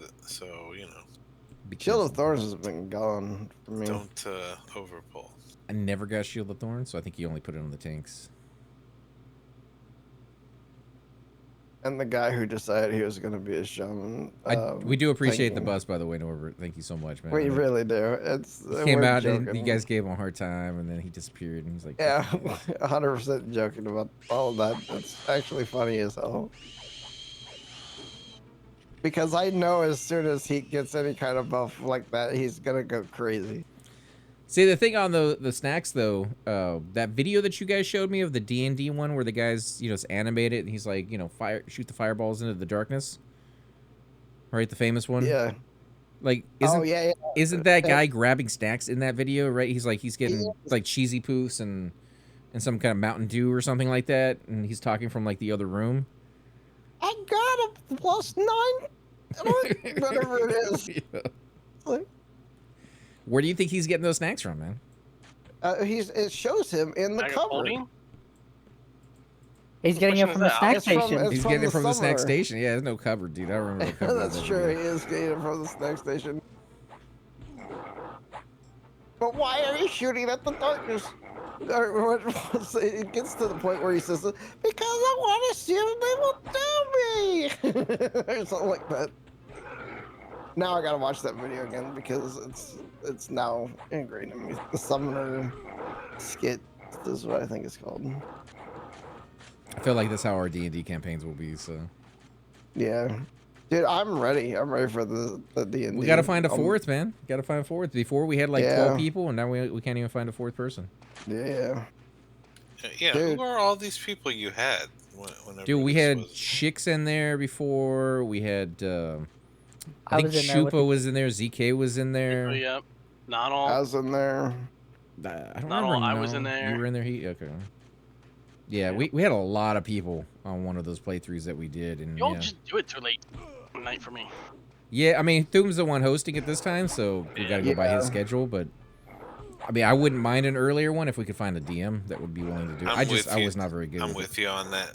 Because Shield of Thorns has been gone for me. don't overpull. I never got Shield of Thorns, so I think you only put it on the tanks. And the guy who decided he was going to be a shaman. We do appreciate the thank you. bus, by the way, Norbert. Thank you so much, man. We really do. He came we're out and joking. you guys gave him a hard time, and then he disappeared, and he's like, Yeah, 100% joking about all of that. It's actually funny as hell. Because I know as soon as he gets any kind of buff like that, he's gonna go crazy. See, the thing on the snacks though, that video that you guys showed me of the D&D one where the guy's it's animated and he's like shoot the fireballs into the darkness, right? The famous one. Yeah. Like isn't that guy grabbing snacks in that video, right? He's getting like cheesy poofs and some kind of Mountain Dew or something like that, and he's talking from like the other room. I got a +9, whatever it is. Yeah. Like, Where do you think he's getting those snacks from, man? it shows him in the Bag of cover. holding? He's getting it from the snack It's from- station. it's He's from getting the it from the snack summer. station. Yeah, there's no cover, dude. I don't remember the cover. of That's that true. He video. is getting it from the snack station. But why are you shooting at the darkness? It gets to the point where he says, "Because I want to see if they will do me," or something like that. Now I gotta watch that video again because it's now ingrained in me. The summoner skit is what I think it's called. I feel like that's how our D&D campaigns will be. So Yeah, dude, I'm ready. I'm ready for the D&D. we gotta find a fourth, man. Gotta find a fourth. Before we had like 12 Yeah. people, and now we can't even find a fourth person. Yeah. Yeah, Dude. who are all these people you had? Whenever Dude, we this had was? Chicks in there before. We had I think was in there with Shupa was in there. ZK was in there. Yep. Not all. I was in there. I don't Not remember. all, I was no. in there. You were in there. Okay. Yeah, we had a lot of people on one of those playthroughs that we did, and Y'all yeah. just do it too late at night for me. Yeah, I mean, Thume's the one hosting it this time, so we gotta go by his schedule. But I mean, I wouldn't mind an earlier one if we could find a DM that would be willing to do it. I'm I with you. was not very good. I'm with with you on that.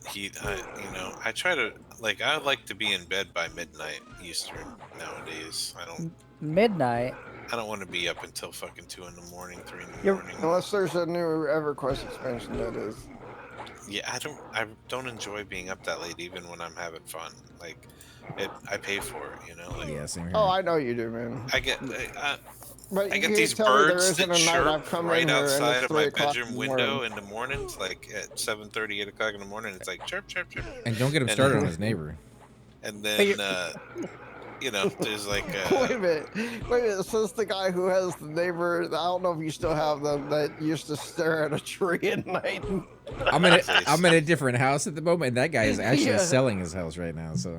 I try to I like to be in bed by midnight Eastern nowadays. Midnight. I don't want to be up until fucking 2 in the morning, 3 in the You're- morning. Unless there's a new EverQuest expansion that is. Yeah, I don't enjoy being up that late, even when I'm having fun. Like, I pay for it, you know. Like, Yeah, same here. Oh, I know you do, man. I get But I you get can't these tell me there birds isn't that a night I've chirp come right in here and outside it's of 3 my o'clock in bedroom the window morning. in the mornings, like at 7:30, 8 o'clock in the morning. It's like chirp, chirp, chirp. And don't get him And started on his neighbor. and But then you're- there's like Wait a minute. Wait a minute. So it's the guy who has the neighbor. I don't know if you still have them that used to stare at a tree at night. I'm in a different house at the moment, and that guy is actually Yeah. selling his house right now. So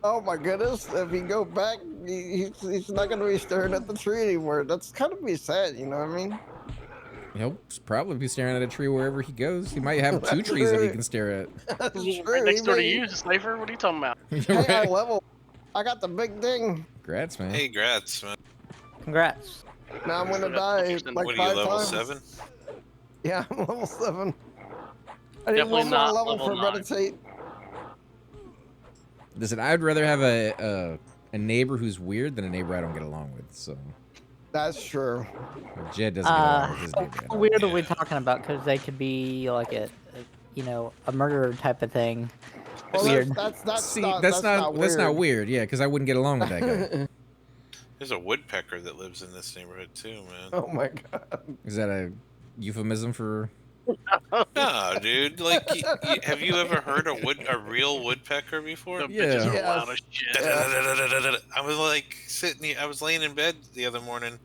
Oh my goodness! If you go back, he's not going to be staring at the tree anymore. That's kind of be sad, you know what I mean? he'll probably be staring at a tree wherever he goes. He might have 2 That's trees that he true. can stare at. That's Right true. next He door to may- you, Sniper. What are you talking about? Hey, I level. I got the big ding. Congrats, man. hey, grats, man. Congrats. Now I'm going to Still got die 50% like What are you, 5 level times. 7? Yeah, I'm level 7. I need Definitely one more not level level for 9. meditate. Listen, I'd rather have a neighbor who's weird than a neighbor I don't get along with. So That's true. Jed doesn't get along with his How neighbor at all. weird are we talking about? Because they could be like a murderer type of thing. Well, Weird. that's See, not that's not weird. weird. Yeah, because I wouldn't get along with that guy. There's a woodpecker that lives in this neighborhood too, man. Oh my god. Is that a euphemism for? No, dude. Like, have you ever heard a real woodpecker before? The Yeah. bitches are Yes. loud as shit. I was like I was laying in bed the other morning,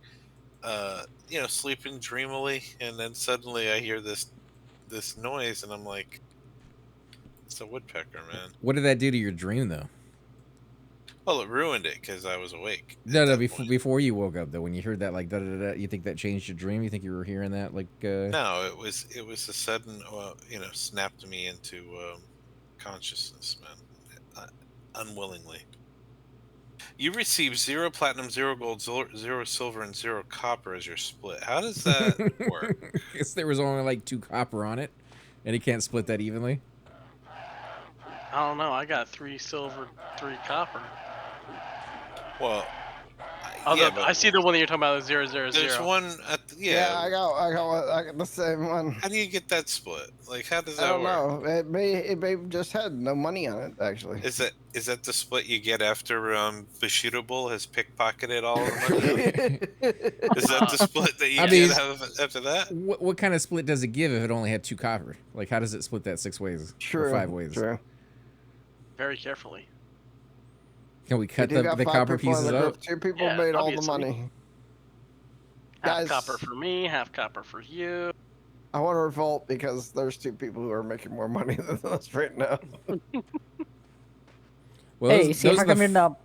sleeping dreamily, and then suddenly I hear this noise, and I'm like, it's a woodpecker, man. What did that do to your dream, though? Well, it ruined it because I was awake. No, before you woke up, though, when you heard that, like, da da da, you think that changed your dream? You think you were hearing that, like? No, it was a sudden, snapped me into consciousness, man, unwillingly. You receive 0 platinum, 0 gold, 0 silver, and 0 copper as your split. How does that work? Guess there was only like 2 copper on it, and he can't split that evenly. I don't know. I got 3 silver, 3 copper. Well, I see the one that you're talking about. 0, 0, 0. there's one. Yeah, I got the same one. How do you get that split? Like, how does I that don't work? know. It may just had no money on it actually. Is that the split you get after Vashutable has pickpocketed all of the money? Is that the split that you get after that? What kind of split does it give if it only had 2 copper? Like, how does it split that 6 ways or 5 ways? True. Very carefully. Can we cut You do the got 5 copper people in pieces the group. up? 2 people Yeah, made all the obviously. money. Half Guys, copper for me, half copper for you. I want to revolt because there's 2 people who are making more money than us right now. Well, Hey, see, how come you're not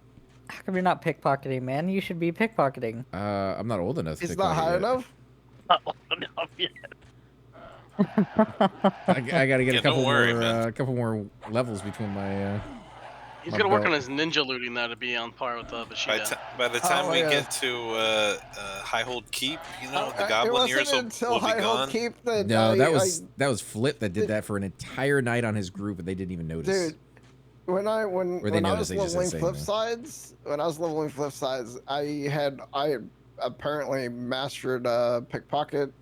pickpocketing, man? You should be pickpocketing. I'm not old enough. It's to not high yet. enough. Not old enough yet. I gotta get Yeah, a couple don't worry, more, man. couple more levels between my. He's My gonna work belt. on his ninja looting now to be on par with Vegeta. By the time we yeah. get to High Hold Keep, the It goblin wasn't ears until will be High Hold gone. Keep that No, that was Flip that did that for an entire night on his group, and they didn't even notice. dude. When I Or they when I noticed, was they just leveling didn't say flip anything. sides, I had apparently mastered pickpocket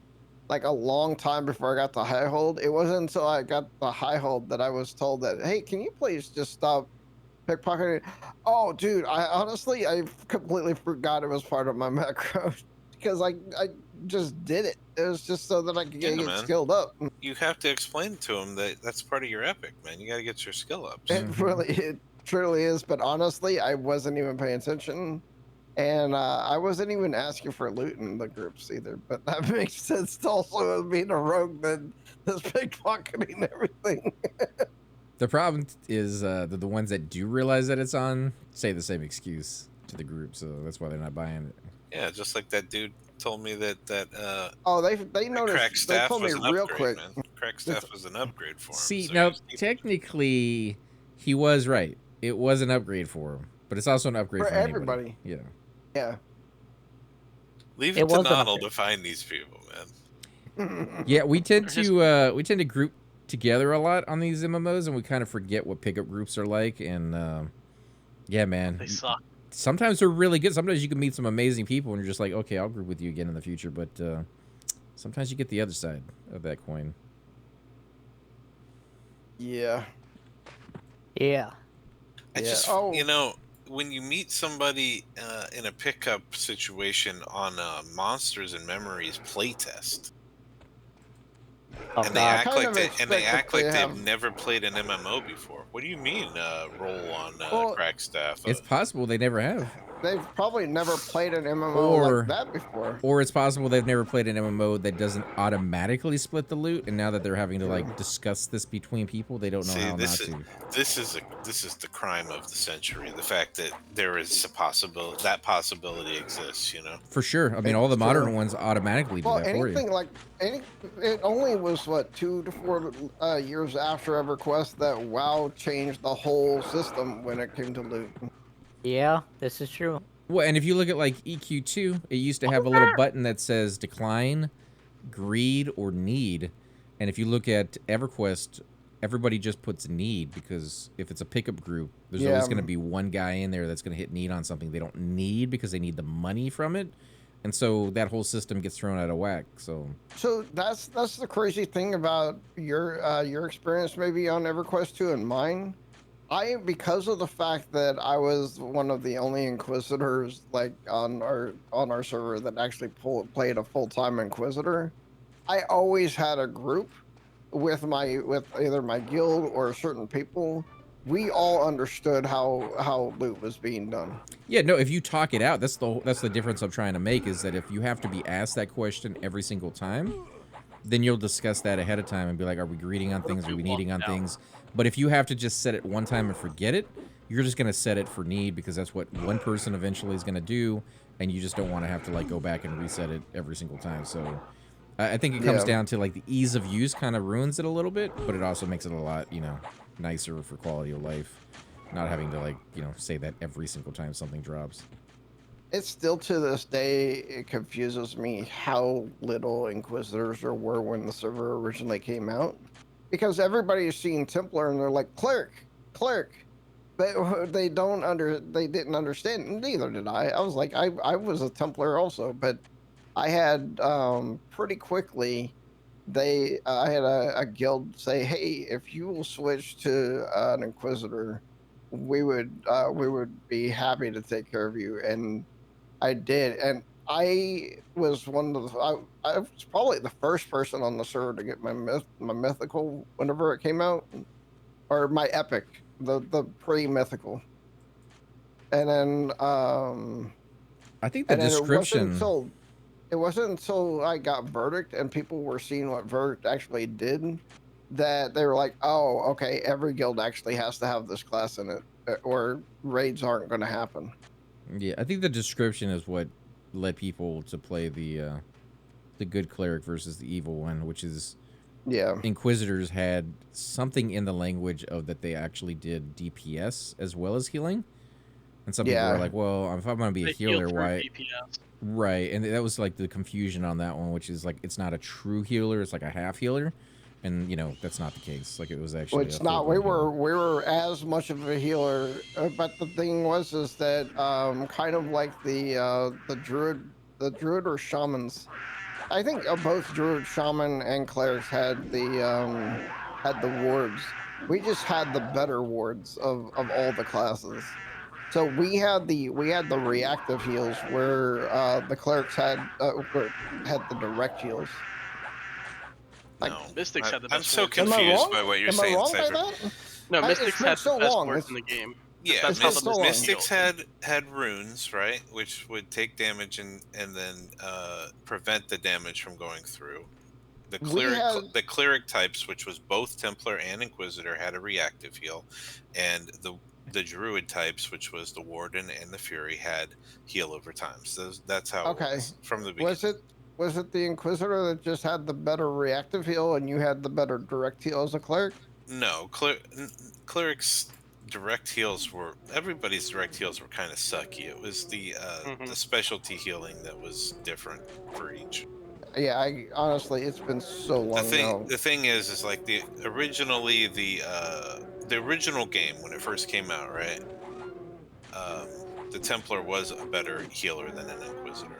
like a long time before I got the high hold. It wasn't until I got the high hold that I was told that, hey, can you please just stop pickpocketing? Oh, dude, I completely forgot it was part of my macro because I just did it. It was just so that I could get man. skilled up. You have to explain to him that that's part of your epic, man. You got to get your skill ups. It truly is. But honestly, I wasn't even paying attention. And I wasn't even asking for loot in the groups either. But that makes sense also as being a rogue that is pickpocketing everything. The problem is the ones that do realize that it's on say the same excuse to the group, so that's why they're not buying it. Yeah, just like that dude told me that. Oh, they crack noticed. They staff told me was an real upgrade, quick. man. Crack staff was an upgrade for him. See, so now he's- technically, he was right. It was an upgrade for him, but it's also an upgrade For for anybody. everybody. Yeah. Yeah. Leave It it to was an Donald upgrade. to find these people, man. Yeah, we tend to group together a lot on these MMOs, and we kind of forget what pickup groups are like. And yeah, man, They suck. sometimes they're really good. Sometimes you can meet some amazing people, and you're just like, okay, I'll group with you again in the future. But sometimes you get the other side of that coin. Yeah. Yeah. I Yeah. just, Oh. when you meet somebody in a pickup situation on Monsters and Memories playtest, Oh and I God. kind of expect that they they've have. never played an MMO before. What do you mean roll on Well, Crackstaff? It's possible they never have, they've probably never played an MMO like or that before. or it's possible they've never played an MMO that doesn't automatically split the loot, and now that they're having to True. like discuss this between people, they don't know See, how not to. this is the crime of the century. The fact that there is a possibility that possibility exists. You know. For sure. I mean, all the It's modern true. ones automatically do Well, that for you. anything like any, it only was what 2 to 4 years after EverQuest that WoW changed the whole system when it came to loot. Yeah, this is true. Well, and if you look at like EQ2, it used to have a little button that says decline, greed, or need. And if you look at EverQuest, everybody just puts need, because if it's a pickup group, there's Yeah. always going to be one guy in there that's going to hit need on something they don't need because they need the money from it. And so that whole system gets thrown out of whack. So that's the crazy thing about your experience maybe on EverQuest 2 and mine. Because of the fact that I was one of the only Inquisitors like on our server that actually played a full-time Inquisitor, I always had a group with either my guild or certain people. We all understood how loot was being done. yeah, no, if you talk it out, that's the difference I'm trying to make, is that if you have to be asked that question every single time, then you'll discuss that ahead of time and be like, are we greeting on things? Are we needing on things? But if you have to just set it one time and forget it, you're just going to set it for need, because that's what one person eventually is going to do, and you just don't want to have to like go back and reset it every single time. So I think it comes Yeah. down to like the ease of use kind of ruins it a little bit, but it also makes it a lot, nicer for quality of life, not having to like, say that every single time something drops. It's still to this day, it confuses me how little Inquisitors there were when the server originally came out, because everybody's seeing Templar and they're like cleric, but they didn't understand. Neither did I. I was like, I was a Templar also, but I had pretty quickly. I had a guild say, hey, if you will switch to an Inquisitor, we would be happy to take care of you. And I did, and I was I was probably the first person on the server to get my mythical whenever it came out, or my epic, the pre-mythical, and then I think the description. It wasn't until I got Verdict and people were seeing what Verdict actually did that they were like, oh, okay, every guild actually has to have this class in it, or raids aren't going to happen. Yeah, I think the description is what led people to play the good cleric versus the evil one, which is, yeah, Inquisitors had something in the language of that they actually did DPS as well as healing, and some people were like, well, if I'm going to be a healer, why? DPS. Right, and that was like the confusion on that one, which is like it's not a true healer; it's like a half healer, and that's not the case. Like it was actually. Well, it's not. We were as much of a healer, but the thing was is that kind of like the druid or shamans. I think both druid, shaman, and clerics had the wards. We just had the better wards of all the classes. So we had the reactive heals where the clerics had the direct heals. No, Mystics had the I'm best so wards. confused by what you're Am I saying, wrong by Cypher. that? No, Mystics had the best long. wards in the game. Yeah, That's how the Mystics had runes, right, which would take damage and then prevent the damage from going through. The cleric types, which was both Templar and Inquisitor, had a reactive heal, and the druid types, which was the Warden and the Fury, had heal over time. So that's how it was from the beginning. Was it the Inquisitor that just had the better reactive heal and you had the better direct heal as a cleric? No, clerics direct heals everybody's direct heals were kind of sucky. It was the specialty healing that was different for each. Yeah, honestly, it's been so long now. The thing is like originally the original game when it first came out, right? The Templar was a better healer than an Inquisitor.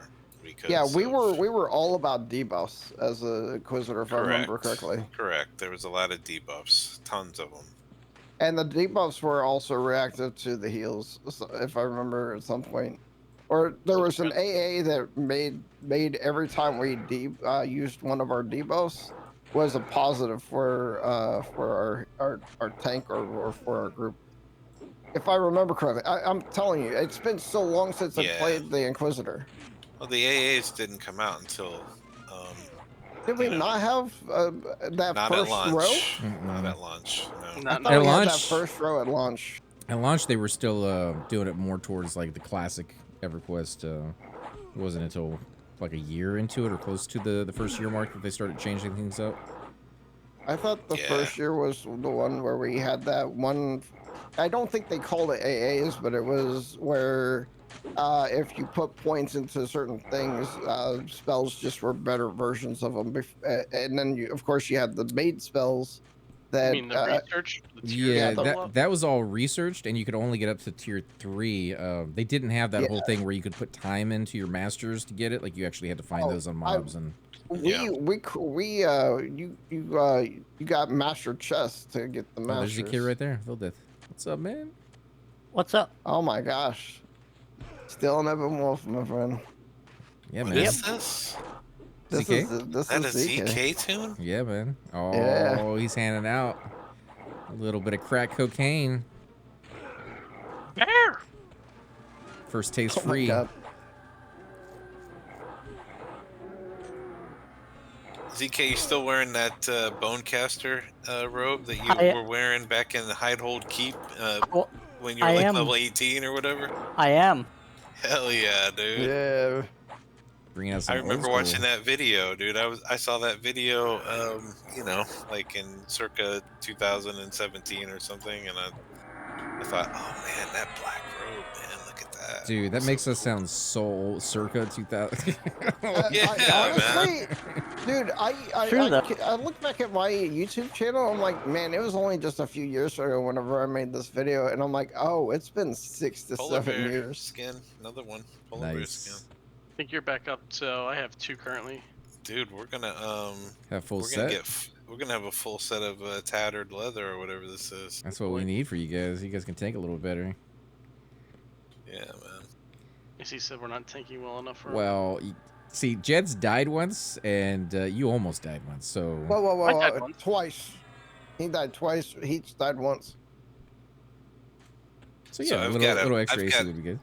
Yeah, we were all about debuffs as a Inquisitor, if I remember correctly. Correct. There was a lot of debuffs, tons of them. And the debuffs were also reactive to the heals, if I remember at some point. Or there was an AA that made every time we used one of our debuffs was a positive for our tank or for our group. If I remember correctly, I'm telling you, it's been so long since I Yeah. played the Inquisitor. Well, the AAs didn't come out until. Did we not have that Not first at row? launch. Not at launch. No. Not I thought we had that launch- first row at launch. At launch, they were still doing it more towards like the classic EverQuest. It wasn't until like a year into it or close to the first year mark that they started changing things up. I thought the Yeah. first year was the one where we had that one. I don't think they called it AAs, but it was where if you put points into certain things, spells just were better versions of them. And then, of course, you had the made spells I that. mean, the research. The tier Yeah, level up? that was all researched, and you could only get up to tier 3. They didn't have that whole thing where you could put time into your masters to get it. Like you actually had to find those on mobs and. You got master chest to get the masters. Oh, there's the kid right there. Phil Death. What's up, man? What's up? Oh my gosh. Still an Evan Wolf, my friend. Yeah, What man. is this? This ZK? is this That is a ZK. ZK tune? Yeah, man. Oh, Yeah. he's handing out a little bit of crack cocaine. Bear. First taste Oh my free. God. ZK, you still wearing that Bonecaster robe that you I- were wearing back in the Hide Hold Keep Well, when you were I like am. level 18 or whatever? I am. Hell yeah, dude. Yeah. Bringing out some I remember old watching school. that video, dude. I saw that video, you know, like in circa 2017 or something, and I thought, oh man, that black robe, man, look at that. Dude, that So makes us cool. sound so circa 2000. Yeah, honestly, dude, True, though. I look back at my YouTube channel. I'm like, man, it was only just a few years ago whenever I made this video, and I'm like, oh, it's been 6 to Polar 7 bear years. skin, another one. Polar bear skin. Nice. I think you're back up, so I have 2 currently. Dude, we're gonna Have full we're gonna set. we're gonna have a full set of tattered leather or whatever this is. That's what we need for you guys. You guys can tank a little better. Yeah, man. Yes, he said we're not tanking well enough for him. Well, see, Jed's died once, and you almost died once. So Whoa, I died once. twice. He died twice. He's died once. So So yeah, I've a got little extra I've AC got- would be good.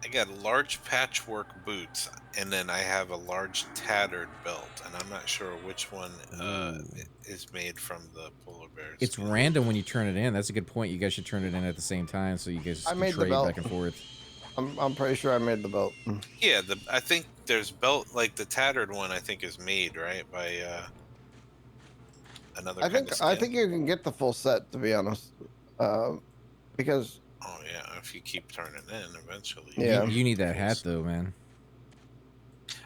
I got large patchwork boots, and then I have a large tattered belt, and I'm not sure which one is made from the polar bear. It's skin. random when you turn it in. That's a good point. You guys should turn it in at the same time so you guys I can made the trade belt. back and forth. I'm pretty sure I made the belt. Yeah, I think there's belt like the tattered one. I think is made right by another. I kind think of I skin. think you can get the full set, to be honest, because Oh yeah, if you keep turning in, eventually. Yeah. You need that hat though, man.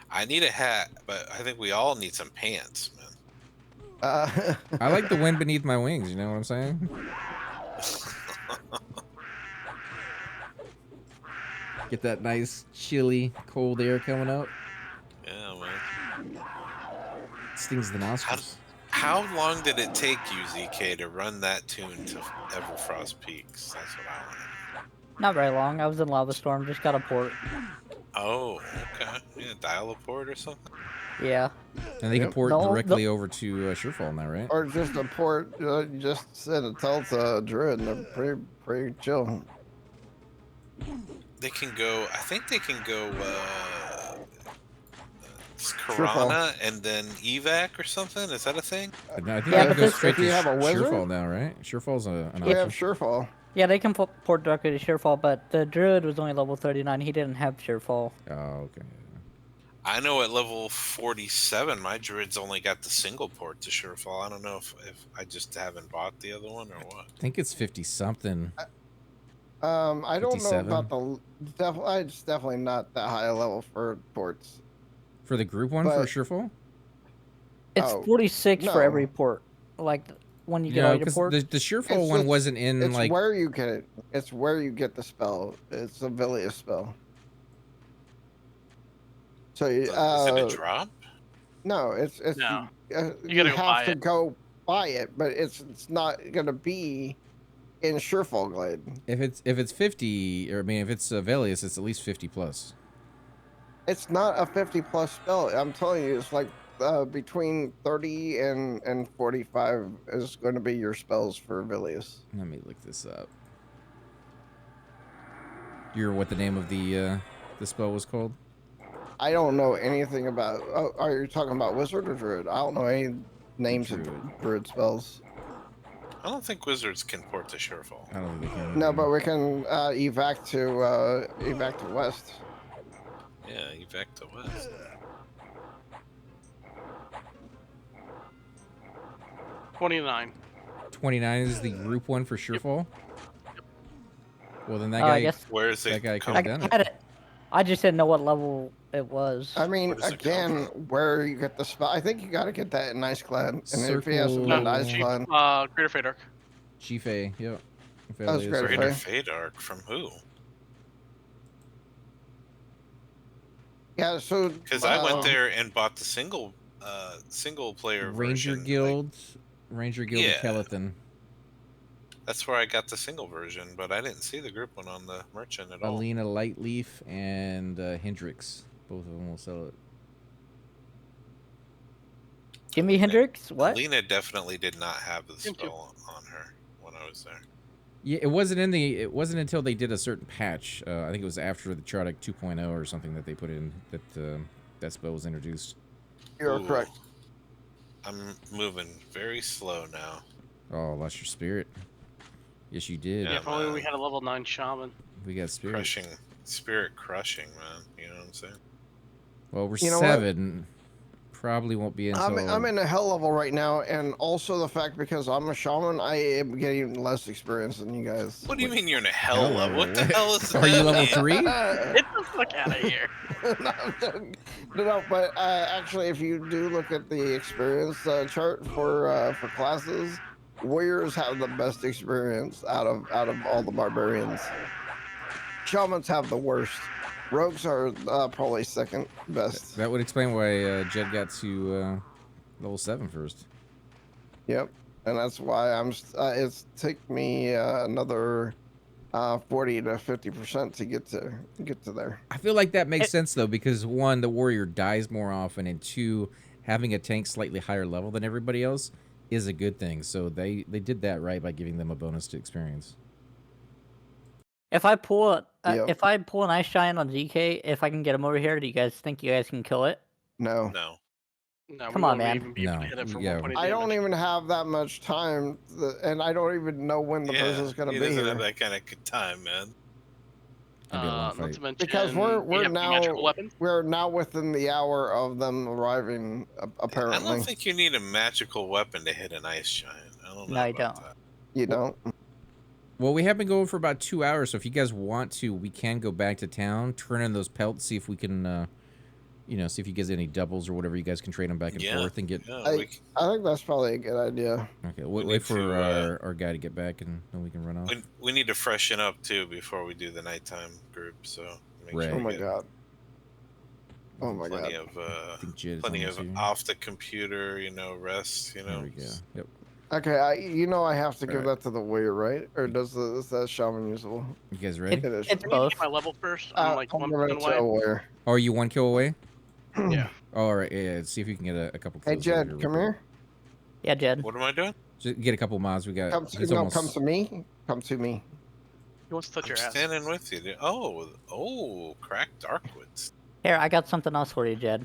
I need a hat, but I think we all need some pants, man. I like the wind beneath my wings. You know what I'm saying? Get that nice, chilly, cold air coming up. Yeah, man. Stings the nostrils. How long did it take you, ZK, to run that tune to Everfrost Peaks? That's what I want to know. Not very long. I was in Lava Storm. Just got a port. Oh, okay. Yeah, dial a port or something? Yeah. And they can Yep. port The- directly over to Surefall now, right? or just a port. Just send a tell to Druid, and they're pretty chill. They can go, I think they can go Surefall. Karana and then evac or something? Is that a thing? I think Yeah, I can but go this- straight if you to have a wizard? Surefall now, right? Surefall's an We have option. Surefall. Yeah, they can port directly to Surefall, but the Druid was only level 39. He didn't have Surefall. Oh, okay. I know at level 47, my druid's only got the single port to Surefall. I don't know if I just haven't bought the other one or what. I think it's 50 something. I don't know 57. about it's definitely not that high a level for ports. For the group one for But- Surefall? It's Oh, 46 for no. every port. Like when you get all No, your because ports. the Surefall one It's- wasn't in It's like. where you get it. It's where you get the spell. It's a Vilius spell. So Is it a drop? no, it's No. you You gotta go have buy to it. go buy it, but it's not gonna be in Surefall Glade. If it's 50, or I mean, if it's Velius, it's at least 50 plus. It's not a 50+ spell. I'm telling you, it's like between 30 and 45 is going to be your spells for Vilius. Let me look this up. You're what the name of the spell was called? I don't know anything about. Oh, are you talking about wizard or druid? I don't know any names of druid spells. I don't think wizards can port to Surefall. I don't think they can. No, but we can evac to west. Yeah, evac to west. $29. 29 is the group one for Surefall. Well, then that I guy, guess Where is that it? guy could I have done had it. it. I just didn't know what level it was. I mean, Where does it come again, from? where you get the spell, I think you got to get that in Ice Clad. And if he hasn't Circle- been to Ice Chief, Clad, Greater Fadark. Chife, yep. That was Velius, great. Greater Okay. Fadark from who? yeah. So Because I went there and bought the single player Ranger version. Guild, Ranger Guild Yeah. of Kellethan. That's where I got the single version, but I didn't see the group one on the merchant at all. Alina Lightleaf and Hendrix. Both of them will sell it. Jimi Hendrix? What? Alina definitely did not have the spell on her when I was there. Yeah, it wasn't in the. It wasn't until they did a certain patch. I think it was after the Chardic 2.0 or something that they put in that that spell was introduced. you're Ooh. correct. I'm moving very slow now. Oh, lost your spirit. Yes, you did. Yeah, Yeah, if only we man. had a level 9 shaman. We got spirit. Spirit crushing, man. You know what I'm saying? Well, we're You know what? 7. Probably won't be until. I'm in a hell level right now, and also the fact because I'm a shaman, I am getting less experience than you guys. What do you mean you're in a hell level? What the hell is Are that? you level 3? Get the fuck out of here. no, I'm joking. No, but actually, if you do look at the experience chart for classes, warriors have the best experience out of all the barbarians. Shamans have the worst. Rogues are probably second best. That would explain why Jed got to level 7 first. Yep, and that's why it's take me another 40 to 50% to get to there. I feel like that makes sense though, because 1, the warrior dies more often, and 2, having a tank slightly higher level than everybody else is a good thing. So they did that right by giving them a bonus to experience. If I pull Yep. if I pull an Ice Giant on ZK, if I can get him over here, do you guys think you guys can kill it? No. No. No, Come we on, won't man. even be able No, to hit it for yeah. 120 I don't damage. even have that much time, and I don't even know when the person's gonna he be doesn't here. have that kind of good time, man. That'd be a long Not fight. to mention, Because we we're have magical weapons. now within the hour of them arriving. Apparently, I don't think you need a magical weapon to hit an ice giant. I don't know. No, you about don't. that. you don't. Well, we have been going for about 2 hours, so if you guys want to, we can go back to town, turn in those pelts, see if we can, see if you guys have any doubles or whatever. You guys can trade them back and forth and get. Yeah, I think that's probably a good idea. Okay, we wait need for to, our guy to get back, and then we can run off. we need to freshen up too before we do the nighttime group. So make Right. sure Oh we my get god. Oh my plenty god. of I think Jed is plenty of almost here. off the computer, rest. There we go. Yep. Okay, I have to give Alright. that to the warrior, right? Or is that shaman usable? You guys ready? It is. It's Can you both. get my level first? I'm like I'll 1 give it point to a away. warrior. Oh, are you 1 kill away? Yeah. Oh, all right. Yeah. See if you can get a couple. Hey kills over Jed, real come quick. here. Yeah, Jed. What am I doing? Just get a couple mods. We got. Come he's to, no, almost. come to me. Come to me. He wants to touch I'm your ass. standing with you. Dude. Oh, cracked Darkwoods. Here, I got something else for you, Jed.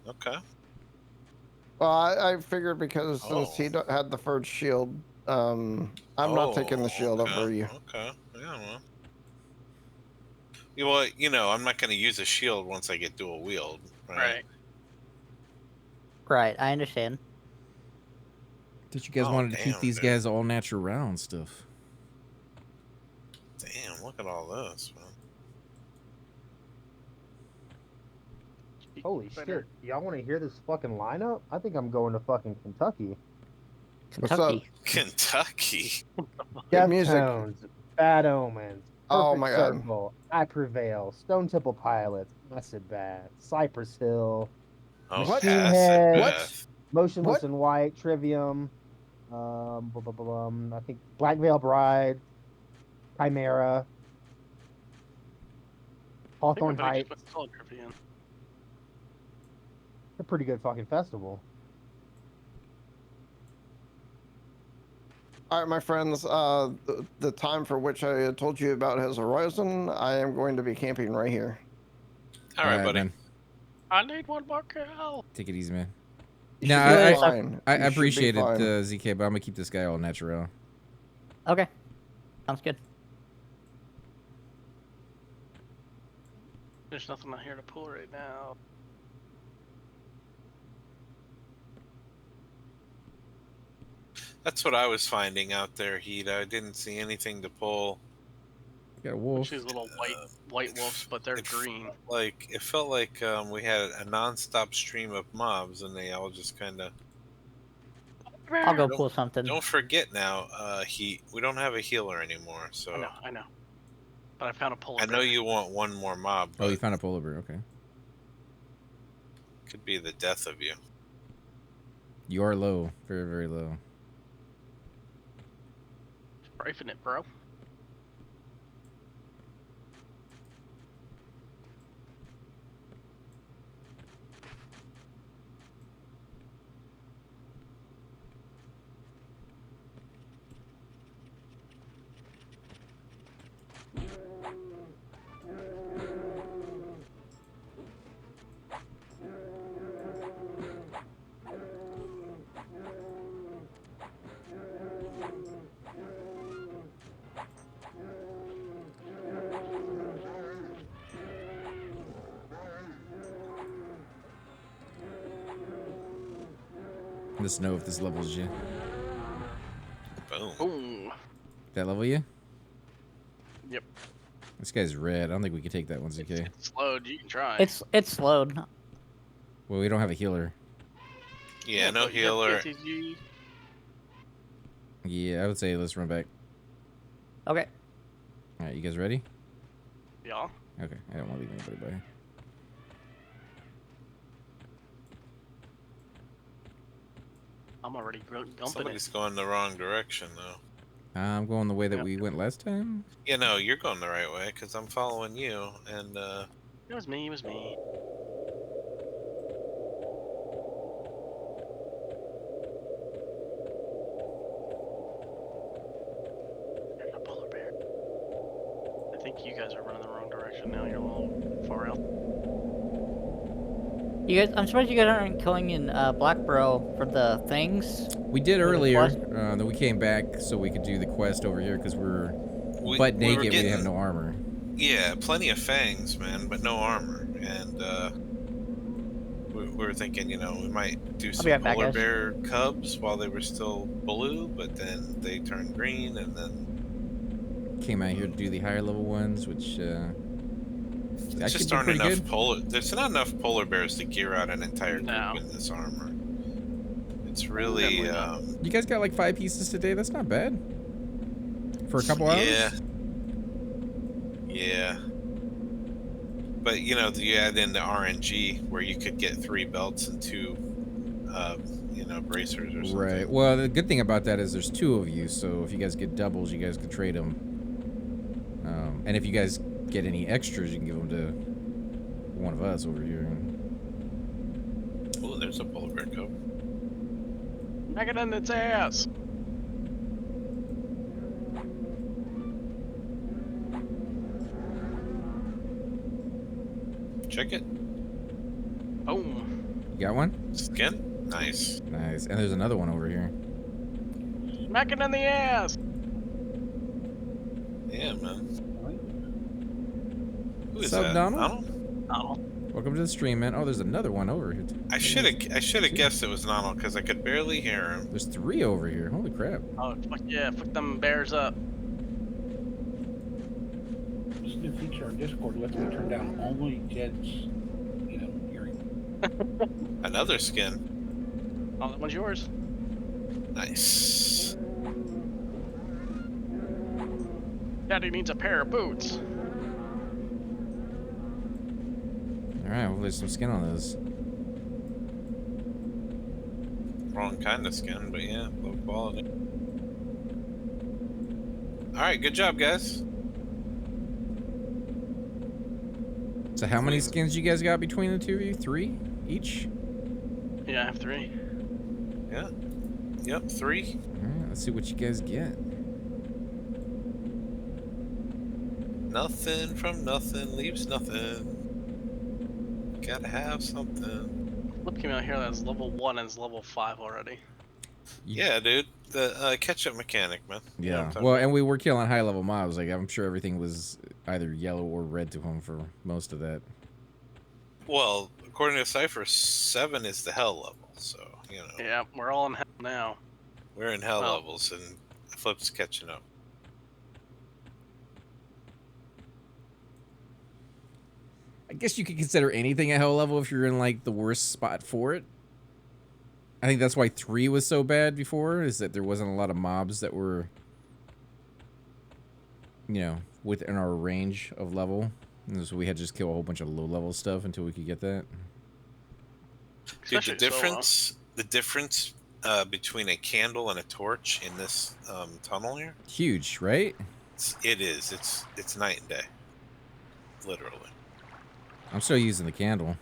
Okay. Well, I figured because since he had the first shield, I'm not taking the shield okay, over you. Okay. Yeah. Well. I'm not going to use a shield once I get dual wield. Right. Right, I understand. That you guys Oh, wanted to keep damn, these dude. guys all natural round stuff. Damn! Look at all this, man. Holy Better. shit. Y'all want to hear this fucking lineup? I think I'm going to fucking Kentucky. What's up? Kentucky. Kentucky. Good music. Deftones, Bad Omens, Oh Perfect my God. Circle, I Prevail, Stone Temple Pilots, Acid Bath, Cypress Hill, Oh, What? Machine acid Head, bath. Motionless What? in White, Trivium, I think Black Veil Bride, Chimera, I think Hawthorne everybody just Heights. put Soul Trippy in. A pretty good fucking festival. All right, my friends. The time for which I told you about has arisen. I am going to be camping right here. All right, buddy. man. I need one more kill. Take it easy, man. You No, should be I- fine. I You should be appreciate it, fine. ZK, but I'm gonna keep this guy all natural. Okay. Sounds good. There's nothing out here to pull right now. That's what I was finding out there, Heat. I didn't see anything to pull. Got a wolf. These little white wolves, but they're green. Like it felt like we had a non-stop stream of mobs, and they all just kind of. I'll go pull something. Don't forget now, Heat. We don't have a healer anymore, so. I know. But I found a polar I know bear. you want one more mob, Oh, but you found a polar bear. Okay. could be the death of you. You are low, very, very low. Strafing it, bro. Let us know if this levels you. Boom. Boom. That level you? Yep. This guy's red. I don't think we can take that one, ZK. It's slowed. You can try. It's slowed. Well, we don't have a healer. Yeah, no but you have healer. PTG. Yeah, I would say let's run back. Okay. All right, you guys ready? Yeah. Okay, I don't want to leave anybody by. I'm already dumping Somebody's it. going the wrong direction, though. I'm going the way that Yep. we went last time. You know, you're going the right way because I'm following you, and It was me. It was me. There's a polar bear. I think you guys are running the wrong direction now. You're a little far out. You guys, I'm surprised you guys aren't killing in Black Bro for the things. We did For the earlier. quest? Then we came back so we could do the quest over here because we were we, butt we were naked. We getting, have no armor. Yeah, plenty of fangs, man, but no armor. And we were thinking, you know, we might do some be right back, polar guys. bear cubs while they were still blue, but then they turned green, and then Came out here to do the higher level ones, which there actually just be aren't pretty enough good. polar. There's not enough polar bears to gear out an entire group No. in this armor. It's really, Definitely not. You guys got like 5 pieces today. That's not bad for a couple hours. yeah, yeah. But you know, you add in the RNG where you could get 3 belts and 2, you know, bracers or something. Right. Well, the good thing about that is there's 2 of you, so if you guys get doubles, you guys can trade them. And if you guys get any extras, you can give them to one of us over here. Oh, there's a polar bear cub. Back it in its ass. Check it. Boom. You got one? Skin? Nice. Nice. And there's another one over here. Smack it in the ass. Yeah, man. Who is What's up, that? Donald? Oh. Welcome to the stream, man. Oh, there's another one over here. I should have guessed it was Donald because I could barely hear him. There's 3 over here. Holy crap. Oh, fuck yeah. Fuck them bears up. This new feature on Discord lets me turn down only Jed's, you know, hearing. Another skin. Oh, that one's yours. Nice. Daddy needs a pair of boots. Alright, well, there's some skin on those. wrong kind of skin, but yeah, low quality. All right, good job, guys. So how many skins you guys got between the two of you? 3 each? Yeah, I have 3. Yeah. Yep, 3. All right, let's see what you guys get. Nothing from nothing leaves nothing. Gotta have something. Flip came out here that's level 1 and it's level 5 already. Yeah, dude. The catch-up mechanic, man. You know what I'm Yeah. talking Well, about? and we were killing high level mobs. Like I'm sure everything was either yellow or red to him for most of that. Well, according to Cypher, 7 is the hell level, so, you know. Yeah, we're all in hell now. We're in hell Well. levels, and Flip's catching up. I guess you could consider anything a hell level if you're in like the worst spot for it. I think that's why 3 was so bad before, is that there wasn't a lot of mobs that were, you know, within our range of level. And so we had to just kill a whole bunch of low level stuff until we could get that. Dude, Especially the difference between a candle and a torch in this tunnel here, Huge, right? it is. It's night and day. Literally. I'm still using the candle.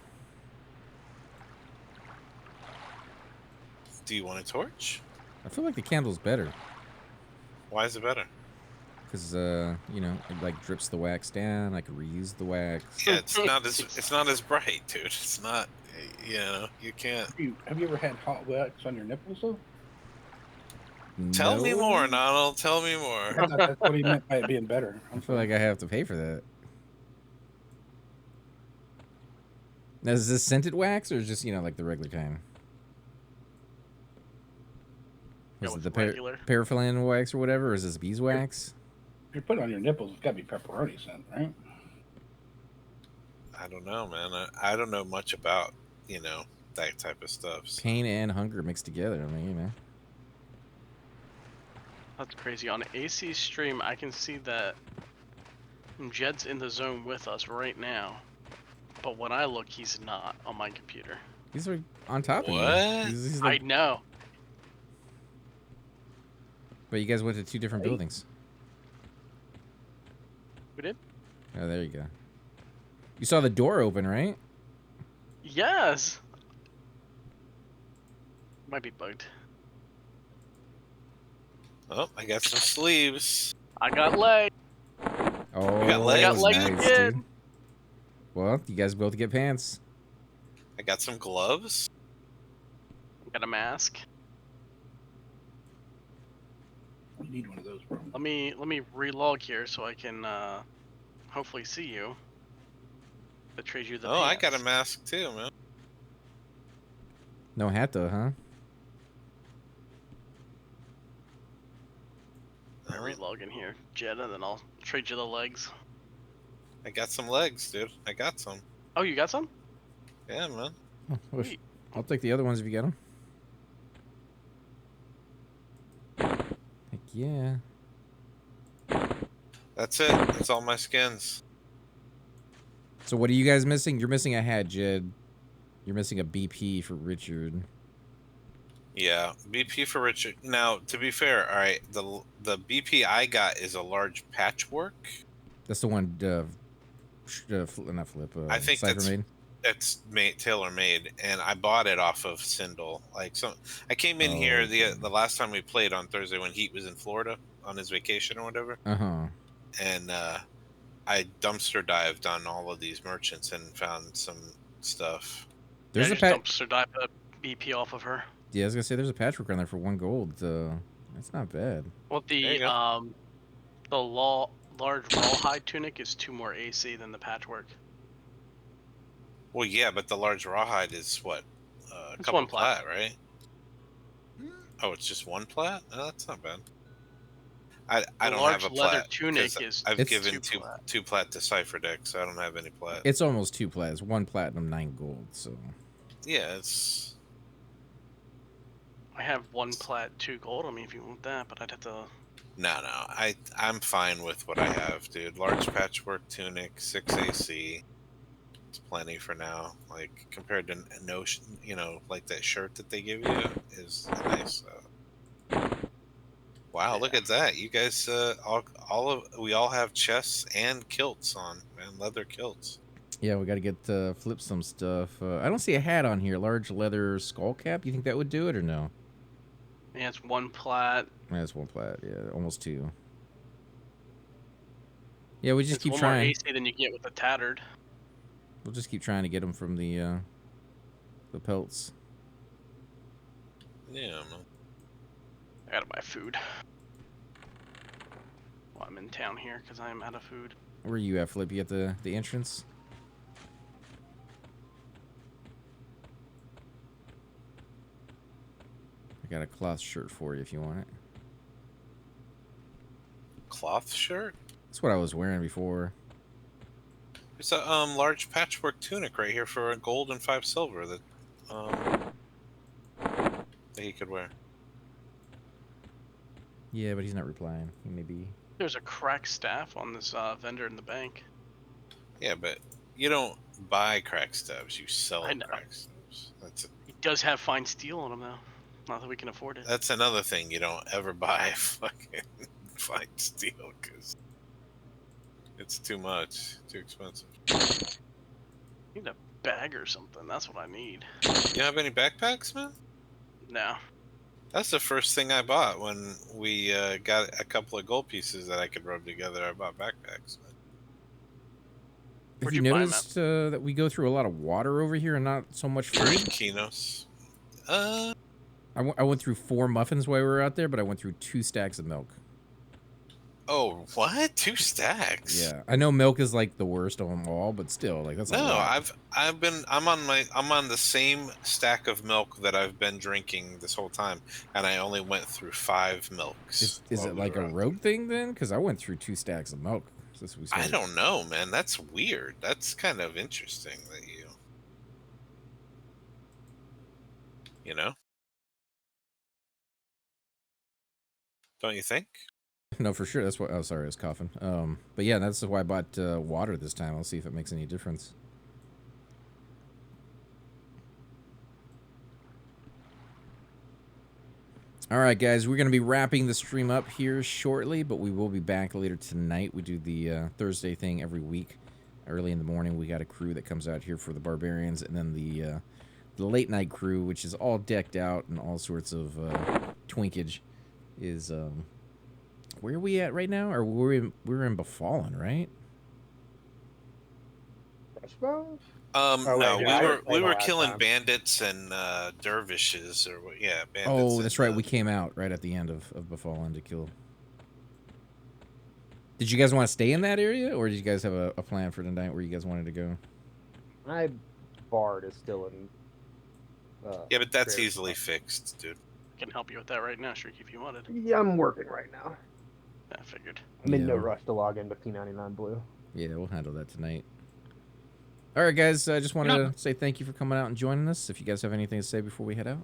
Do you want a torch? I feel like the candle's better. Why is it better? Because, you know, it like drips the wax down. I can reuse the wax. Yeah, it's not as bright, dude. It's not. You know, you can't. Have you ever had hot wax on your nipples though? Tell me No? more, Donald. Tell me more. I thought that's what he meant by it being better. I feel like I have to pay for that. Now, is this scented wax or just, you know, like the regular kind? Was it the regular. paraffin wax or whatever, or is this beeswax? If you put it on your nipples, it's got to be pepperoni scent, right? I don't know, man. I don't know much about, you know, that type of stuff. So. Pain and hunger mixed together. I mean, you know. That's crazy. On AC stream, I can see that Jed's in the zone with us right now. But when I look, he's not on my computer. These are on top of you. What? He's I like, know. but you guys went to 2 different buildings. We did? Oh, there you go. You saw the door open, right? Yes! Might be bugged. Oh, I got some sleeves. I got legs. Oh, got legs. I got legs nice, again. dude. Well, you guys both get pants. I got some gloves. Got a mask. You need one of those, bro. Let me relog here so I can hopefully see you. To trade you the Oh, I pants. got a mask too, man. No hat though, huh? I'll relog in here, Jed, and then I'll trade you the legs. I got some legs, dude. I got some. Oh, you got some? Yeah, man. Oh, Sweet. I'll take the other ones if you get them. Heck yeah. That's it. That's all my skins. So what are you guys missing? You're missing a hat, Jed. You're missing a BP for Richard. Yeah, BP for Richard. Now, to be fair, all right, the BP I got is a large patchwork. That's the one, not Flip. I think Cypher made. that's tailor made, and I bought it off of Sindel. Like, so I came in here the last time we played on Thursday when Heat was in Florida on his vacation or whatever, and I dumpster dived on all of these merchants and found some stuff. There's yeah, a dumpster dive a BP off of her. Yeah, I was gonna say there's a patchwork on there for 1 gold. That's not bad. Well, the large rawhide tunic is 2 more AC than the patchwork. Well, yeah, but the large rawhide is what? A It's couple 1 plat, right? Oh, it's just 1 plat? Oh, that's not bad. I don't have a leather plat. tunic is I've given 2 two plat to Cypher Deck, so I don't have any plat. It's almost 2 plats, 1 platinum, 9 gold. So Yeah, it's. I have 1 plat, 2 gold. I mean, if you want that, but I'd have to. No, I'm fine with what I have, dude. Large patchwork tunic, 6 AC. It's plenty for now. Like compared to no, like that shirt that they give you is nice. Wow, look at that! You guys, we all have chests and kilts on, man. Leather kilts. Yeah, we got to get flip some stuff. I don't see a hat on here. Large leather skull cap. You think that would do it or no? Yeah, it's 1 plat. Yeah, it's 1 plat. Yeah, almost 2. Yeah, we just It's keep one trying. more AC than you get with the tattered. We'll just keep trying to get them from the pelts. Yeah, man. I gotta buy food. Well, I'm in town here because I am out of food. Where are you at, Flip? You at the entrance? I got a cloth shirt for you if you want it. Cloth shirt? That's what I was wearing before. It's a large patchwork tunic right here for a gold and 5 silver that he could wear. Yeah, but he's not replying. He may be. There's a cracked staff on this vendor in the bank. Yeah, but you don't buy crack stabs. You sell I know. crack stabs. He does have fine steel on him though. Not that we can afford it. That's another thing. You don't ever buy fucking fine steel because it's too much, too expensive. I need a bag or something. That's what I need. You have any backpacks, man? No. That's the first thing I bought when we got a couple of gold pieces that I could rub together. I bought backpacks. Have Where'd you you buy 'em noticed that we go through a lot of water over here and not so much food? Kinos. I went through 4 muffins while we were out there, but I went through 2 stacks of milk. Oh, what? 2 stacks? Yeah, I know milk is like the worst of them all, but still, like that's a lot. I'm on the same stack of milk that I've been drinking this whole time, and I only went through 5 milks. Is it like a rogue thing then? Because I went through 2 stacks of milk since we started. I don't know, man. That's weird. That's kind of interesting that you know? Don't you think? No, for sure. That's what. Oh, sorry, I was coughing. But yeah, that's why I bought water this time. I'll see if it makes any difference. All right, guys, we're gonna be wrapping the stream up here shortly, but we will be back later tonight. We do the Thursday thing every week, early in the morning. We got a crew that comes out here for the barbarians, and then the late night crew, which is all decked out and all sorts of twinkage, is where are we at right now? Or we're in Befallen, right? No, we were killing bandits and dervishes, or yeah, bandits. Oh, that's right. We came out right at the end of Befallen to kill. Did you guys want to stay in that area, or did you guys have a plan for tonight where you guys wanted to go? My Bard is still in. Yeah, but that's easily fixed, dude. I can help you with that right now, Shrieky, if you wanted. Yeah, I'm working right now. I figured. I'm in no rush to log into p99 Blue. Yeah, we'll handle that tonight. All right, guys. I just wanted to say thank you for coming out and joining us. If you guys have anything to say before we head out.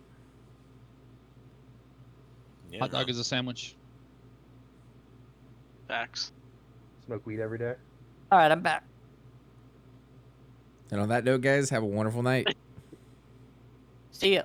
Yeah, hot dog is a sandwich. Facts. Smoke weed every day. All right, I'm back. And on that note, guys, have a wonderful night. See ya.